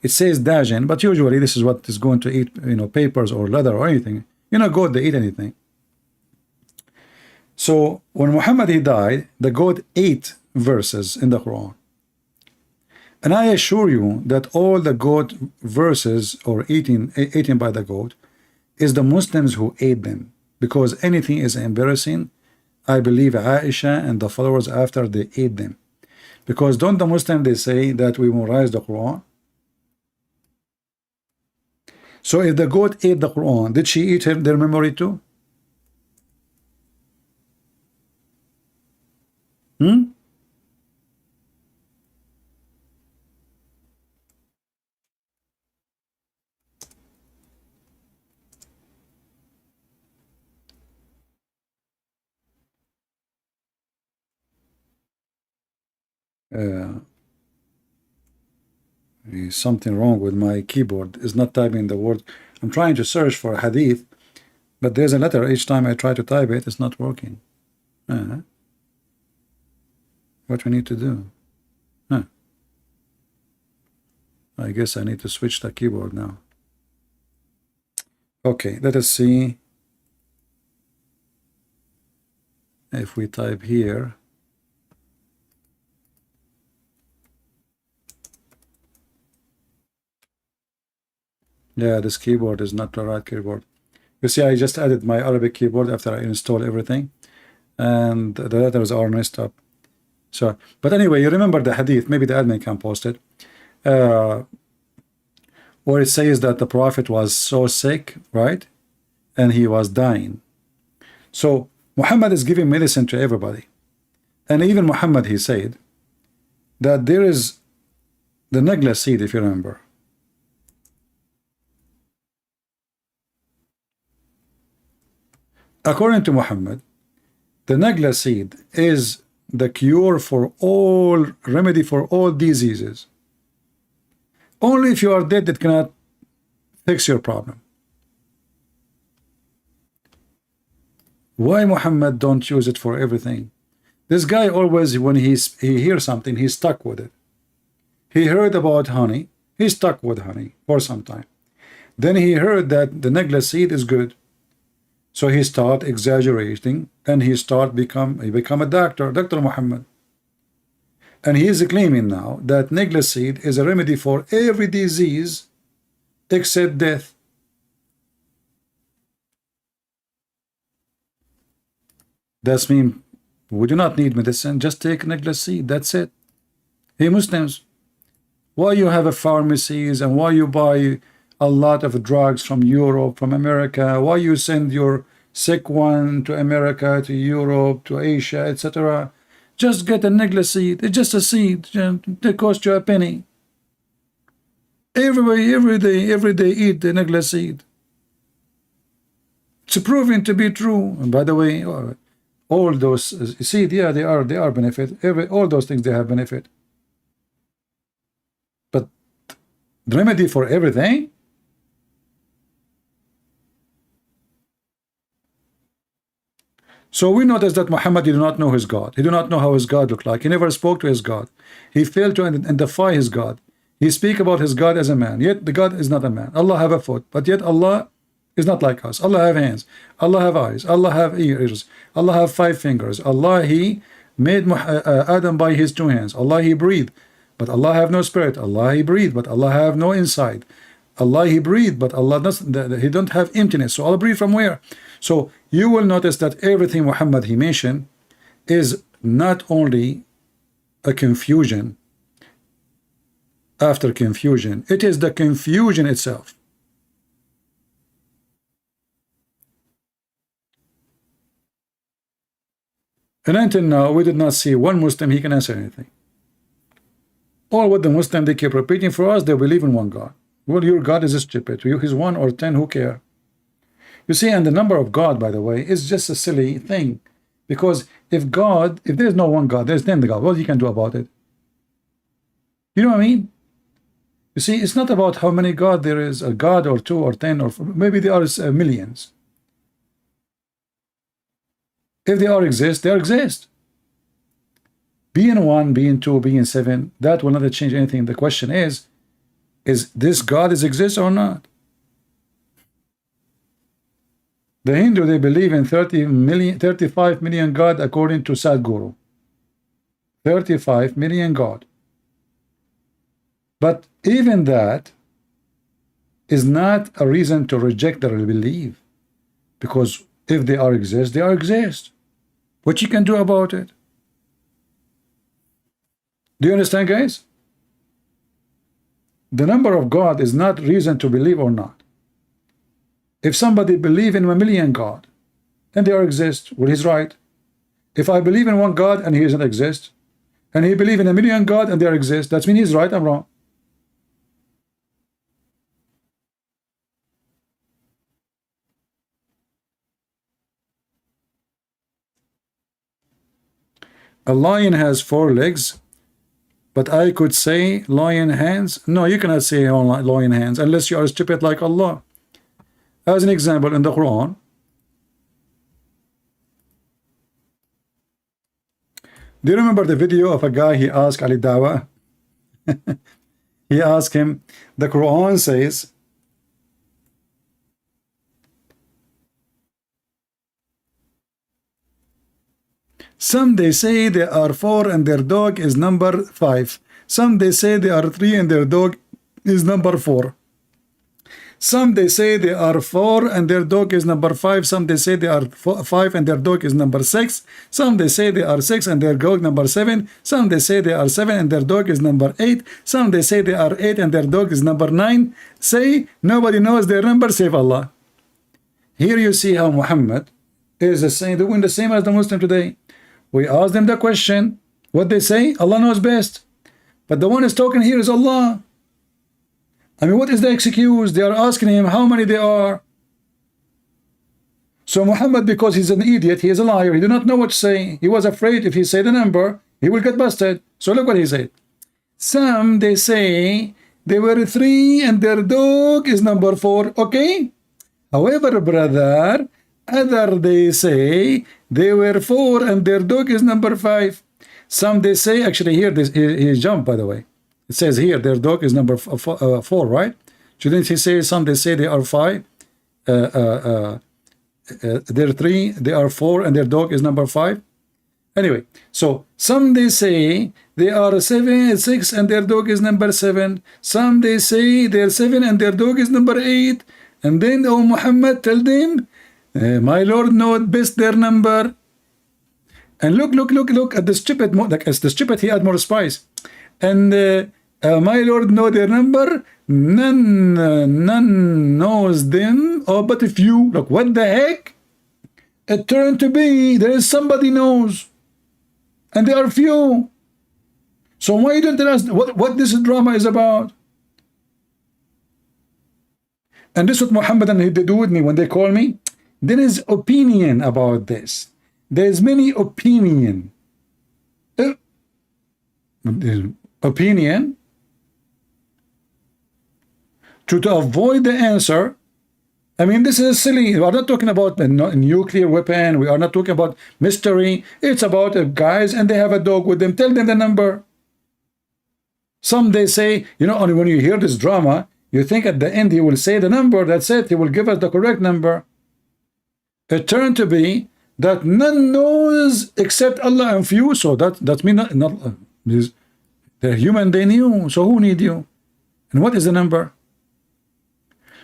It says dajin, but usually this is what is going to eat, you know, papers or leather or anything. You know, goat, they eat anything. So when Muhammad, he died, the goat ate verses in the Quran. And I assure you that all the goat verses or eaten by the goat, is the Muslims who aid them, because anything is embarrassing, I believe Aisha and the followers after, they aid them. Because don't the Muslims, they say that we memorize the Quran? So if the goat ate the Quran, did she eat their memory too? Uh, something wrong with my keyboard. It's not typing the word. I'm trying to search for a hadith, but there's a letter each time I try to type it, it's not working. What we need to do? I guess I need to switch the keyboard now. Okay, let us see if we type here. Yeah, this keyboard is not the right keyboard. You see, I just added my Arabic keyboard after I install everything, and the letters are messed up. So, but anyway, you remember the hadith, maybe the admin can post it, where it says that the Prophet was so sick, right? And he was dying. So Muhammad is giving medicine to everybody. And even Muhammad, he said that there is the Nagla seed, if you remember. According to Muhammad, the Nagla seed is the cure for all, remedy for all diseases. Only if you are dead it cannot fix your problem. Why Muhammad don't use it for everything? This guy always, when he hears something, he's stuck with it. He heard about honey, he's stuck with honey for some time. Then he heard that the Nagla seed is good. So he start exaggerating, and he become a doctor, Dr. Muhammad. And he is claiming now that Nagla seed is a remedy for every disease except death. That's mean we do not need medicine, just take Nagla seed, that's it. Hey Muslims, why you have a pharmacies, and why you buy a lot of drugs from Europe, from America, why you send your sick one to America, to Europe, to Asia, etc. Just get a Nagla seed. It's just a seed. It costs you a penny. Every day eat the Nagla seed. It's proven to be true. And by the way, all those seed, yeah, they are benefit. All those things, they have benefit. But the remedy for everything? So we notice that Muhammad did not know his God. He did not know how his God looked like. He never spoke to his God. He failed to identify his God. He speak about his God as a man, yet the God is not a man. Allah have a foot, but yet Allah is not like us. Allah have hands. Allah have eyes. Allah have ears. Allah have 5 fingers. Allah, he made Adam by his 2 hands. Allah, he breathed, but Allah have no spirit. Allah, he breathed, but Allah have no inside. Allah, he breathed, but Allah doesn't, he don't have emptiness. So Allah breathe from where? So you will notice that everything Muhammad he mentioned is not only a confusion after confusion, it is the confusion itself. And until now, we did not see one Muslim he can answer anything. All what the Muslim they keep repeating for us, they believe in one God. Well, your God is stupid. You, he's 1 or 10, who care? You see, and the number of God, by the way, is just a silly thing. Because if there is no one God, there's 10 God, what you can do about it? You know what I mean? You see, it's not about how many God there is, a God or 2 or 10, or maybe there are millions. If they all exist, they exist. Being 1, being 2, being 7, that will not change anything. The question is this God exist or not? The Hindu, they believe in 35 million God according to Sadhguru. 35 million God. But even that, is not a reason to reject their belief, because if they are exist, they are exist. What you can do about it? Do you understand, guys? The number of God is not reason to believe or not. If somebody believe in 1,000,000 God, then they are exist. Well, he's right. If I believe in one God and he doesn't exist, and he believe in 1,000,000 God and they are exist, that means he's right, I'm wrong. A lion has 4 legs, but I could say lion hands. No, you cannot say lion hands unless you are stupid like Allah. As an example, in the Quran, do you remember the video of a guy, he asked Ali Dawa? He asked him, the Quran says, some they say they are 4 and their dog is number 5. Some they say they are 3 and their dog is number 4. Some they say they are 4 and their dog is number 5. Some they say they are 5 and their dog is number 6. Some they say they are 6 and their dog number 7. Some they say they are 7 and their dog is number 8. Some they say they are 8 and their dog is number 9. Say nobody knows their number save Allah. Here you see how Muhammad is the same, doing the same as the Muslim today. We ask them the question, what they say, Allah knows best. But the one is talking here is Allah. I mean, what is the excuse? They are asking him how many they are. So Muhammad, because he's an idiot, he is a liar, he did not know what to say. He was afraid if he said the number, he will get busted. So look what he said. Some, they say, they were 3 and their dog is number 4. Okay? However, brother, other they say they were 4 and their dog is number 5. Some they say, actually here, he jumped, by the way. It says here their dog is number 4, right? Shouldn't he say some they say they are 5? They're 3, they are 4, and their dog is number 5. Anyway, so some they say they are 7, 6, and their dog is number 7. Some they say they're 7 and their dog is number 8. And then, oh Muhammad, tell them, my Lord knows best their number. And look at the stupid, like as the stupid, he had more spice. And my Lord know their number. None knows them. Oh, but if you look, what the heck? It turned to be there is somebody knows, and there are few. So why don't you ask what this drama is about? And this is what Muhammad and they do with me when they call me. There is opinion about this. There is many opinion. Opinion to avoid the answer. I mean, this is silly. We are not talking about a nuclear weapon. We are not talking about mystery. It's about guys and they have a dog with them. Tell them the number. Some they say, you know, only when you hear this drama, you think at the end he will say the number. That's it. He will give us the correct number. It turned to be that none knows except Allah and few. So that means not they're human, they knew. So who need you? And what is the number?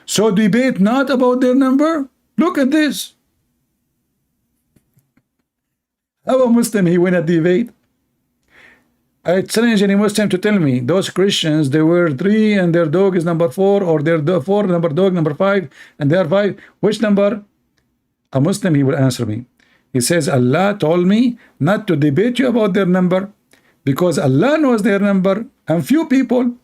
So debate not about their number. Look at this. How a Muslim he win a debate? I challenge any Muslim to tell me those Christians they were 3 and their dog is number 4, or their 4 number dog number 5 and they are 5. Which number? A Muslim he will answer me. He says Allah told me not to debate you about their number, because Allah knows their number and few people.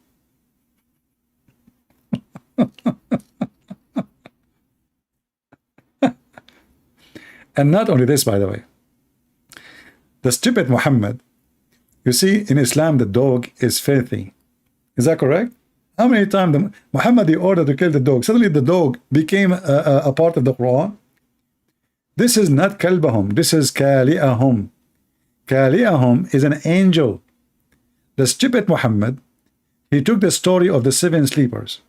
And not only this, by the way, the stupid Muhammad, you see in Islam the dog is filthy. Is that correct? How many times Muhammad he ordered to kill the dog, suddenly the dog became a part of the Quran? This is not kalbahum, this is kali'ahum. Kali'ahum is an angel. The stupid Muhammad, he took the story of the 7 sleepers,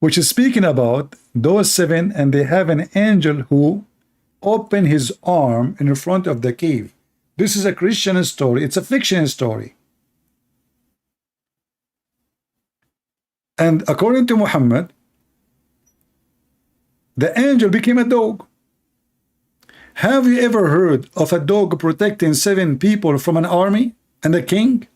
which is speaking about those 7, and they have an angel who opened his arm in front of the cave. This is a Christian story. It's a fiction story. And according to Muhammad, the angel became a dog. Have you ever heard of a dog protecting 7 people from an army and a king?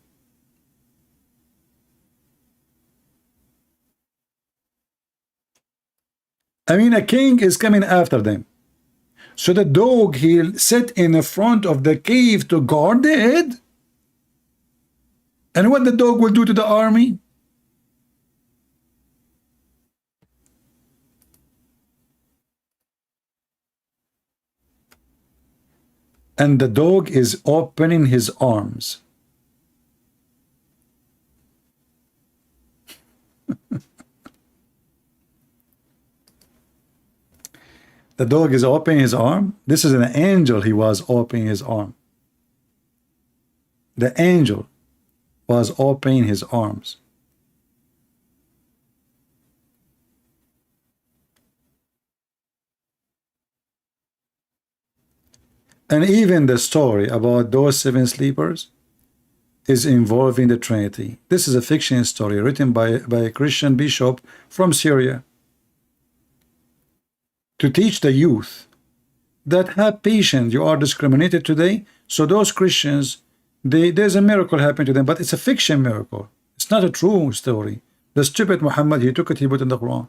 I mean, a king is coming after them. So the dog, he'll sit in the front of the cave to guard the head. And what the dog will do to the army? And the dog is opening his arms. The dog is opening his arm. This is an angel. He was opening his arm. The angel was opening his arms. And even the story about those 7 sleepers is involving the Trinity. This is a fiction story written by a Christian bishop from Syria to teach the youth that have patience, you are discriminated today. So those Christians, there's a miracle happening to them, but it's a fiction miracle. It's not a true story. The stupid Muhammad, he took it, he put it in the Quran.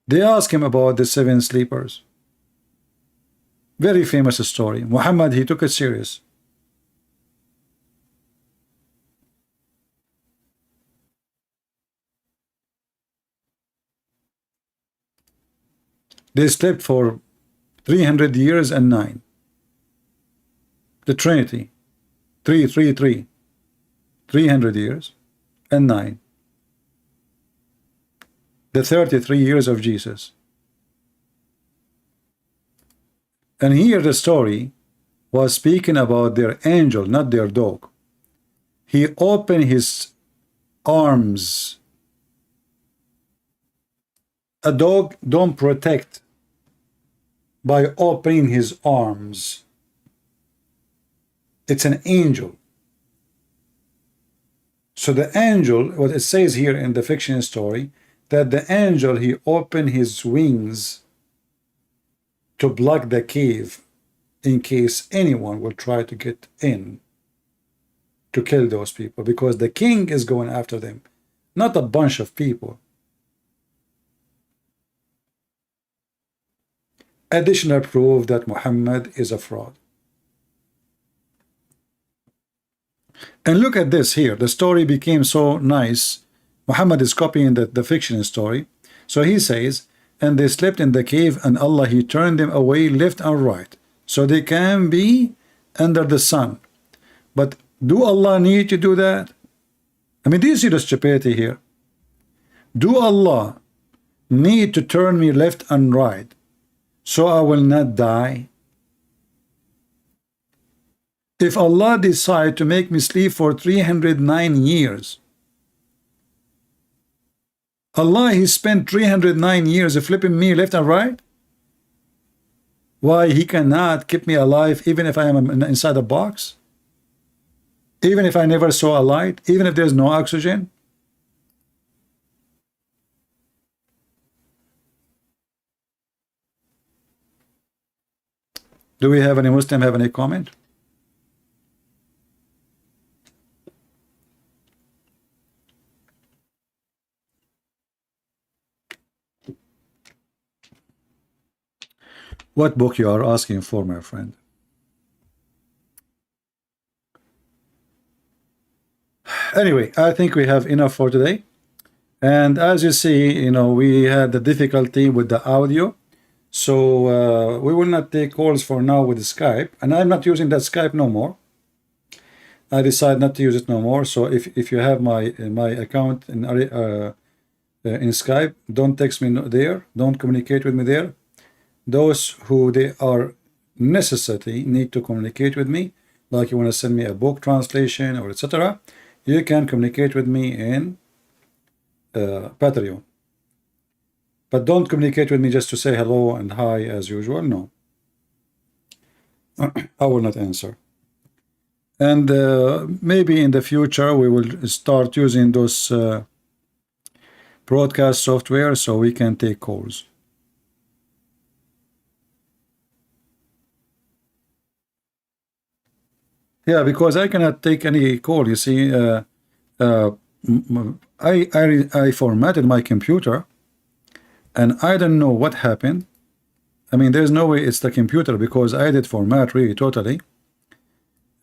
They asked him about the 7 sleepers. Very famous story. Muhammad, he took it serious. They slept for 300 years and 9. The Trinity. 333. 300 years and 9. The 33 years of Jesus. And here the story was speaking about their angel, not their dog. He opened his arms. A dog don't protect by opening his arms. It's an angel. So the angel, what it says here in the fiction story, that the angel, he opened his wings to block the cave in case anyone will try to get in to kill those people, because the king is going after them, not a bunch of people. Additional proof that Muhammad is a fraud. And look at this here. The story became so nice. Muhammad is copying the fiction story. So he says, and they slept in the cave, and Allah, he turned them away left and right, so they can be under the sun. But do Allah need to do that? I mean, do you see the stupidity here? Do Allah need to turn me left and right so I will not die? If Allah decide to make me sleep for 309 years, Allah, he spent 309 years flipping me left and right. Why he cannot keep me alive even if I am inside a box? Even if I never saw a light? Even if there's no oxygen? Do we have any Muslim have any comment? What book you are asking for, my friend? Anyway, I think we have enough for today. And as you see, you know, we had the difficulty with the audio. So we will not take calls for now with Skype. And I'm not using that Skype no more. I decided not to use it no more. So if you have my account in Skype, don't text me there. Don't communicate with me there. Those who they are necessity need to communicate with me, like you want to send me a book translation or etc. You can communicate with me in Patreon, but don't communicate with me just to say hello and hi as usual. No, I will not answer. And maybe in the future we will start using those broadcast software so we can take calls. Yeah, because I cannot take any call. You see, I formatted my computer, and I don't know what happened. I mean, there's no way it's the computer because I did format really totally.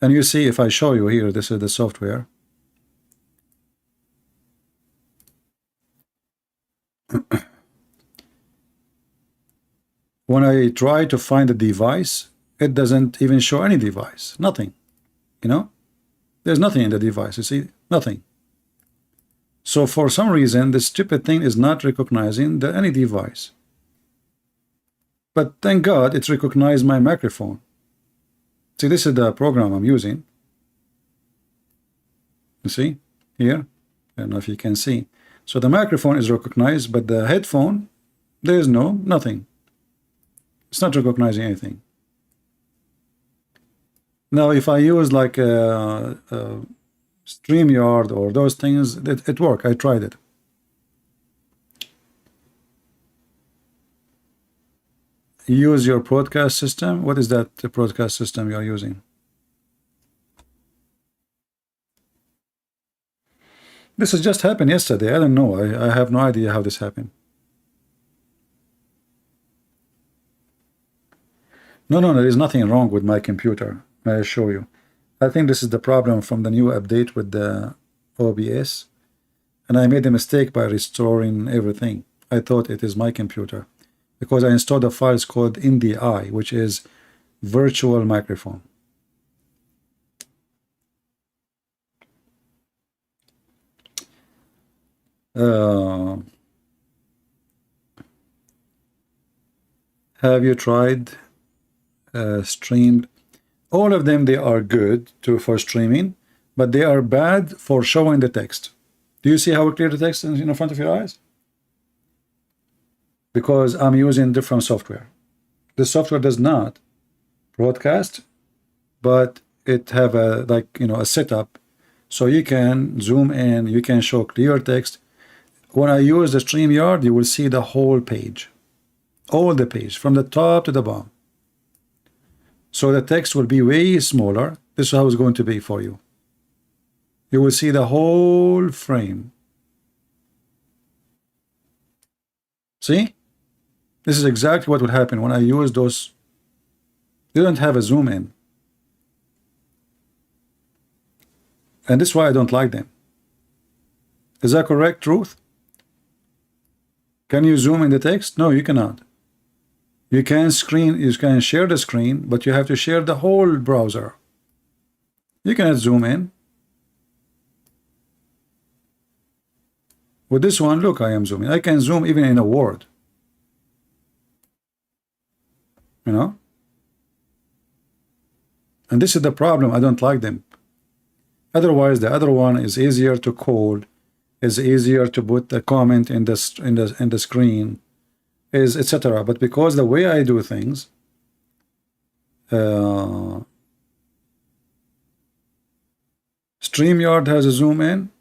And you see, if I show you here, this is the software. When I try to find a device, it doesn't even show any device, nothing. You know, there's nothing in the device. You see, nothing. So for some reason, this stupid thing is not recognizing any device. But thank God it's recognized my microphone. See, this is the program I'm using. You see here? I don't know if you can see. So the microphone is recognized, but the headphone, there is nothing. It's not recognizing anything. Now, if I use like a StreamYard or those things, it worked. I tried it. Use your broadcast system. What is that broadcast system you are using? This has just happened yesterday. I don't know. I have no idea how this happened. No, there is nothing wrong with my computer. May I show you? I think this is the problem from the new update with the OBS. And I made a mistake by restoring everything. I thought it is my computer because I installed a file called NDI, which is virtual microphone. Have you tried streamed? All of them, they are good for streaming, but they are bad for showing the text. Do you see how clear the text is in front of your eyes? Because I'm using different software. The software does not broadcast, but it have a a setup, so you can zoom in, you can show clear text. When I use the StreamYard, you will see the whole page, all the page from the top to the bottom. So the text will be way smaller. This is how it's going to be for you. You will see the whole frame. See? This is exactly what will happen when I use those. You don't have a zoom in. And this is why I don't like them. Is that correct, Truth? Can you zoom in the text? No, you cannot. You can share the screen, but you have to share the whole browser. You cannot zoom in. With this one, look, I am zooming. I can zoom even in a Word. You know? And this is the problem. I don't like them. Otherwise, the other one is easier to code, is easier to put a comment in the screen, is etc. But because the way I do things, StreamYard has a zoom in.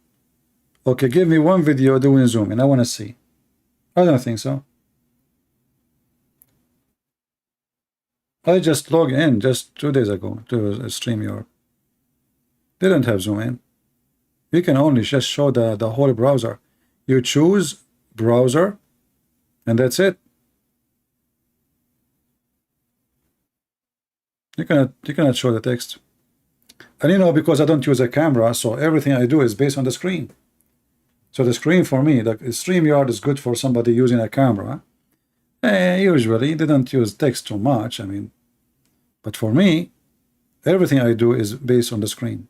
Okay, give me one video doing zoom in. I want to see. I don't think so. I just logged in just 2 days ago to StreamYard. They don't have zoom in. You can only just show the whole browser. You choose browser, and that's it. You cannot show the text. And because I don't use a camera, so everything I do is based on the screen. So the screen for me, the StreamYard is good for somebody using a camera. Usually they don't use text too much. I mean, but for me, everything I do is based on the screen.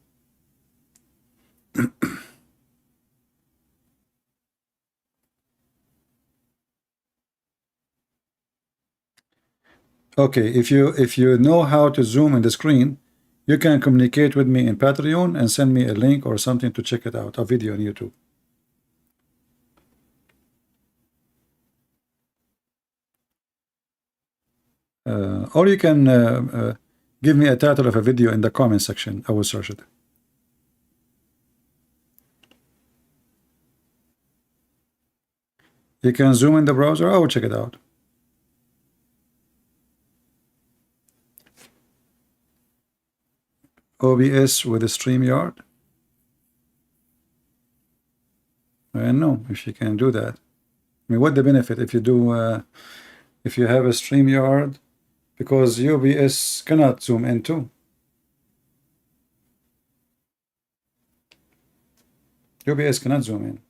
Okay, if you know how to zoom in the screen, you can communicate with me in Patreon and send me a link or something to check it out, a video on YouTube. Or you can Give me a title of a video in the comment section. I will search it. You can zoom in the browser. I will check it out. OBS with a StreamYard. I don't know if you can do that. I mean, what the benefit if you do, if you have a StreamYard, because OBS cannot zoom in too. OBS cannot zoom in.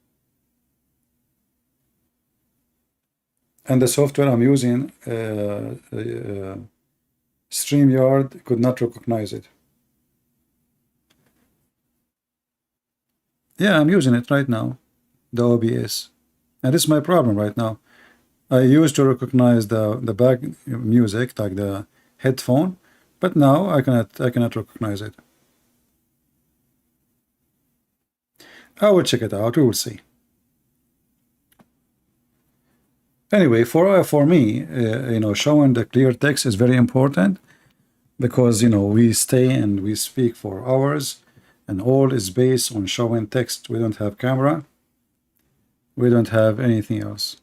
And the software I'm using, StreamYard, could not recognize it. Yeah, I'm using it right now, the OBS. And this is my problem right now. I used to recognize the back music, like the headphone, but now I cannot recognize it. I will check it out. We will see. Anyway, for me, you know, showing the clear text is very important, because, you know, we stay and we speak for hours, and all is based on showing text. We don't have camera. We don't have anything else.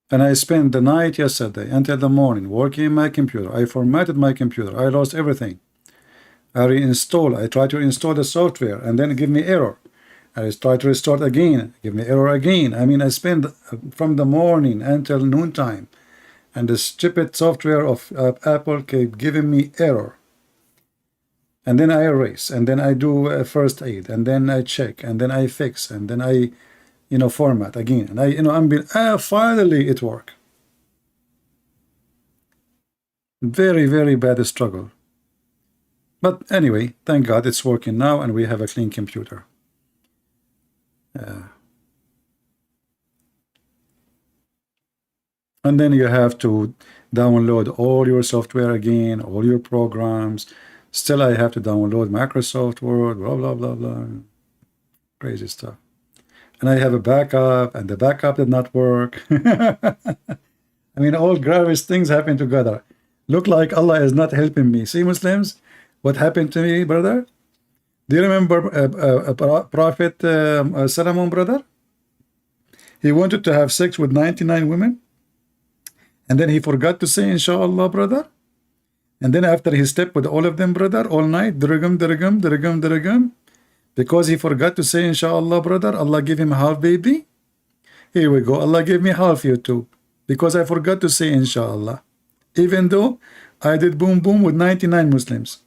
And I spent the night yesterday until the morning working on my computer. I formatted my computer. I lost everything. I reinstall. I try to install the software and then give me error. I try to restart again, give me error again. I mean, I spend from the morning until noontime, and the stupid software of Apple kept giving me error. And then I erase, and then I do a first aid, and then I check, and then I fix, and then I, you know, format again. And I'm finally it worked. Very, very bad struggle. But anyway, thank God it's working now, and we have a clean computer. And then you have to download all your software again, all your programs. Still, I have to download Microsoft Word, blah, blah, blah, blah. Crazy stuff. And I have a backup, and the backup did not work. I mean, all gravest things happen together. Look like Allah is not helping me. See, Muslims, what happened to me, brother? Do you remember Prophet Solomon, brother? He wanted to have sex with 99 women, and then he forgot to say inshallah, brother. And then after he slept with all of them, brother, all night, dirgum, dirgum, dirgum, dirgum, because he forgot to say inshallah, brother, Allah gave him half baby. Here we go. Allah gave me half you too, because I forgot to say inshallah, even though I did boom boom with 99 Muslims.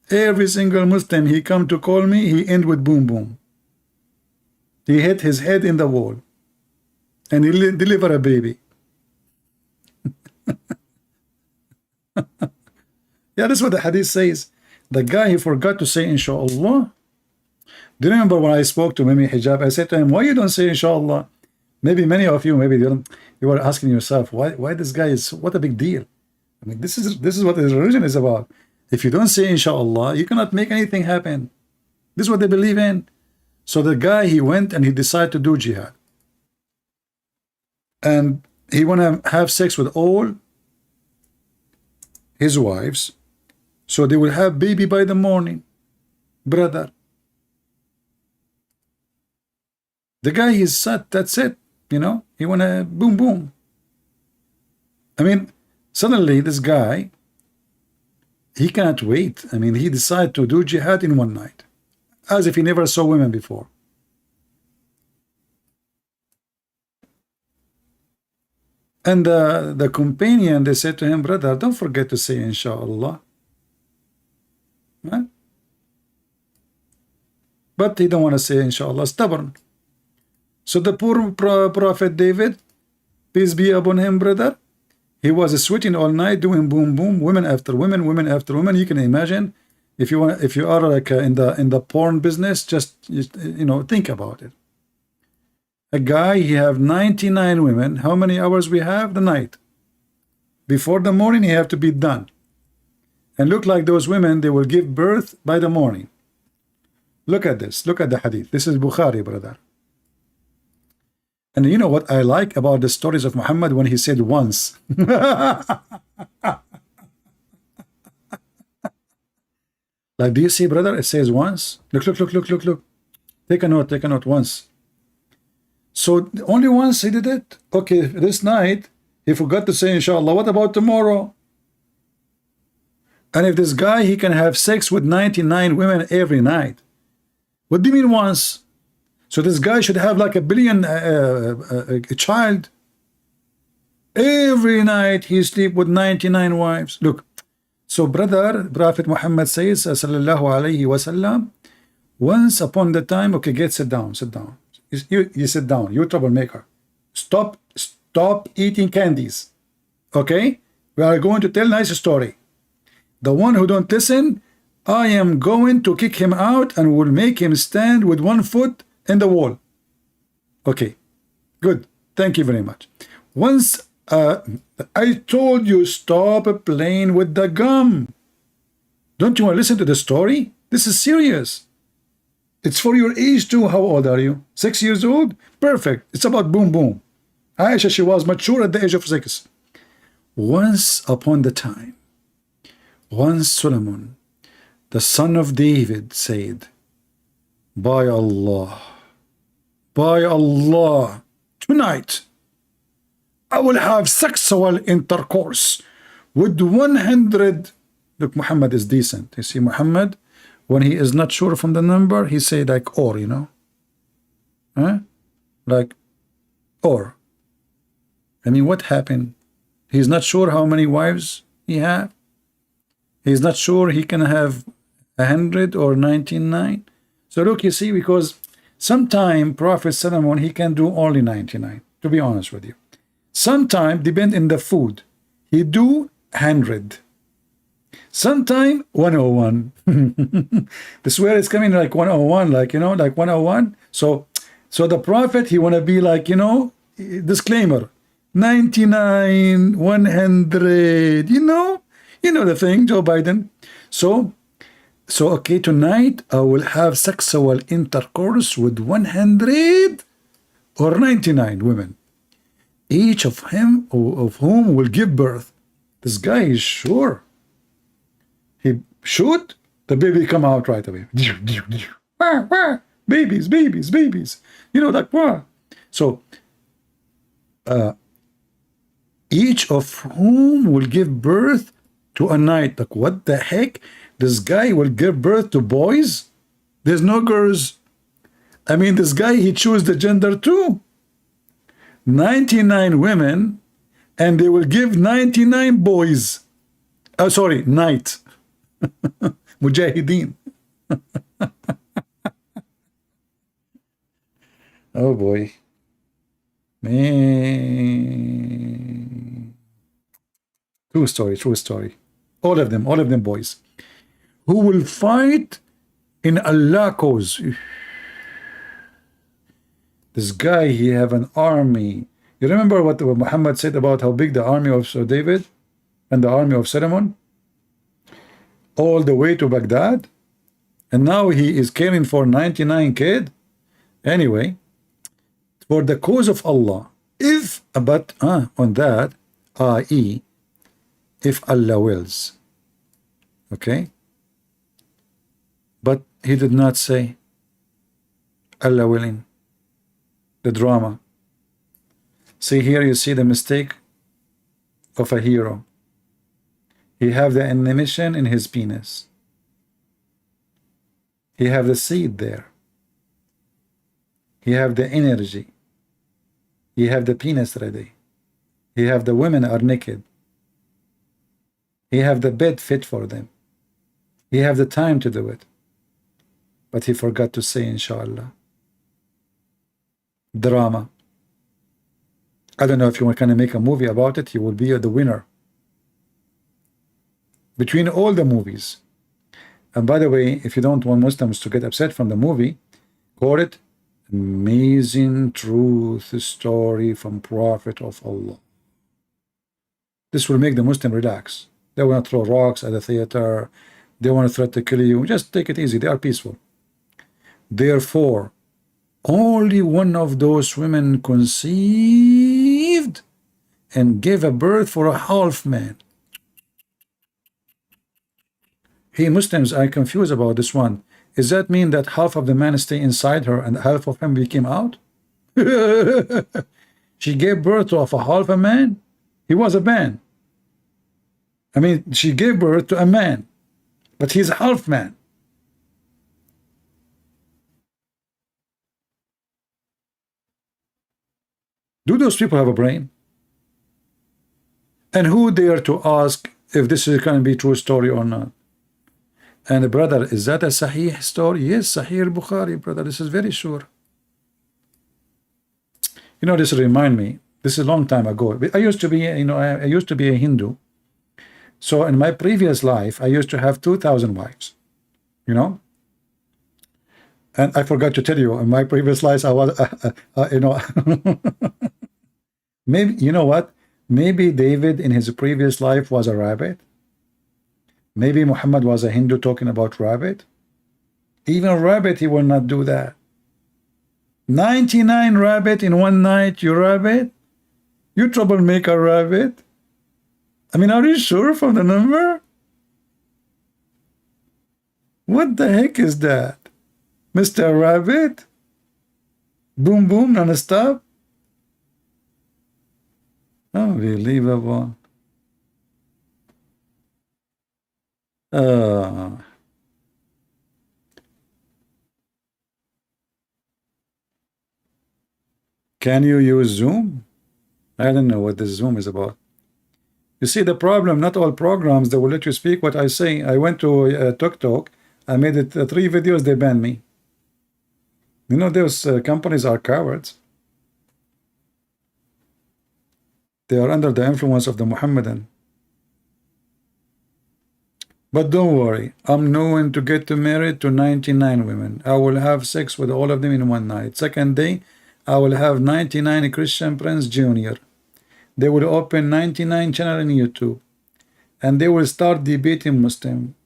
Every single Muslim he come to call me, he end with boom boom. He hit his head in the wall, and he deliver a baby. Yeah, that's what the hadith says. The guy, he forgot to say inshallah. Do you remember when I spoke to Mimi Hijab? I said to him, why you don't say inshallah? Maybe many of you, maybe you were asking yourself, why this guy is, what a big deal. I mean, this is what his religion is about. If you don't say inshallah, you cannot make anything happen. This is what they believe in. So the guy, he went and he decided to do jihad. And he want to have sex with all his wives, so they will have baby by the morning, brother. The guy is set, that's it, you know, he want to boom boom. I mean, suddenly this guy, he can't wait. I mean, he decided to do jihad in one night, as if he never saw women before. And the companion, they said to him, brother, don't forget to say inshallah. Right? But he don't want to say inshallah, stubborn. So the poor Prophet David, peace be upon him, brother, he was sweating all night, doing boom boom, women after women, women after women. You can imagine, if you are like in the porn business, just you know, think about it. A guy, he have 99 women. How many hours we have? The night. Before the morning, he have to be done. And look like those women, they will give birth by the morning. Look at this. Look at the hadith. This is Bukhari, brother. And you know what I like about the stories of Muhammad when he said once? Like, do you see, brother? It says once. Look, look, look, look, look, look. Take a note once. So only once he did it. Okay, this night he forgot to say inshallah. What about tomorrow? And if this guy, he can have sex with 99 women every night. What do you mean once? So this guy should have like a billion a child. Every night he sleep with 99 wives. Look. So brother, Prophet Muhammad says, sallallahu alayhi wasallam, once upon the time, okay, sit down. You sit down, you troublemaker. Stop eating candies. Okay? We are going to tell nice story. The one who don't listen, I am going to kick him out and will make him stand with one foot in the wall. Okay, good. Thank you very much. Once I told you stop playing with the gum. Don't you want to listen to the story? This is serious. It's for your age too. How old are you? 6 years old? Perfect. It's about boom boom. Aisha, she was mature at the age of 6. Once upon the time, once Solomon, the son of David, said, by Allah, tonight I will have sexual intercourse with 100. Look, Muhammad is decent. You see, Muhammad, when he is not sure from the number, he say like or, you know, like or. I mean, what happened? He's not sure how many wives he have. He's not sure he can have 100 or 99. So look, you see, because sometime Prophet Solomon, he can do only 99, to be honest with you. Sometime, depend in the food, he do 100. Sometime 101. This where it's coming like 101, like, you know, like 101. So the Prophet, he want to be like, you know, disclaimer, 99, 100, you know the thing, Joe Biden. So okay, tonight I will have sexual intercourse with 100 or 99 women, each of whom will give birth. This guy is sure. He shoot, the baby come out right away. Babies. You know, like what? So each of whom will give birth to a night. Like, what the heck? This guy will give birth to boys? There's no girls. I mean, this guy, he choose the gender too. 99 women, and they will give 99 boys. Sorry, night. Mujahideen. Oh boy. Man. True story. All of them boys. Who will fight in Allah's cause. This guy, he have an army. You remember what Muhammad said about how big the army of David and the army of Solomon? All the way to Baghdad. And now he is caring for 99 kids. Anyway, for the cause of Allah, on that, i.e., if Allah wills. Okay? But he did not say Allah willing. The drama. See here, you see the mistake of a hero. He have the animation in his penis. He have the seed there. He have the energy. He have the penis ready. He have the women are naked. He have the bed fit for them. He have the time to do it. But he forgot to say inshallah. Drama. I don't know if you want to make a movie about it, you will be the winner. Between all the movies. And by the way, if you don't want Muslims to get upset from the movie, call it Amazing Truth Story from Prophet of Allah. This will make the Muslim relax. They want to throw rocks at the theater. They want to threaten to kill you. Just take it easy. They are peaceful. Therefore, Only one of those women conceived and gave a birth for a half man. Hey, Muslims are confused about this one. Does that mean that half of the man stay inside her and half of him became out? She gave birth to a half a man? He was a man. I mean, she gave birth to a man, but he's a half man. Do those people have a brain? And who dare to ask if this is going to be a true story or not? And brother, is that a Sahih story? Yes, Sahih Bukhari, brother. This is very sure. You know, this remind me. This is a long time ago. I used to be, you know, I used to be a Hindu. So in my previous life, I used to have 2,000 wives. You know. And I forgot to tell you, in my previous life, I was, you know, maybe, you know what? Maybe David in his previous life was a rabbit. Maybe Muhammad was a Hindu talking about rabbit. Even a rabbit, he will not do that. 99 rabbit in one night, you rabbit? You troublemaker rabbit? I mean, are you sure from the number? What the heck is that? Mr. Rabbit? Boom boom non-stop? Unbelievable. Can you use Zoom? I don't know what this Zoom is about. You see the problem, not all programs, they will let you speak what I say. I went to TikTok, I made it 3 videos, they banned me. You know, those companies are cowards. They are under the influence of the Muhammadan. But don't worry, I'm known to get married to 99 women. I will have sex with all of them in one night. Second day, I will have 99 Christian Prince Jr. They will open 99 channel on YouTube. And they will start debating Muslim.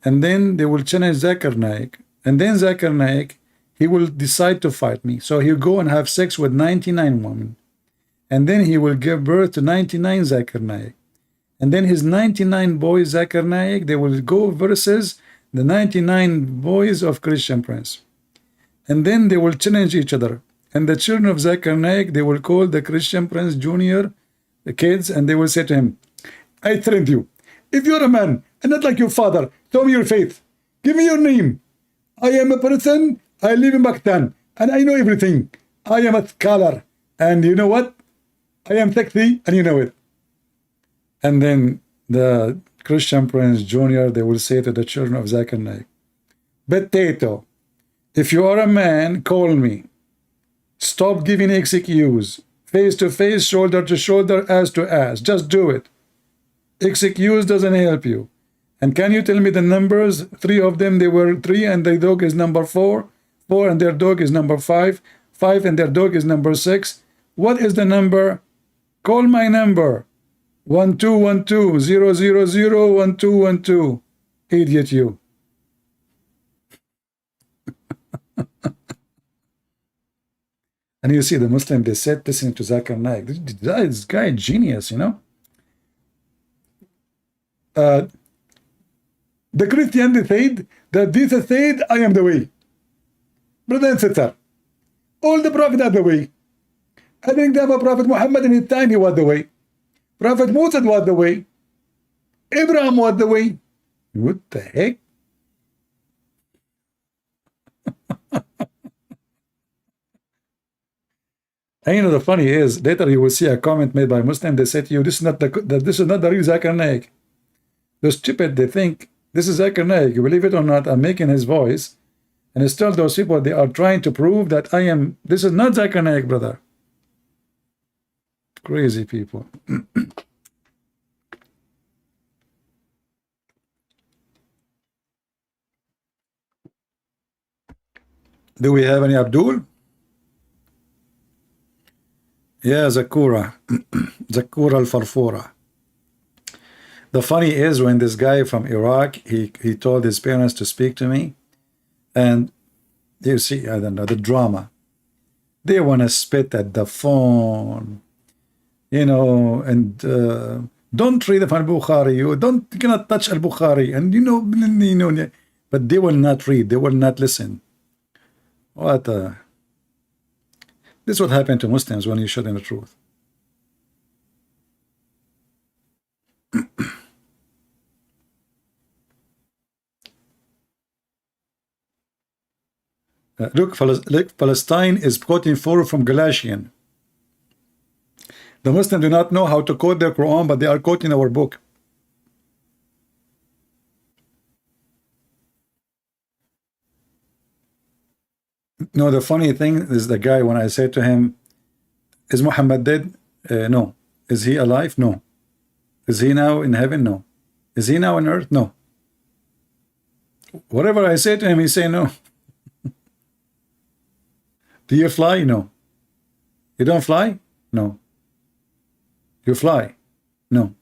And then they will challenge Zakir Naik. And then Zakir Naik, he will decide to fight me. So he'll go and have sex with 99 women. And then he will give birth to 99 Zakir Naik. And then his 99 boys, Zakir Naik, they will go versus the 99 boys of Christian Prince. And then they will challenge each other. And the children of Zakir Naik, they will call the Christian Prince Jr. the kids, and they will say to him, I threaten you. If you're a man, and not like your father, tell me your faith. Give me your name. I am a person, I live in Pakistan, and I know everything. I am a scholar. And you know what? I am sexy, and you know it. And then the Christian Prince Jr., they will say to the children of Zakir Naik, Potato, if you are a man, call me. Stop giving excuse. Face to face, shoulder to shoulder, ass to ass. Just do it. Excuse doesn't help you. And can you tell me the numbers? 3 of them, they were 3, and their dog is number 4. 4 and their dog is number 5. 5 and their dog is number 6. What is the number? Call my number. 1212-000-1212. Idiot you. And you see the Muslim, they said, listening to Zakir Naik. This guy is genius, you know. The Christian, they said that Jesus said, I am the way. Brother and sister, all the prophets are the way. I think that Prophet Muhammad in his time, he was the way. Prophet Moses was the way. Abraham was the way. What the heck? And you know, the funny is, later you will see a comment made by Muslim. They say to you, this is not the real Zakir Naik. They're stupid. They think this is Zakir Naik. You believe it or not, I'm making his voice. And still those people, they are trying to prove that this is not Zakir Naik, brother. Crazy people. Do we have any Abdul? Yeah, Zakura. Zakura al-Farfura. The funny is, when this guy from Iraq, he told his parents to speak to me, and You see, I don't know, the drama. They want to spit at the phone, you know, and don't read al-Bukhari. You cannot touch al-Bukhari, and but they will not read. They will not listen. What? This is what happened to Muslims when you show them the truth. Look, Palestine is quoting from Galatian. The Muslims do not know how to quote their Quran, but they are quoting our book. No, the funny thing is the guy, when I said to him, is Muhammad dead? No. Is he alive? No. Is he now in heaven? No. Is he now on earth? No. Whatever I say to him, he say no. Do you fly? No. You don't fly? No. You fly? No.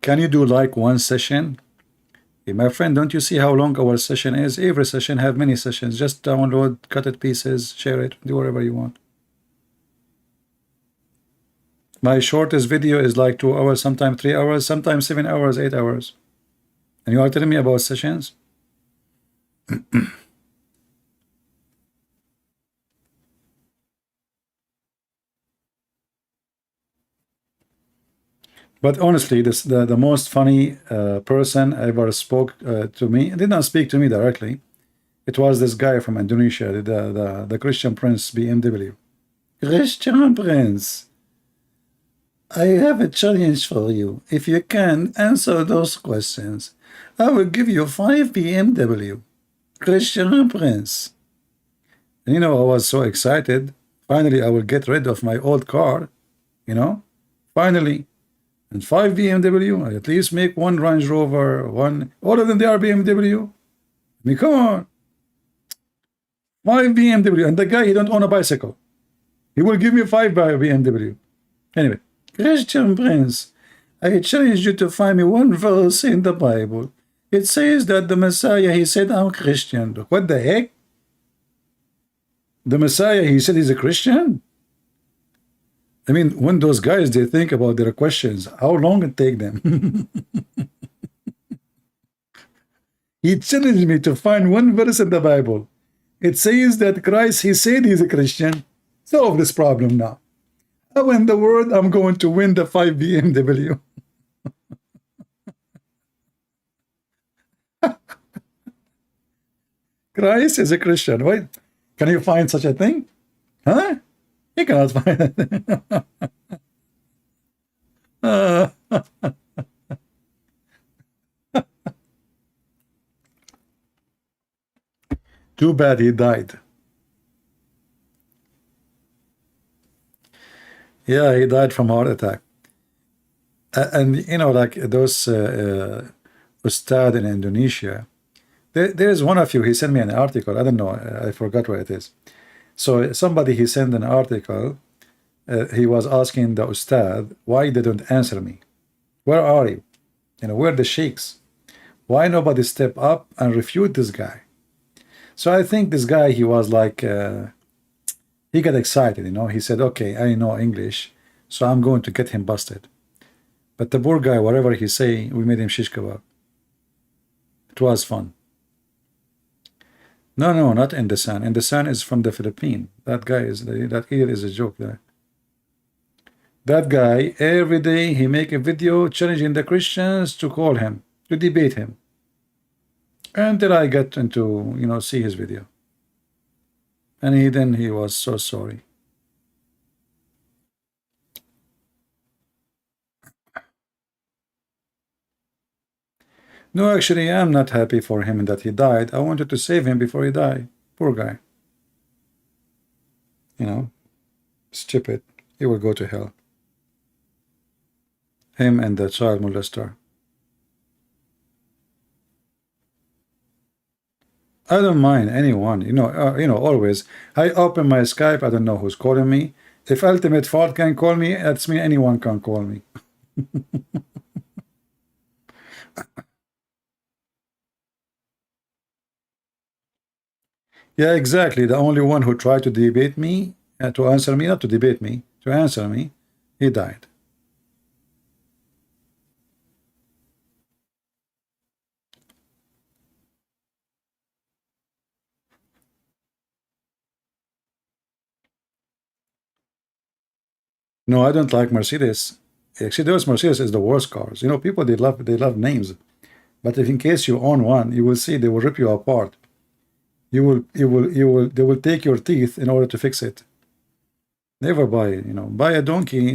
Can you do like one session? Hey, my friend, don't you see how long our session is? Every session have many sessions. Just download, cut it pieces, share it, do whatever you want. My shortest video is like 2 hours, sometimes 3 hours, sometimes 7 hours, 8 hours. And you are telling me about sessions? But honestly, the most funny person ever spoke to me, did not speak to me directly. It was this guy from Indonesia, the Christian Prince BMW. Christian Prince, I have a challenge for you. If you can answer those questions, I will give you 5 BMW. Christian Prince. And I was so excited. Finally, I will get rid of my old car, finally. And 5 BMW, I at least make 1 Range Rover, all of them, they are BMW. I mean, come on. 5 BMW, and the guy, he don't own a bicycle. He will give me 5 BMW. Anyway, Christian Prince, I challenge you to find me 1 verse in the Bible. It says that the Messiah, he said, I'm Christian. What the heck? The Messiah, he said he's a Christian? I mean, when those guys, they think about their questions, how long it take them? He challenged me to find 1 verse in the Bible. It says that Christ, he said he's a Christian. Solve this problem now. How in the world I'm going to win the 5 BMW? Christ is a Christian. Wait, can you find such a thing? Huh? You cannot find it. Too bad he died. Yeah, he died from heart attack. And like those Ustad in Indonesia, there is one of you, he sent me an article. I don't know, I forgot where it is. So somebody, he sent an article. He was asking the Ustad, why they don't answer me? Where are you? Where are the sheikhs? Why nobody step up and refute this guy? So I think this guy, he was like, he got excited, He said, okay, I know English, so I'm going to get him busted. But the poor guy, whatever he say, we made him shish kebab. It was fun. No, not in the Sun. In the Sun is from the Philippines. That guy is, that idiot is a joke there. That guy, every day he make a video challenging the Christians to call him, to debate him. Until I got into, see his video. And he was so sorry. No, actually, I'm not happy for him that he died. I wanted to save him before he died. Poor guy. Stupid. He will go to hell. Him and the child molester. I don't mind anyone. Always. I open my Skype. I don't know who's calling me. If Ultimate Fault can call me, that's mean anyone can call me. Yeah, exactly. The only one who tried to debate me, to answer me, not to debate me, to answer me, he died. No, I don't like Mercedes. Actually, those Mercedes is the worst cars. You know, people they love names, but if in case you own one, you will see they will rip you apart. They will take your teeth in order to fix it. Never buy, buy a donkey.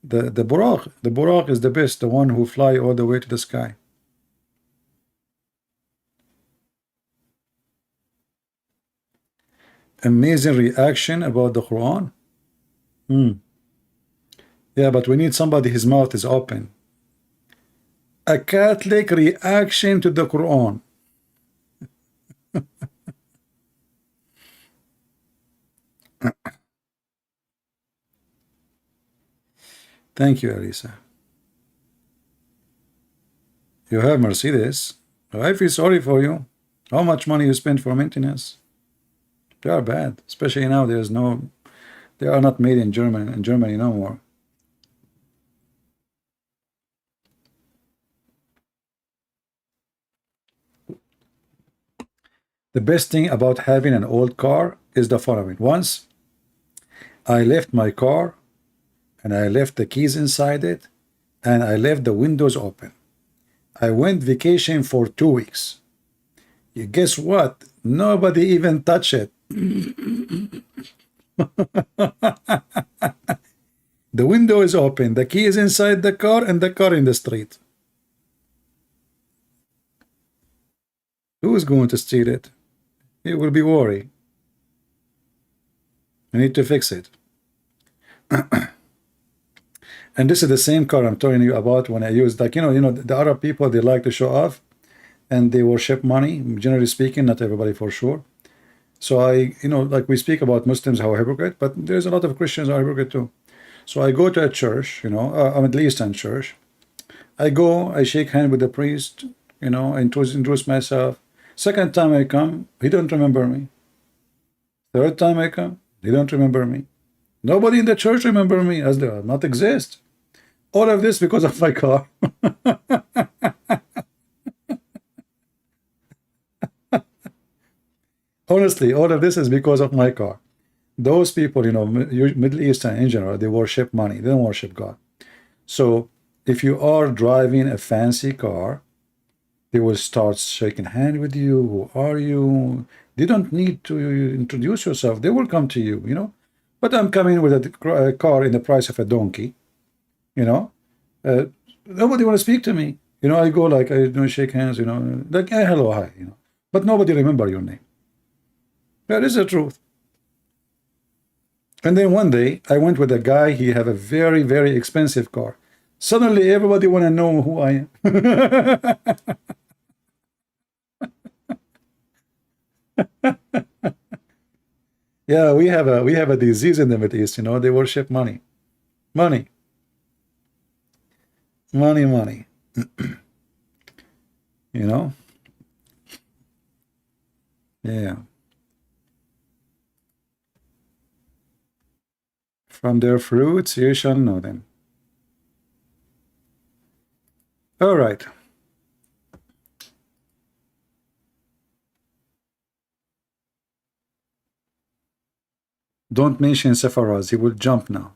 The Buraq. The Buraq is the best, the one who fly all the way to the sky. Amazing reaction about the Quran. Yeah, but we need somebody his mouth is open. A Catholic reaction to the Quran. Thank you, Elisa. You have Mercedes. I feel sorry for you. How much money you spend for maintenance? They are bad, especially now. They are not made in Germany no more. The best thing about having an old car is the following. Once I left my car and I left the keys inside it and I left the windows open. I went vacation for 2 weeks. You guess what? Nobody even touched it. The window is open, the key is inside the car, and the car in the street. Who is going to steal it? It will be worry. I need to fix it. And this is the same car I'm telling you about when I used, like, the Arab people, they like to show off and they worship money, generally speaking, not everybody for sure. So like we speak about Muslims, how hypocrite, but there's a lot of Christians are hypocrite too. So I go to a church, a Middle Eastern church. I go, I shake hand with the priest, I introduce myself. Second time I come, he don't remember me. Third time I come, they don't remember me. Nobody in the church remember me, as they not exist. All of this because of my car. Honestly, all of this is because of my car. Those people, Middle Eastern in general, they worship money. They don't worship God. So if you are driving a fancy car, they will start shaking hand with you. Who are you? They don't need to introduce yourself. They will come to you, But I'm coming with a car in the price of a donkey, Nobody want to speak to me. I go like, I don't shake hands, like, hey, hello, hi, But nobody remember your name. That is the truth. And then one day, I went with a guy, he have a very, very expensive car. Suddenly, everybody want to know who I am. Yeah, we have a disease in the Middle East, they worship money. Money. Money, money. Yeah. From their fruits you shall know them. All right. Don't mention Sepharaz, he will jump now.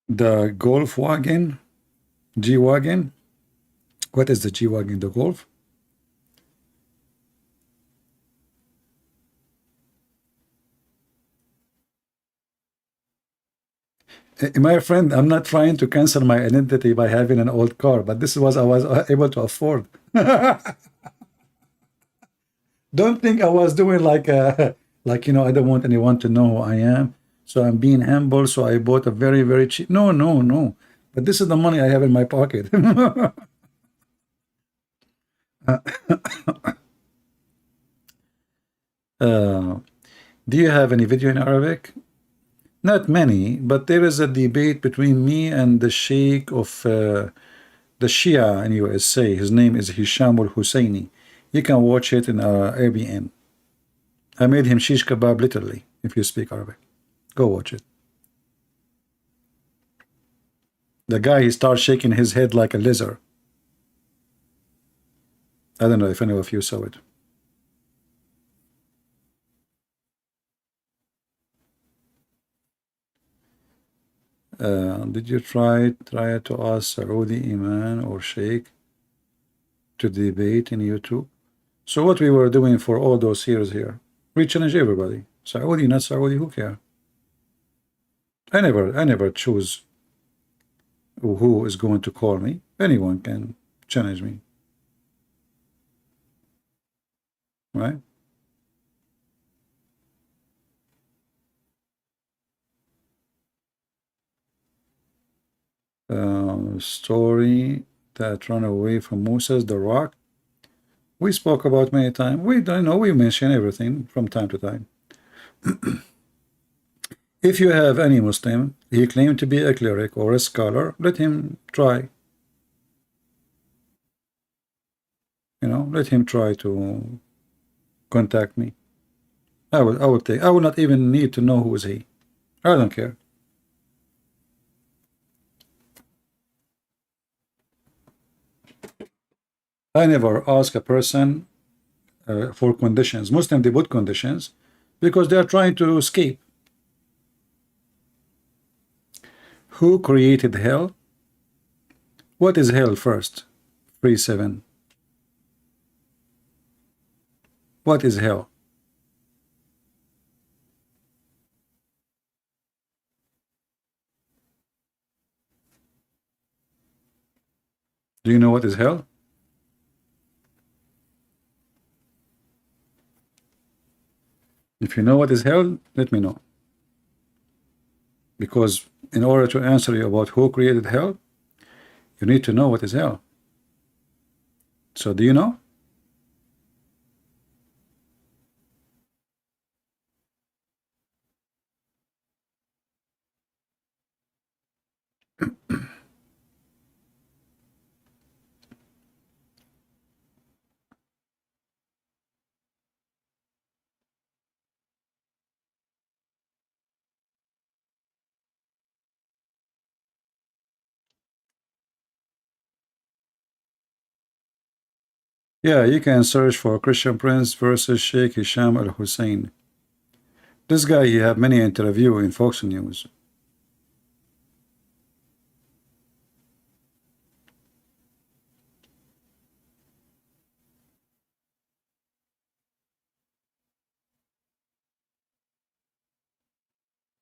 The Golf wagon, G-Wagon. What is the G-Wagon? The Golf? My friend, I'm not trying to cancel my identity by having an old car, but this was I was able to afford. Don't think I was doing like I don't want anyone to know who I am, so I'm being humble. So I bought a very, very cheap. No, no, no. But this is the money I have in my pocket. Do you have any video in Arabic? Not many, but there is a debate between me and the Sheikh of the Shia in USA. His name is Hisham al-Husseini. You can watch it in ABN. I made him shish kebab literally, if you speak Arabic. Go watch it. The guy, he starts shaking his head like a lizard. I don't know if any of you saw it. Did you try to ask Saudi Iman or Sheikh to debate in YouTube? So what we were doing for all those years here, we challenge everybody. Saudi, not Saudi, who care? I never choose who is going to call me. Anyone can challenge me, right? Story that ran away from Moses, the rock. We spoke about many times. We don't know, we mention everything from time to time. If you have any Muslim, he claimed to be a cleric or a scholar, let him try. You know, let him try to contact me. I will not even need to know who is he. I don't care. I never ask a person for conditions. Muslims, they put conditions because they are trying to escape. Who created hell? What is hell first? 3-7. What is hell? Do you know what is hell? If you know what is hell, let me know. Because in order to answer you about who created hell, you need to know what is hell. So do you know? Yeah, you can search for Christian Prince versus Sheikh Hisham al-Hussein. This guy, he have many interview in Fox News.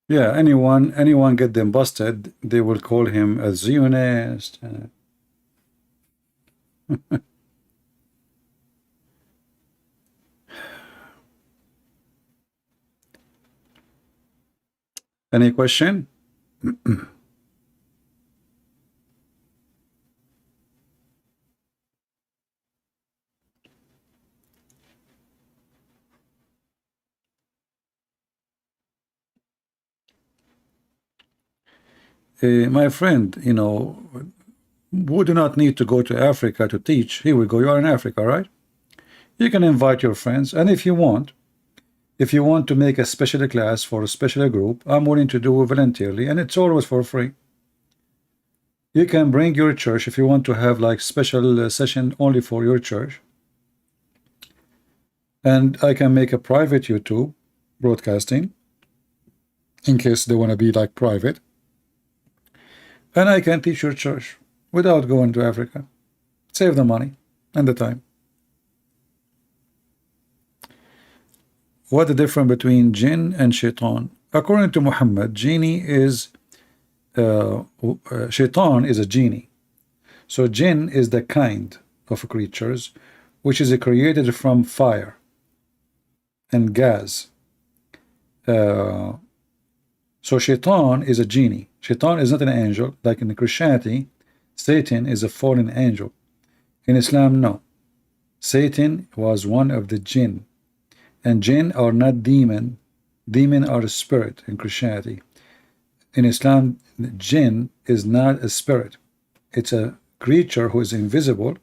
Yeah, anyone get them busted, they will call him a Zionist. Any question? My friend, you know, would not need to go to Africa to teach. Here we go. You are in Africa, right? You can invite your friends, and if you want to make a special class for a special group, I'm willing to do it voluntarily, and it's always for free. You can bring your church if you want to have like special session only for your church, and I can make a private YouTube broadcasting in case they want to be like private, and I can teach your church without going to Africa. Save the money and the time. What the difference between jinn and shaitan? According to Muhammad, genie is shaitan is a genie. So jinn is the kind of creatures which is created from fire and gas. So Shaitan is a genie. Shaitan is not an angel. Like in Christianity, Satan is a fallen angel. In Islam, no. Satan was one of the jinn. And jinn are not demon. Demon are a spirit in Christianity. In Islam, jinn is not a spirit. It's a creature who is invisible,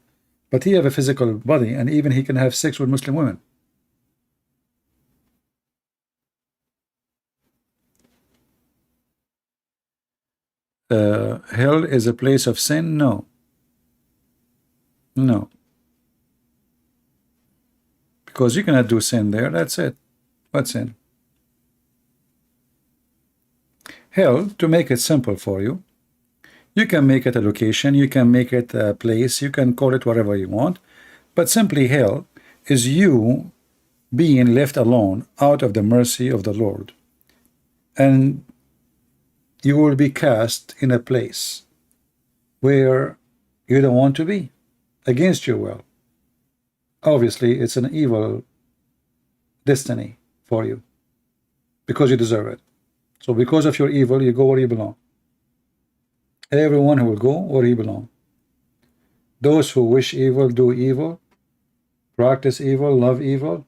but he have a physical body, and even he can have sex with Muslim women. Hell is a place of sin? No. No. Because you cannot do sin there. That's it. What sin? Hell, to make it simple for you, you can make it a location, you can make it a place, you can call it whatever you want, but simply hell is you being left alone out of the mercy of the Lord. And you will be cast in a place where you don't want to be, against your will. Obviously, it's an evil destiny for you, because you deserve it. So because of your evil, you go where you belong. Everyone who will go where he belongs. Those who wish evil, do evil, practice evil, love evil,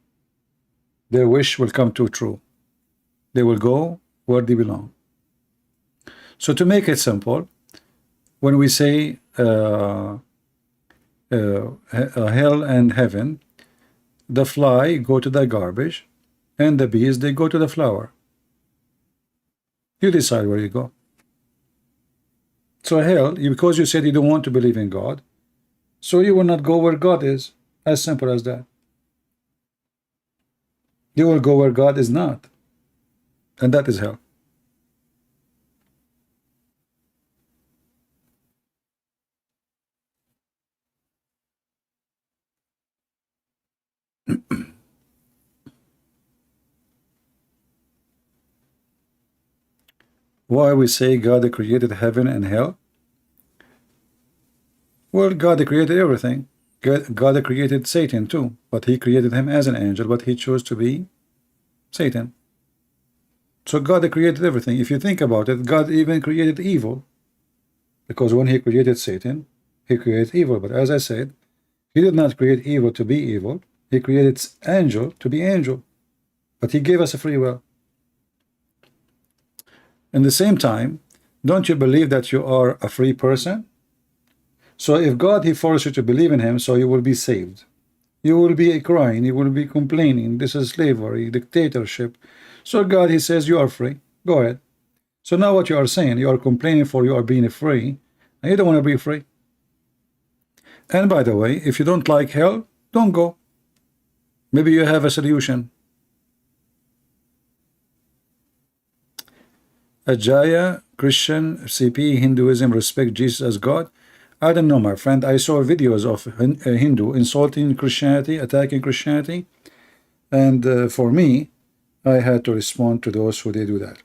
their wish will come to true. They will go where they belong. So to make it simple, when we say hell and heaven, the fly go to the garbage, and the bees, they go to the flower. You decide where you go. So hell, because you said you don't want to believe in God, so you will not go where God is. As simple as that. You will go where God is not. And that is hell. Why we say God created heaven and hell? Well, God created everything. God created Satan too, but he created him as an angel, but he chose to be Satan. So God created everything. If you think about it, God even created evil, because when he created Satan, he created evil. But as I said, he did not create evil to be evil. He created angel to be angel, but he gave us a free will. In the same time, don't you believe that you are a free person? So if God, he forced you to believe in him, so you will be saved. You will be crying, you will be complaining, this is slavery, dictatorship. So God, he says, you are free. Go ahead. So now what you are saying, you are complaining for you are being free, and you don't want to be free. And by the way, if you don't like hell, don't go. Maybe you have a solution. Ajaya, Christian, CP, Hinduism, respect Jesus as God. I don't know, my friend. I saw videos of a Hindu insulting Christianity, attacking Christianity. And for me, I had to respond to those who they do that.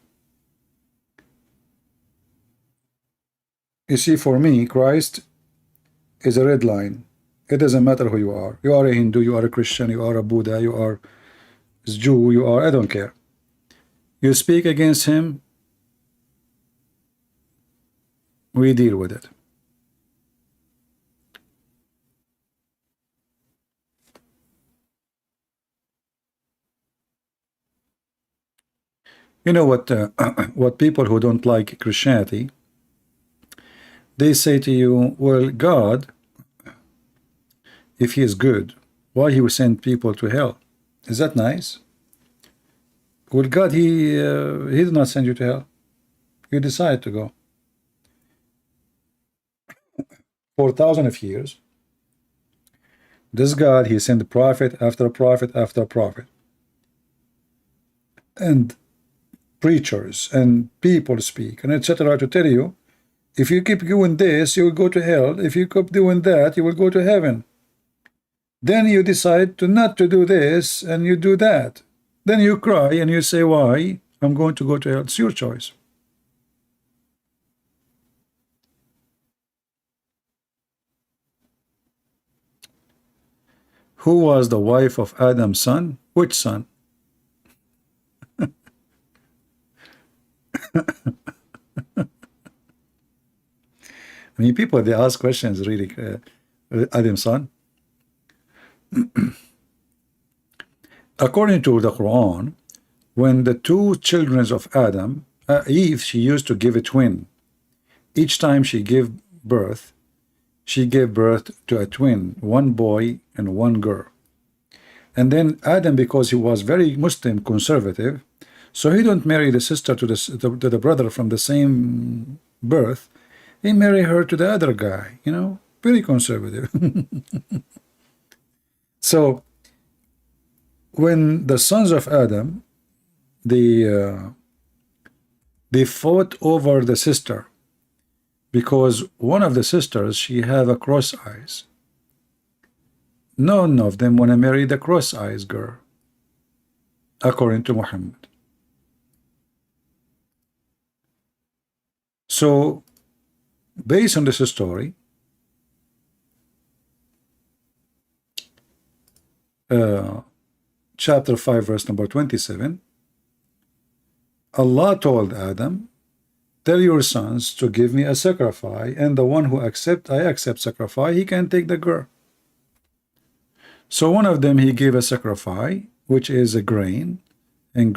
You see, for me, Christ is a red line. It doesn't matter who you are. You are a Hindu, you are a Christian, you are a Buddha, you are a Jew, you are, I don't care. You speak against him, we deal with it. You know what? What people who don't like Christianity, they say to you, well, God, if he is good, why he will send people to hell? Is that nice? Well, God, he did not send you to hell. You decide to go. For thousands of years, this God, he sent prophet after prophet after prophet, and preachers and people speak and etc. to tell you, if you keep doing this, you will go to hell. If you keep doing that, you will go to heaven. Then you decide to not to do this and you do that. Then you cry and you say, why? I'm going to go to hell. It's your choice. Who was the wife of Adam's son? Which son? I mean, people, they ask questions really, Adam son. According to the Quran, when the two children of Adam, Eve, she used to give a twin. Each time she gave birth to a twin, one boy and one girl. And then Adam, because he was very Muslim conservative, so he don't marry the sister to the brother from the same birth. He married her to the other guy, you know, very conservative. So when the sons of Adam, they fought over the sister, because one of the sisters, she have a cross eyes. None of them want to marry the cross eyes girl, according to Muhammad. So based on this story, chapter 5 verse number 27, Allah told Adam, tell your sons to give me a sacrifice, and the one who I accept sacrifice, he can take the girl. So one of them, he gave a sacrifice, which is a grain and